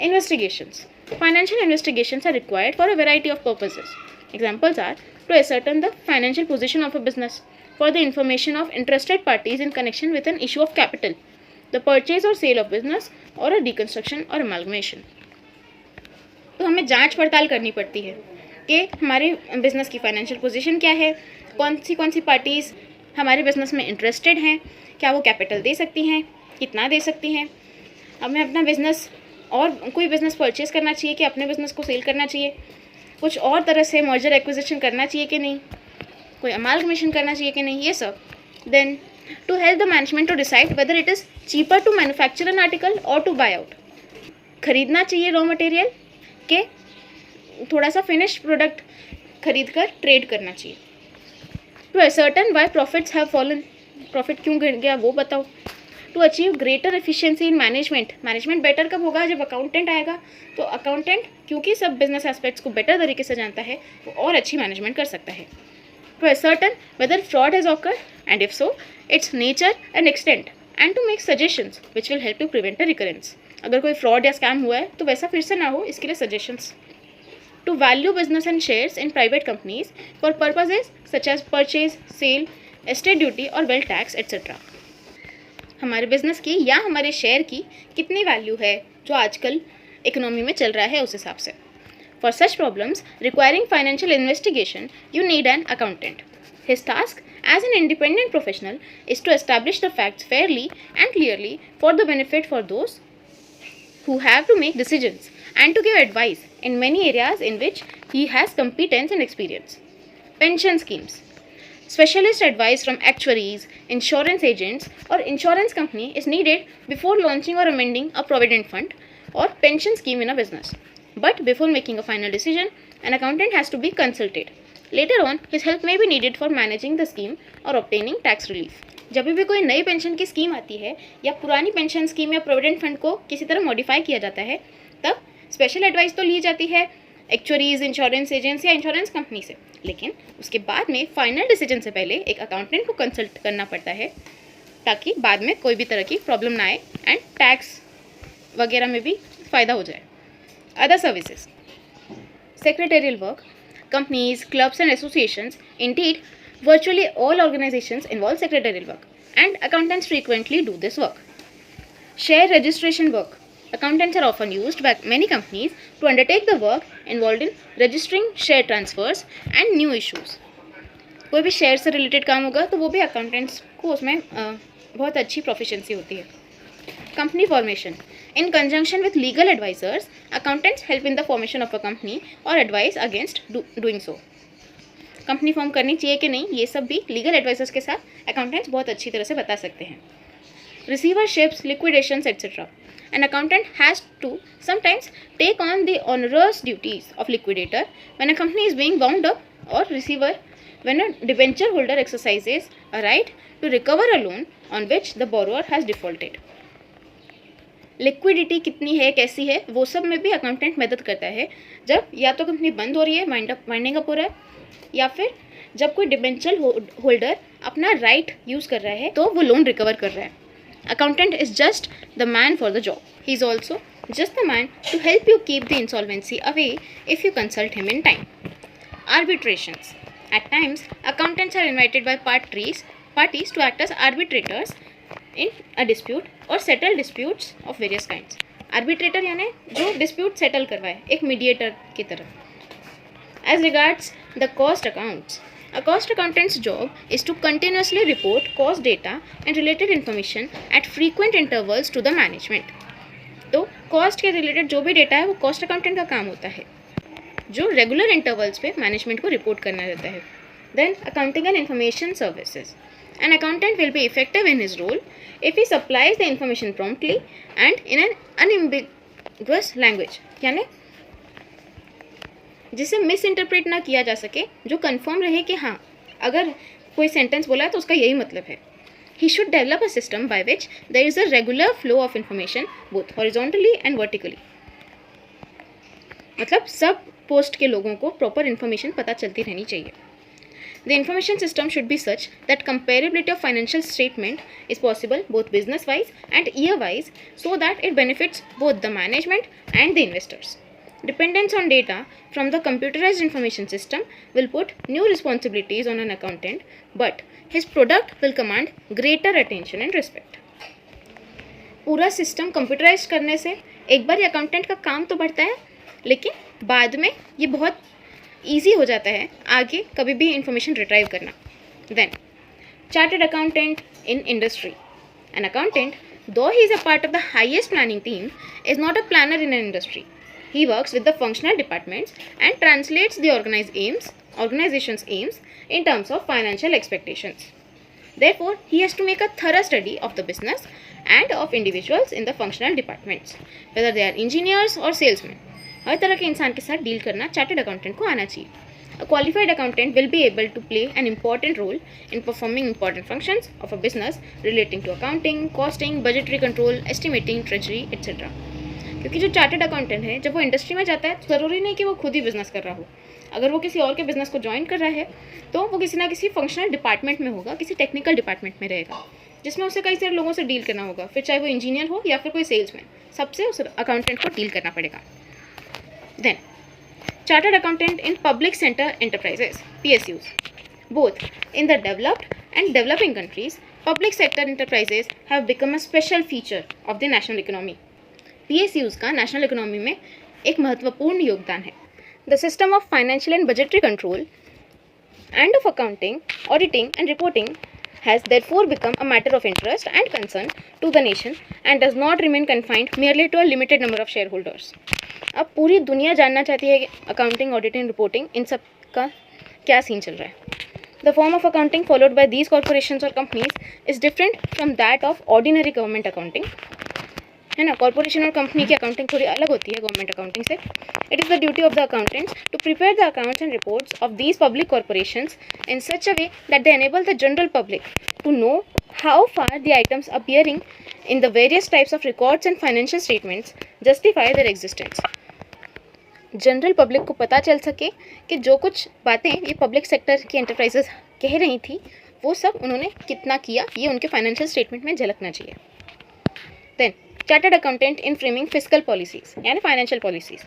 Investigations. Financial investigations are required for a variety of purposes. Examples are to ascertain the financial position of a business, for the information of interested parties in connection with an issue of capital, the purchase or sale of business, or a deconstruction or amalgamation. तो हमें जांच पड़ताल करनी पड़ती है कि हमारे business की फाइनेंशियल पोजीशन क्या है, कौन सी पार्टीज़ हमारे बिजनेस में इंटरेस्टेड हैं, क्या वो कैपिटल दे सकती हैं, कितना दे सकती हैं, हमें अपना बिजनेस और कोई बिज़नेस परचेज़ करना चाहिए कि अपने बिज़नेस को सेल करना चाहिए, कुछ और तरह से मर्जर एक्विजिशन करना चाहिए कि नहीं, कोई अमालगमेशन करना चाहिए कि नहीं, ये सब. Then to help the management to decide whether it is cheaper to manufacture an article or to buy out. खरीदना चाहिए रॉ मटेरियल के थोड़ा सा फिनिश्ड प्रोडक्ट खरीद कर ट्रेड करना चाहिए. To ascertain why profits have fallen. Profit क्यों गिर गया वो बताओ. To achieve greater efficiency in management better कब होगा, जब अकाउंटेंट आएगा. तो अकाउंटेंट क्योंकि सब बिजनेस एस्पेक्ट्स को बेटर तरीके से जानता है, वो और अच्छी मैनेजमेंट कर सकता है. To ascertain whether fraud has occurred and if so its nature and extent, and to make suggestions which will help to prevent a recurrence. अगर कोई फ्रॉड या स्कैम हुआ है तो वैसा फिर से ना हो, इसके लिए suggestions. To value business and shares in private companies for purposes such as purchase, sale, estate duty और वेल्थ टैक्स एट्सेट्रा. हमारे बिजनेस की या हमारे शेयर की कितनी वैल्यू है जो आजकल इकोनॉमी में चल रहा है उस हिसाब से. For such problems requiring financial investigation you need an accountant. His task as an independent professional is to establish the facts fairly and clearly for the benefit for those who have to make decisions and to give advice in many areas in which he has competence and experience. Pension schemes. Specialist advice from actuaries, insurance agents or insurance company is needed before launching or amending a provident fund or pension scheme in a business. But before making a final decision, an accountant has to be consulted. Later on, his help may be needed for managing the scheme or obtaining tax relief. जब भी कोई नई pension की scheme आती है या पुरानी pension scheme या प्रोविडेंट फंड को किसी तरह मॉडिफाई किया जाता है, तब स्पेशल एडवाइस तो ली जाती है एक्चुअरीज, इंश्योरेंस एजेंट्स या इंश्योरेंस कंपनी से, लेकिन उसके बाद में फाइनल डिसीजन से पहले एक अकाउंटेंट को कंसल्ट करना पड़ता है ताकि बाद में कोई भी तरह की प्रॉब्लम ना आए एंड टैक्स वगैरह में भी फ़ायदा हो जाए. Other services. Secretarial work. Companies, clubs and associations, indeed virtually all organizations involve secretarial work, and accountants frequently do this work. Share registration work. Accountants are often used by many companies to undertake the work involved in registering share transfers and new issues. कोई भी share से related काम होगा तो वो भी accountants को उसमें बहुत अच्छी प्रोफिशिएंसी होती है. Company formation. In conjunction with legal advisors, accountants help in the formation of a company or advise against doing so. Company form करनी चाहिए कि नहीं, ये सब भी लीगल एडवाइजर्स के साथ अकाउंटेंट्स बहुत अच्छी तरह से बता सकते हैं. Receiverships, liquidations, etc. An accountant has to sometimes take on the onerous duties of liquidator when a company is being wound up, or receiver when a debenture holder exercises a right to recover a loan on which the borrower has defaulted. Liquidity कितनी है, कैसी है, वो सब में भी accountant मदद करता है जब या तो कंपनी बंद हो रही है, वाइंडिंग अप हो रहा है, या फिर जब कोई डिबेंचर होल्डर अपना राइट यूज़ कर रहा है तो वो लोन रिकवर कर रहा है. Accountant is just the man for the job. He is also just the man to help you keep the insolvency away if you consult him in time. Arbitrations. At times, accountants are invited by parties to act as arbitrators in a dispute or settle disputes of various kinds. Arbitrator यानी जो dispute settle करवाए, एक mediator की तरह. As regards the cost accounts, a cost accountant's job is to continuously report cost data and related information at frequent intervals to the management. तो cost के related जो भी data है वो cost accountant का काम होता है, जो regular intervals पे management को report करना रहता है. Then accounting and information services. An accountant will be effective in his role if he supplies the information promptly and in an unambiguous language, यानी जिसे मिस इंटरप्रेट ना किया जा सके, जो कंफर्म रहे कि हाँ अगर कोई सेंटेंस बोला है तो उसका यही मतलब है. He should develop a system by which there is a regular flow of information both horizontally and vertically. मतलब सब पोस्ट के लोगों को प्रॉपर इन्फॉर्मेशन पता चलती रहनी चाहिए. The information system should be such that comparability of financial statement is possible both business wise and year wise, so that it benefits both the management and the investors. Dependence on data from the computerized information system will put new responsibilities on an accountant, but his product will command greater attention and respect. पूरा system computerise करने से एक बार accountant का काम तो बढ़ता है, लेकिन बाद में ये बहुत ईजी हो जाता है आगे कभी भी इंफॉर्मेशन रिट्राइव करना. Then, chartered accountant in industry. An accountant, though he is a part of the highest planning team, is not a planner in an industry. He works with the functional departments and translates the organization's aims in terms of financial expectations. Therefore, he has to make a thorough study of the business and of individuals in the functional departments, whether they are engineers or salesmen. हर तरह के इंसान के साथ deal करना chartered accountant को आना चाहिए. A qualified accountant will be able to play an important role in performing important functions of a business relating to accounting, costing, budgetary control, estimating, treasury, etc. क्योंकि जो चार्टर्ड अकाउंटेंट है जब वो industry में जाता है तो ज़रूरी नहीं कि वो खुद ही बिजनेस कर रहा हो. अगर वो किसी और के बिजनेस को ज्वाइन कर रहा है तो वो किसी ना किसी फंक्शनल डिपार्टमेंट में होगा, किसी टेक्निकल डिपार्टमेंट में रहेगा, जिसमें उसे कई सारे लोगों से डील करना होगा. फिर चाहे वो इंजीनियर हो या फिर कोई सेल्समैन, सबसे उस अकाउंटेंट को डील करना पड़ेगा. Then chartered accountant in public sector enterprises, PSUs. Both in the developed and developing countries, public sector enterprises have become a special feature of the national economy. PSUs का national economy में एक महत्वपूर्ण योगदान है. The system of financial and budgetary control end of accounting, auditing and reporting has therefore become a matter of interest and concern to the nation and does not remain confined merely to a limited number of shareholders. अब पूरी दुनिया जानना चाहती है कि accounting, auditing, reporting इन सब का क्या सीन चल रहा है. The form of accounting followed by these corporations or companies is different from that of ordinary government accounting. है ना, कॉर्पोरेशन और कंपनी की अकाउंटिंग थोड़ी अलग होती है गवर्नमेंट अकाउंटिंग से. It is the duty of the accountants to prepare the accounts and reports of these public corporations in such a way that they enable the general public to know how far the items appearing in the various types of records and financial statements justify their existence. General public को पता चल सके कि जो कुछ बातें ये public sector की एंटरप्राइजेस कह रही थी वो सब उन्होंने कितना किया, ये उनके फाइनेंशियल स्टेटमेंट में झलकना चाहिए. Then Chartered accountant in framing fiscal policies and financial policies.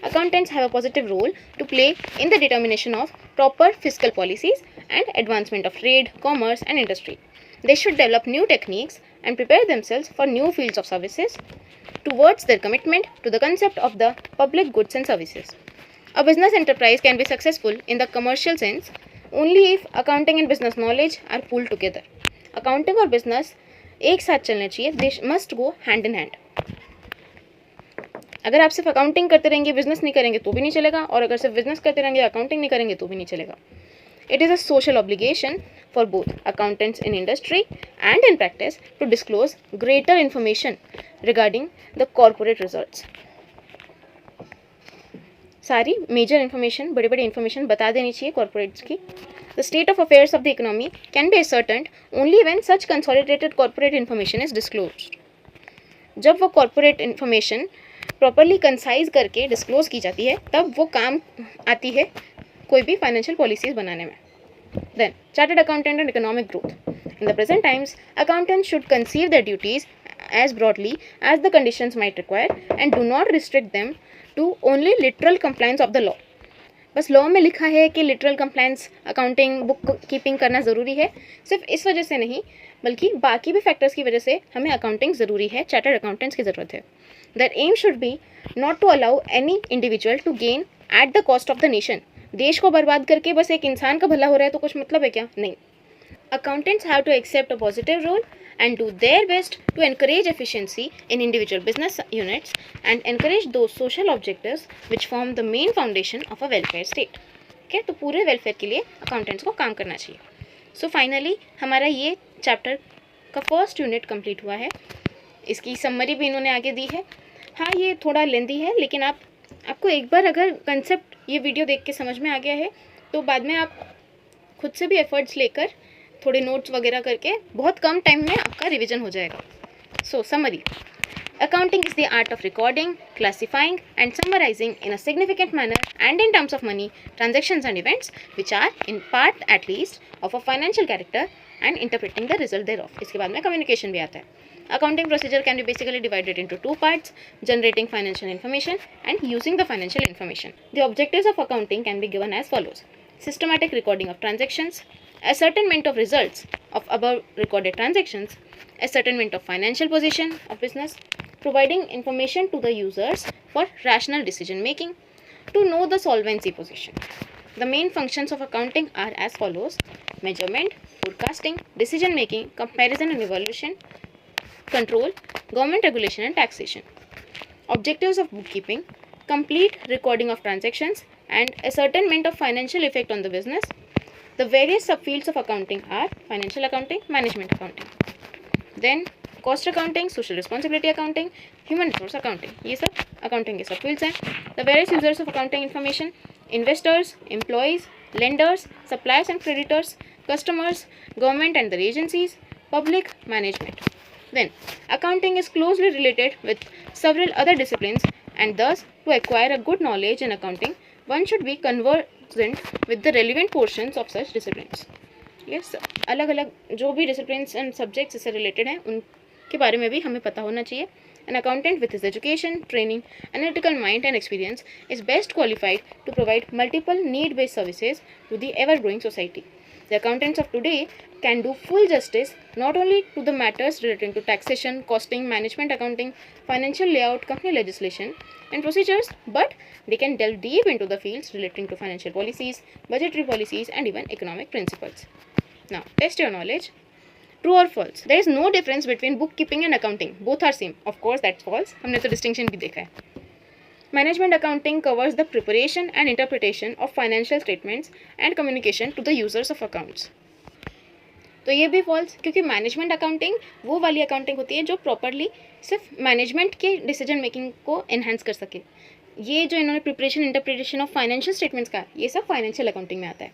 Accountants have a positive role to play in the determination of proper fiscal policies and advancement of trade, commerce and industry. They should develop new techniques and prepare themselves for new fields of services towards their commitment to the concept of the public goods and services. A business enterprise can be successful in the commercial sense only if accounting and business knowledge are pulled together. Accounting और business एक साथ चलना चाहिए. They must go hand in hand. अगर आप सिर्फ accounting करते रहेंगे, बिजनेस नहीं करेंगे तो भी नहीं चलेगा, और अगर सिर्फ बिजनेस करते रहेंगे, अकाउंटिंग नहीं करेंगे तो भी नहीं चलेगा. It is a social obligation for both accountants in industry and in practice to disclose greater information regarding the corporate results. सारी मेजर इन्फॉर्मेशन, बड़ी बड़ी इन्फॉर्मेशन बता देनी चाहिए कॉर्पोरेट्स की. The state of affairs of the economy can be ascertained only when such consolidated corporate information is disclosed. जब वो corporate information properly concise करके डिस्क्लोज की जाती है तब वो काम आती है कोई भी फाइनेंशियल पॉलिसीज बनाने में. Then chartered accountant and economic growth. In the present times accountants should conceive their duties as broadly as the conditions might require and do not restrict them to only literal compliance of the law. बस law में लिखा है कि literal compliance accounting book keeping करना ज़रूरी है, सिर्फ इस वजह से नहीं बल्कि बाकी भी फैक्टर्स की वजह से हमें अकाउंटिंग ज़रूरी है, चार्टर्ड अकाउंटेंट्स की ज़रूरत है. That aim should be not to allow any individual to gain at the cost of the nation. देश को बर्बाद करके बस एक इंसान का भला हो रहा है तो कुछ मतलब है क्या? नहीं. Accountants have to accept a positive role and do their best to encourage efficiency in individual business units and encourage those social objectives which form the main foundation of a welfare state. Okay, तो पूरे welfare के लिए accountants को काम करना चाहिए. So finally हमारा ये चैप्टर का फर्स्ट यूनिट कंप्लीट हुआ है. इसकी समरी भी इन्होंने आगे दी है. हाँ, ये थोड़ा लेंदी है लेकिन आपको एक बार अगर कंसेप्ट ये वीडियो देख के समझ में आ गया है तो बाद में आप खुद से भी एफर्ट्स लेकर थोड़े नोट्स वगैरह करके बहुत कम टाइम में आपका रिवीजन हो जाएगा. सो summary. Accounting is the art of recording, classifying and summarizing in a significant manner and in terms of money, transactions and events which are in part at least of a financial character and interpreting the result thereof. इसके बाद में communication भी आता है. Accounting procedure can be basically divided into two parts: generating financial information and using the financial information. The objectives of accounting can be given as follows: systematic recording of transactions, ascertainment of results of above recorded transactions, ascertainment of financial position of business, providing information to the users for rational decision making, to know the solvency position. The main functions of accounting are as follows: measurement, forecasting, decision making, comparison and evaluation, control, government regulation and taxation. Objectives of bookkeeping: complete recording of transactions and ascertainment of financial effect on the business. The various subfields of accounting are financial accounting, management accounting. Then cost accounting, social responsibility accounting, human resource accounting. ये सब accounting के subfields हैं. The various users of accounting information: investors, employees, lenders, suppliers and creditors, customers, government and their agencies, public, management. Then accounting is closely related with several other disciplines and thus to acquire a good knowledge in accounting one should be conversant with the relevant portions of such disciplines. Yes, अलग अलग जो भी disciplines and subjects इससे related हैं उनके बारे में भी हमें पता होना चाहिए. An accountant with his education, training, analytical mind and experience is best qualified to provide multiple need-based services to the ever-growing society. The accountants of today can do full justice not only to the matters relating to taxation, costing, management accounting, financial layout, company legislation and procedures, but they can delve deep into the fields relating to financial policies, budgetary policies and even economic principles. Now, test your knowledge. True or false? There is no difference between bookkeeping and accounting. Both are same. Of course, that's false. हमने तो distinction भी देखा है. Management accounting covers the preparation and interpretation of financial statements and communication to the users of accounts. तो ये भी false, क्योंकि management accounting वो वाली अकाउंटिंग होती है जो प्रॉपरली सिर्फ मैनेजमेंट के डिसीजन मेकिंग को एनहांस कर सके. ये जो इन्होंने preparation interpretation of financial statements का, ये सब फाइनेंशियल अकाउंटिंग में आता है.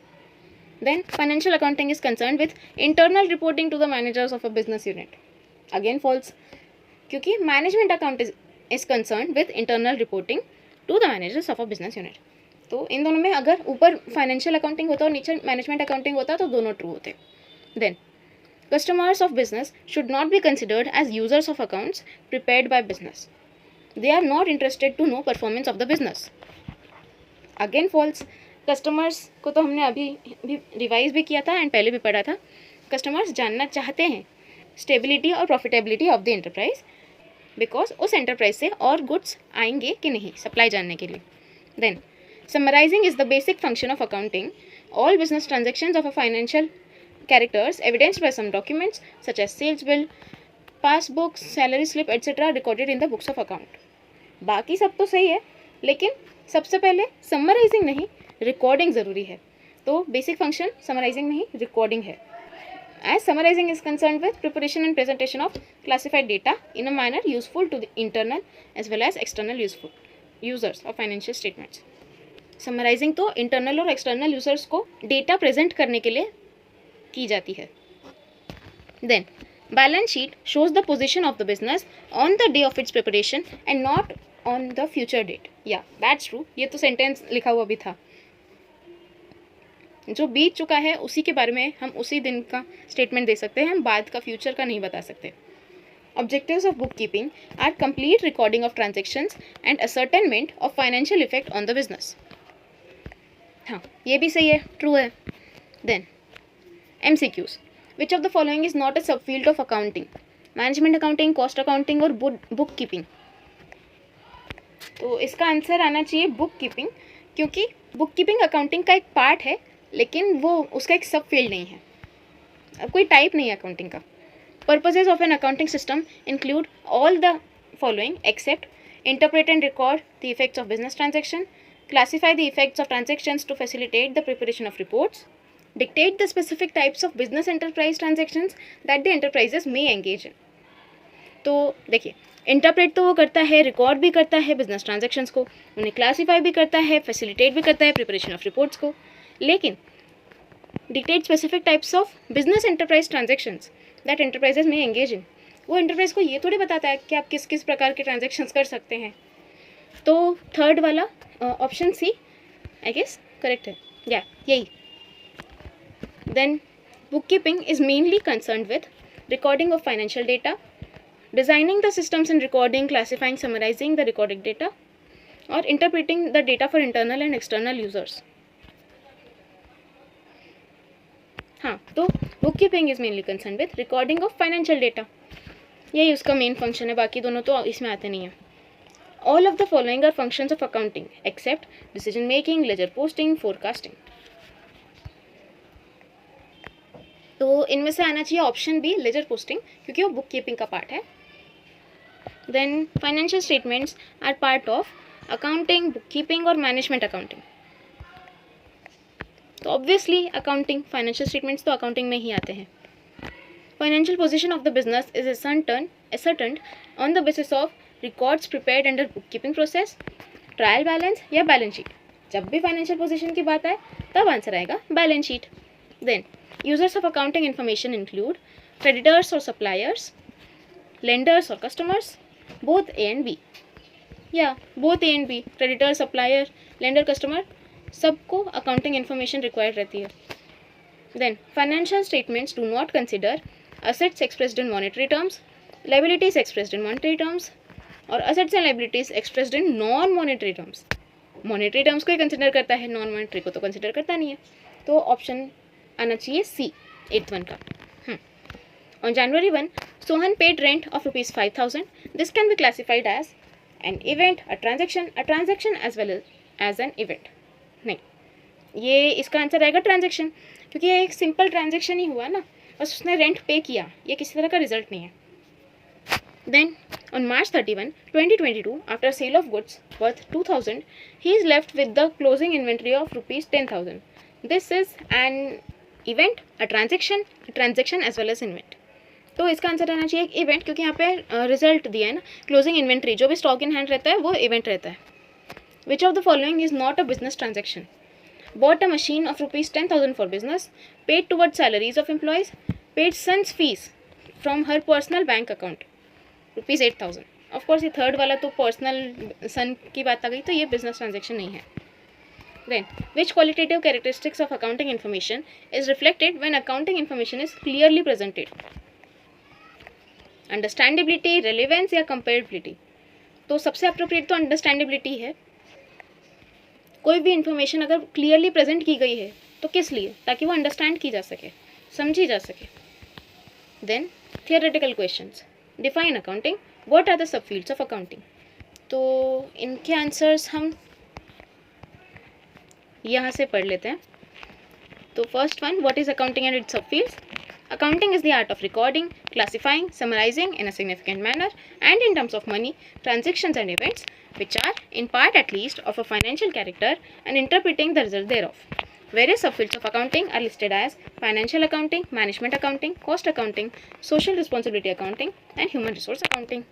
Then financial accounting is concern with internal reporting to the managers of a business unit. Again falls, क्योंकि management account is concern with internal reporting to the managers of a business unit. तो इन दोनों में अगर ऊपर financial accounting होता और नीचे मैनेजमेंट अकाउंटिंग होता तो दोनों ट्रू होते. Then, customers of business should not be considered as users of accounts prepared by business. They are not interested to know performance of the business. Again false. Customers को तो हमने अभी भी revise भी किया था एंड पहले भी पढ़ा था. कस्टमर्स जानना चाहते हैं स्टेबिलिटी और profitability of the enterprise, because उस एंटरप्राइज से और गुड्स आएंगे कि नहीं, सप्लाई जानने के लिए. Then summarising is the basic function of accounting. All business transactions of a financial characters evidenced by some documents such as sales bill, passbooks, salary slip etc. recorded in the books of account. बाकी सब तो सही है, लेकिन सबसे पहले summarising नहीं, recording ज़रूरी है. तो बेसिक फंक्शन समराइजिंग में ही रिकॉर्डिंग है. As summarizing is concerned with preparation and presentation of classified data in a manner useful to the internal as well as external users of financial statements. Summarizing तो internal और external users को data present करने के लिए की जाती है. Then balance sheet shows the position of the business on the day of its preparation and not on the future date. Yeah, that's true. ये तो sentence लिखा हुआ भी था. जो बीत चुका है उसी के बारे में हम उसी दिन का स्टेटमेंट दे सकते हैं, हम बाद का फ्यूचर का नहीं बता सकते. Objectives of book keeping are complete recording of transactions and ascertainment of financial effect on the business. हाँ, ये भी सही है, ट्रू है. Then MCQs. Which of the following is not a sub field of accounting? Management accounting, cost accounting और book keeping. तो इसका answer आना चाहिए बुक कीपिंग, क्योंकि बुक कीपिंग अकाउंटिंग का एक पार्ट है, लेकिन वो उसका एक सब फील्ड नहीं है. अब कोई टाइप नहीं है अकाउंटिंग का. Purposes of an accounting system include all the following except interpret and record the effects of business transaction, classify the effects of transactions to facilitate the preparation of reports, dictate the specific types of business enterprise transactions that the enterprises may engage in. तो देखिए, interpret तो वो करता है, record भी करता है business transactions को, उन्हें क्लासीफाई भी करता है, फैसिलिटेट भी करता है प्रिपरेशन ऑफ रिपोर्ट्स को, लेकिन dictate specific types of business enterprise transactions that enterprises में एंगेज इन. वो एंटरप्राइज को ये थोड़ी बताता है कि आप किस किस प्रकार के ट्रांजेक्शन्स कर सकते हैं. तो थर्ड वाला option C I guess correct है. या यही. Then book keeping is mainly concerned with recording of financial data, designing the systems and recording, classifying, summarizing the recorded data, or interpreting the data for internal and external users. हाँ, तो book keeping is mainly concern with recording of financial data, यही उसका main function है, बाकी दोनों तो इसमें आते नहीं हैं. All of the following are functions of accounting except decision making, ledger posting, forecasting. तो इनमें से आना चाहिए ऑप्शन बी, लेजर पोस्टिंग, क्योंकि वो बुक कीपिंग का पार्ट है. Then financial statements are part of accounting, bookkeeping और management accounting. तो obviously accounting, financial statements तो accounting में ही आते हैं. Financial position of the business is ascertained on the basis of records prepared under bookkeeping process, trial balance या balance sheet. जब भी financial position की बात आए तब आंसर आएगा balance sheet. Then users of accounting information include creditors or suppliers, lenders or customers, both A and B. Yeah, both A and B, creditor, supplier, lender, customer, सबको accounting information required रहती है. Then financial statements do not consider assets expressed in monetary terms, liabilities expressed in monetary terms, और assets and liabilities expressed in non-monetary terms. Monetary terms को ही consider करता है, non-monetary को तो consider करता नहीं है. तो ऑप्शन आना चाहिए C, 8th one का. On January 1, Sohan paid rent of rupees 5,000. This can be classified as an event, a transaction as well as an event. नहीं, ये इसका आंसर आएगा ट्रांजेक्शन, क्योंकि ये एक सिंपल ट्रांजेक्शन ही हुआ ना, बस उसने रेंट पे किया, ये किसी तरह का रिजल्ट नहीं है. Then on March 31, 2022, after sale of goods worth 2,000, he is left with the closing inventory of rupees 10,000. This is an event, a transaction as well as event. तो इसका आंसर आना चाहिए एक इवेंट, क्योंकि यहाँ पे रिजल्ट दिया है ना, क्लोजिंग इन्वेंट्री, जो भी स्टॉक इन हैंड रहता है वो इवेंट रहता है. Which of the following is not a business transaction? Bought a machine of rupees 10,000 for business, paid toward salaries of employees, paid son's fees from her personal bank account rupees 8,000. Of course ये third वाला तो personal सन की बात आ गई, तो ये business transaction नहीं है. Then, which qualitative characteristics of accounting information is reflected when accounting information is clearly presented? Understandability, relevance या कंपेरेबिलिटी? तो सबसे अप्रोप्रिएट तो अंडरस्टैंडेबिलिटी है. कोई भी इन्फॉर्मेशन अगर क्लियरली प्रेजेंट की गई है तो किस लिए? ताकि वो अंडरस्टैंड की जा सके, समझी जा सके. Then theoretical questions. Define accounting, what are the sub fields of accounting? तो इनके आंसर्स हम यहाँ से पढ़ लेते हैं. तो first one, what is accounting and it's सब fields? Accounting is the art of recording, classifying, summarizing in a significant manner and in terms of money, transactions and events which are, in part at least, of a financial character and interpreting the result thereof. Various subfields of accounting are listed as financial accounting, management accounting, cost accounting, social responsibility accounting and human resource accounting.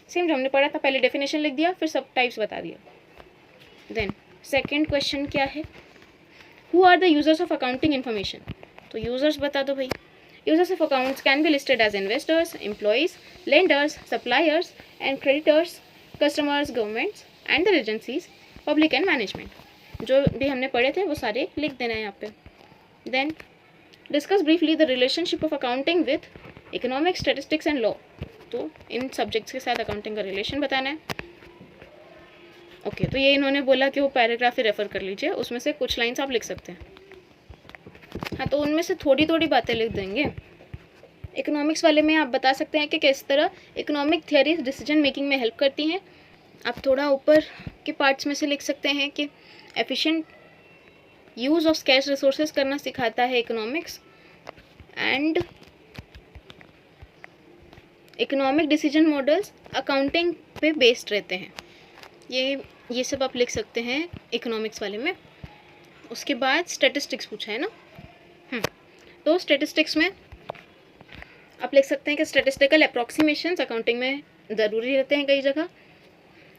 Same जो हमने पढ़ा था, पहले definition लिख दिया, फिर सब types बता दिया. देन सेकेंड क्वेश्चन क्या है, who are the users of accounting information. तो यूजर्स बता दो भाई. Users of accounts can be listed as investors, employees, lenders, suppliers and creditors, customers, governments and the agencies, public and management. जो भी हमने पढ़े थे वो सारे लिख देना है यहाँ पे. Then discuss briefly the relationship of accounting with economics, statistics and law. तो इन सब्जेक्ट्स के साथ अकाउंटिंग का रिलेशन बताना है. ओके, तो ये इन्होंने बोला कि वो पैराग्राफ ही रेफर कर लीजिए, उसमें से कुछ लाइन्स आप लिख सकते हैं. हाँ, तो उनमें से थोड़ी थोड़ी बातें लिख देंगे. इकोनॉमिक्स वाले में आप बता सकते हैं कि किस तरह इकोनॉमिक थियरीज डिसीजन मेकिंग में हेल्प करती हैं. आप थोड़ा ऊपर के पार्ट्स में से लिख सकते हैं कि efficient use of scarce resources करना सिखाता है economics, and economic decision models accounting पे बेस्ड रहते हैं. ये सब आप लिख सकते हैं इकोनॉमिक्स वाले में. उसके बाद स्टैटिस्टिक्स पूछा है ना. तो स्टैटिस्टिक्स में आप लिख सकते हैं कि स्टैटिस्टिकल अप्रॉक्सीमेशंस अकाउंटिंग में ज़रूरी रहते हैं कई जगह,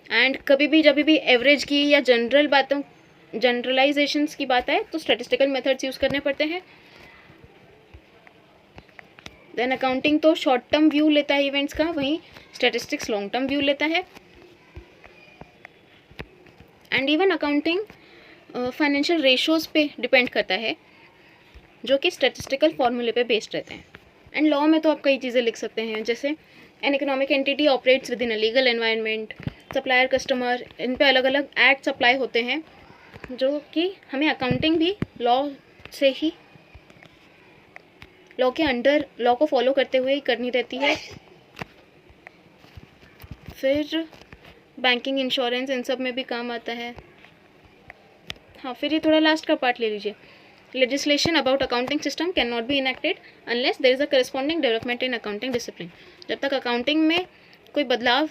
एंड कभी भी जब भी एवरेज की या जनरलाइजेशंस की बात आए तो स्टैटिस्टिकल मेथड्स यूज़ करने पड़ते हैं. देन अकाउंटिंग तो शॉर्ट टर्म व्यू लेता है इवेंट्स का, वहीं स्टैटिस्टिक्स लॉन्ग टर्म व्यू लेता है. And even accounting financial ratios पे डिपेंड करता है जो कि स्टैटिस्टिकल फॉर्मूले पे बेस्ड रहते हैं. एंड लॉ में तो आप कई चीज़ें लिख सकते हैं, जैसे an economic entity operates within a legal environment, supplier, customer, इन पे अलग अलग एक्ट्स अप्लाई होते हैं जो कि हमें अकाउंटिंग भी लॉ से ही, लॉ के अंडर, लॉ को फॉलो करते हुए ही करनी रहती है. फिर बैंकिंग, इंश्योरेंस, इन सब में भी काम आता है. हाँ, फिर ये थोड़ा लास्ट का पार्ट ले लीजिए. Legislation about accounting system can not be enacted unless there is a corresponding development in accounting discipline. जब तक अकाउंटिंग में कोई बदलाव,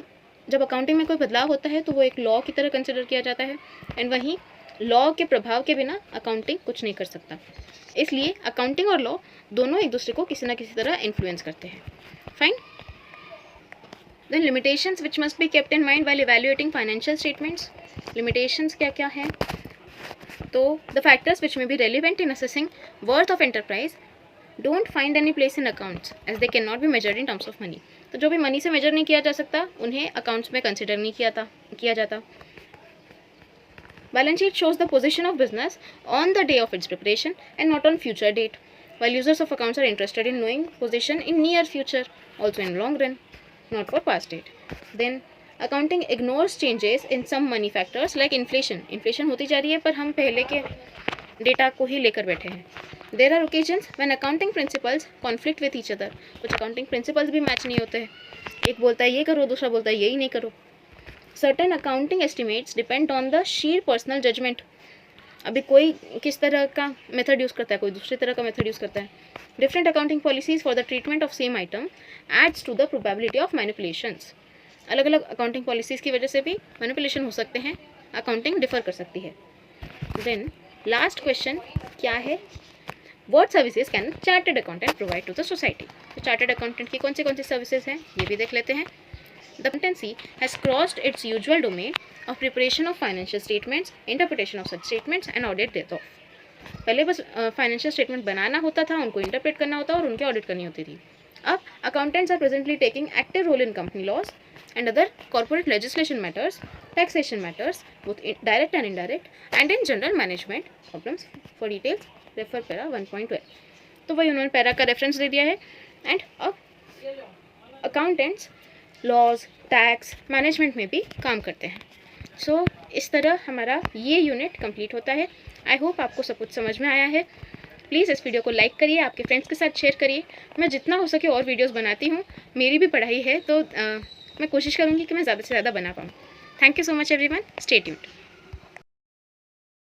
जब अकाउंटिंग में कोई बदलाव होता है तो वो एक लॉ की तरह कंसिडर किया जाता है, एंड वहीं लॉ के प्रभाव के बिना अकाउंटिंग कुछ नहीं कर सकता. इसलिए अकाउंटिंग और लॉ दोनों एक दूसरे को किसी ना किसी तरह इन्फ्लुएंस करते हैं. Fine. Then limitations which must be kept in mind while evaluating financial statements. Limitations क्या क्या हैं? तो the factors which may be relevant in assessing worth of enterprise don't find any place in accounts as they can not be measured in terms of money. तो जो भी money से major नहीं किया जा सकता उन्हें अकाउंट्स में कंसिडर नहीं किया जाता. Balance sheet shows the position of business on the day of its preparation and not on future date, while users of accounts are interested in knowing position in near future, also in long run, not for past date. Then accounting ignores changes in some money factors like inflation. Inflation होती जा रही है पर हम पहले के data को ही लेकर बैठे हैं. There are occasions when accounting principles conflict with each other. कुछ accounting principles भी मैच नहीं होते हैं. एक बोलता है ये करो, दूसरा बोलता है यही नहीं करो. Certain accounting estimates depend on the sheer personal judgment. अभी कोई किस तरह का मेथड यूज़ करता है, कोई दूसरी तरह का मेथड यूज़ करता है. Different accounting policies for the treatment of same item adds to the probability of manipulations. अलग अलग अकाउंटिंग पॉलिसीज़ की वजह से भी मैनिपुलेशन हो सकते हैं, अकाउंटिंग डिफर कर सकती है. देन लास्ट क्वेश्चन क्या है, what services can chartered accountant provide to the society. तो चार्टर्ड अकाउंटेंट की कौन सी सर्विसेज हैं ये भी देख लेते हैं. The accountancy has crossed its usual domain of preparation of financial statements, interpretation of such statements and audit thereof. पहले बस फाइनेंशियल स्टेटमेंट बनाना होता था, उनको इंटरप्रेट करना होता और उनकी ऑडिट करनी होती थी. अब accountants are presently taking active role in company laws and other corporate legislation matters, taxation matters, both direct and indirect, and in general management problems. For details, refer para 1.12. तो वही उन्होंने पैरा का reference दे दिया है. And अब accountants laws, tax, management में भी काम करते हैं. सो इस तरह हमारा ये यूनिट कंप्लीट होता है. आई होप आपको सब कुछ समझ में आया है. प्लीज़ इस वीडियो को लाइक करिए, आपके फ्रेंड्स के साथ शेयर करिए. मैं जितना हो सके और वीडियोस बनाती हूँ, मेरी भी पढ़ाई है तो मैं कोशिश करूँगी कि मैं ज़्यादा से ज़्यादा बना पाऊँ. Thank you so much everyone. Stay tuned.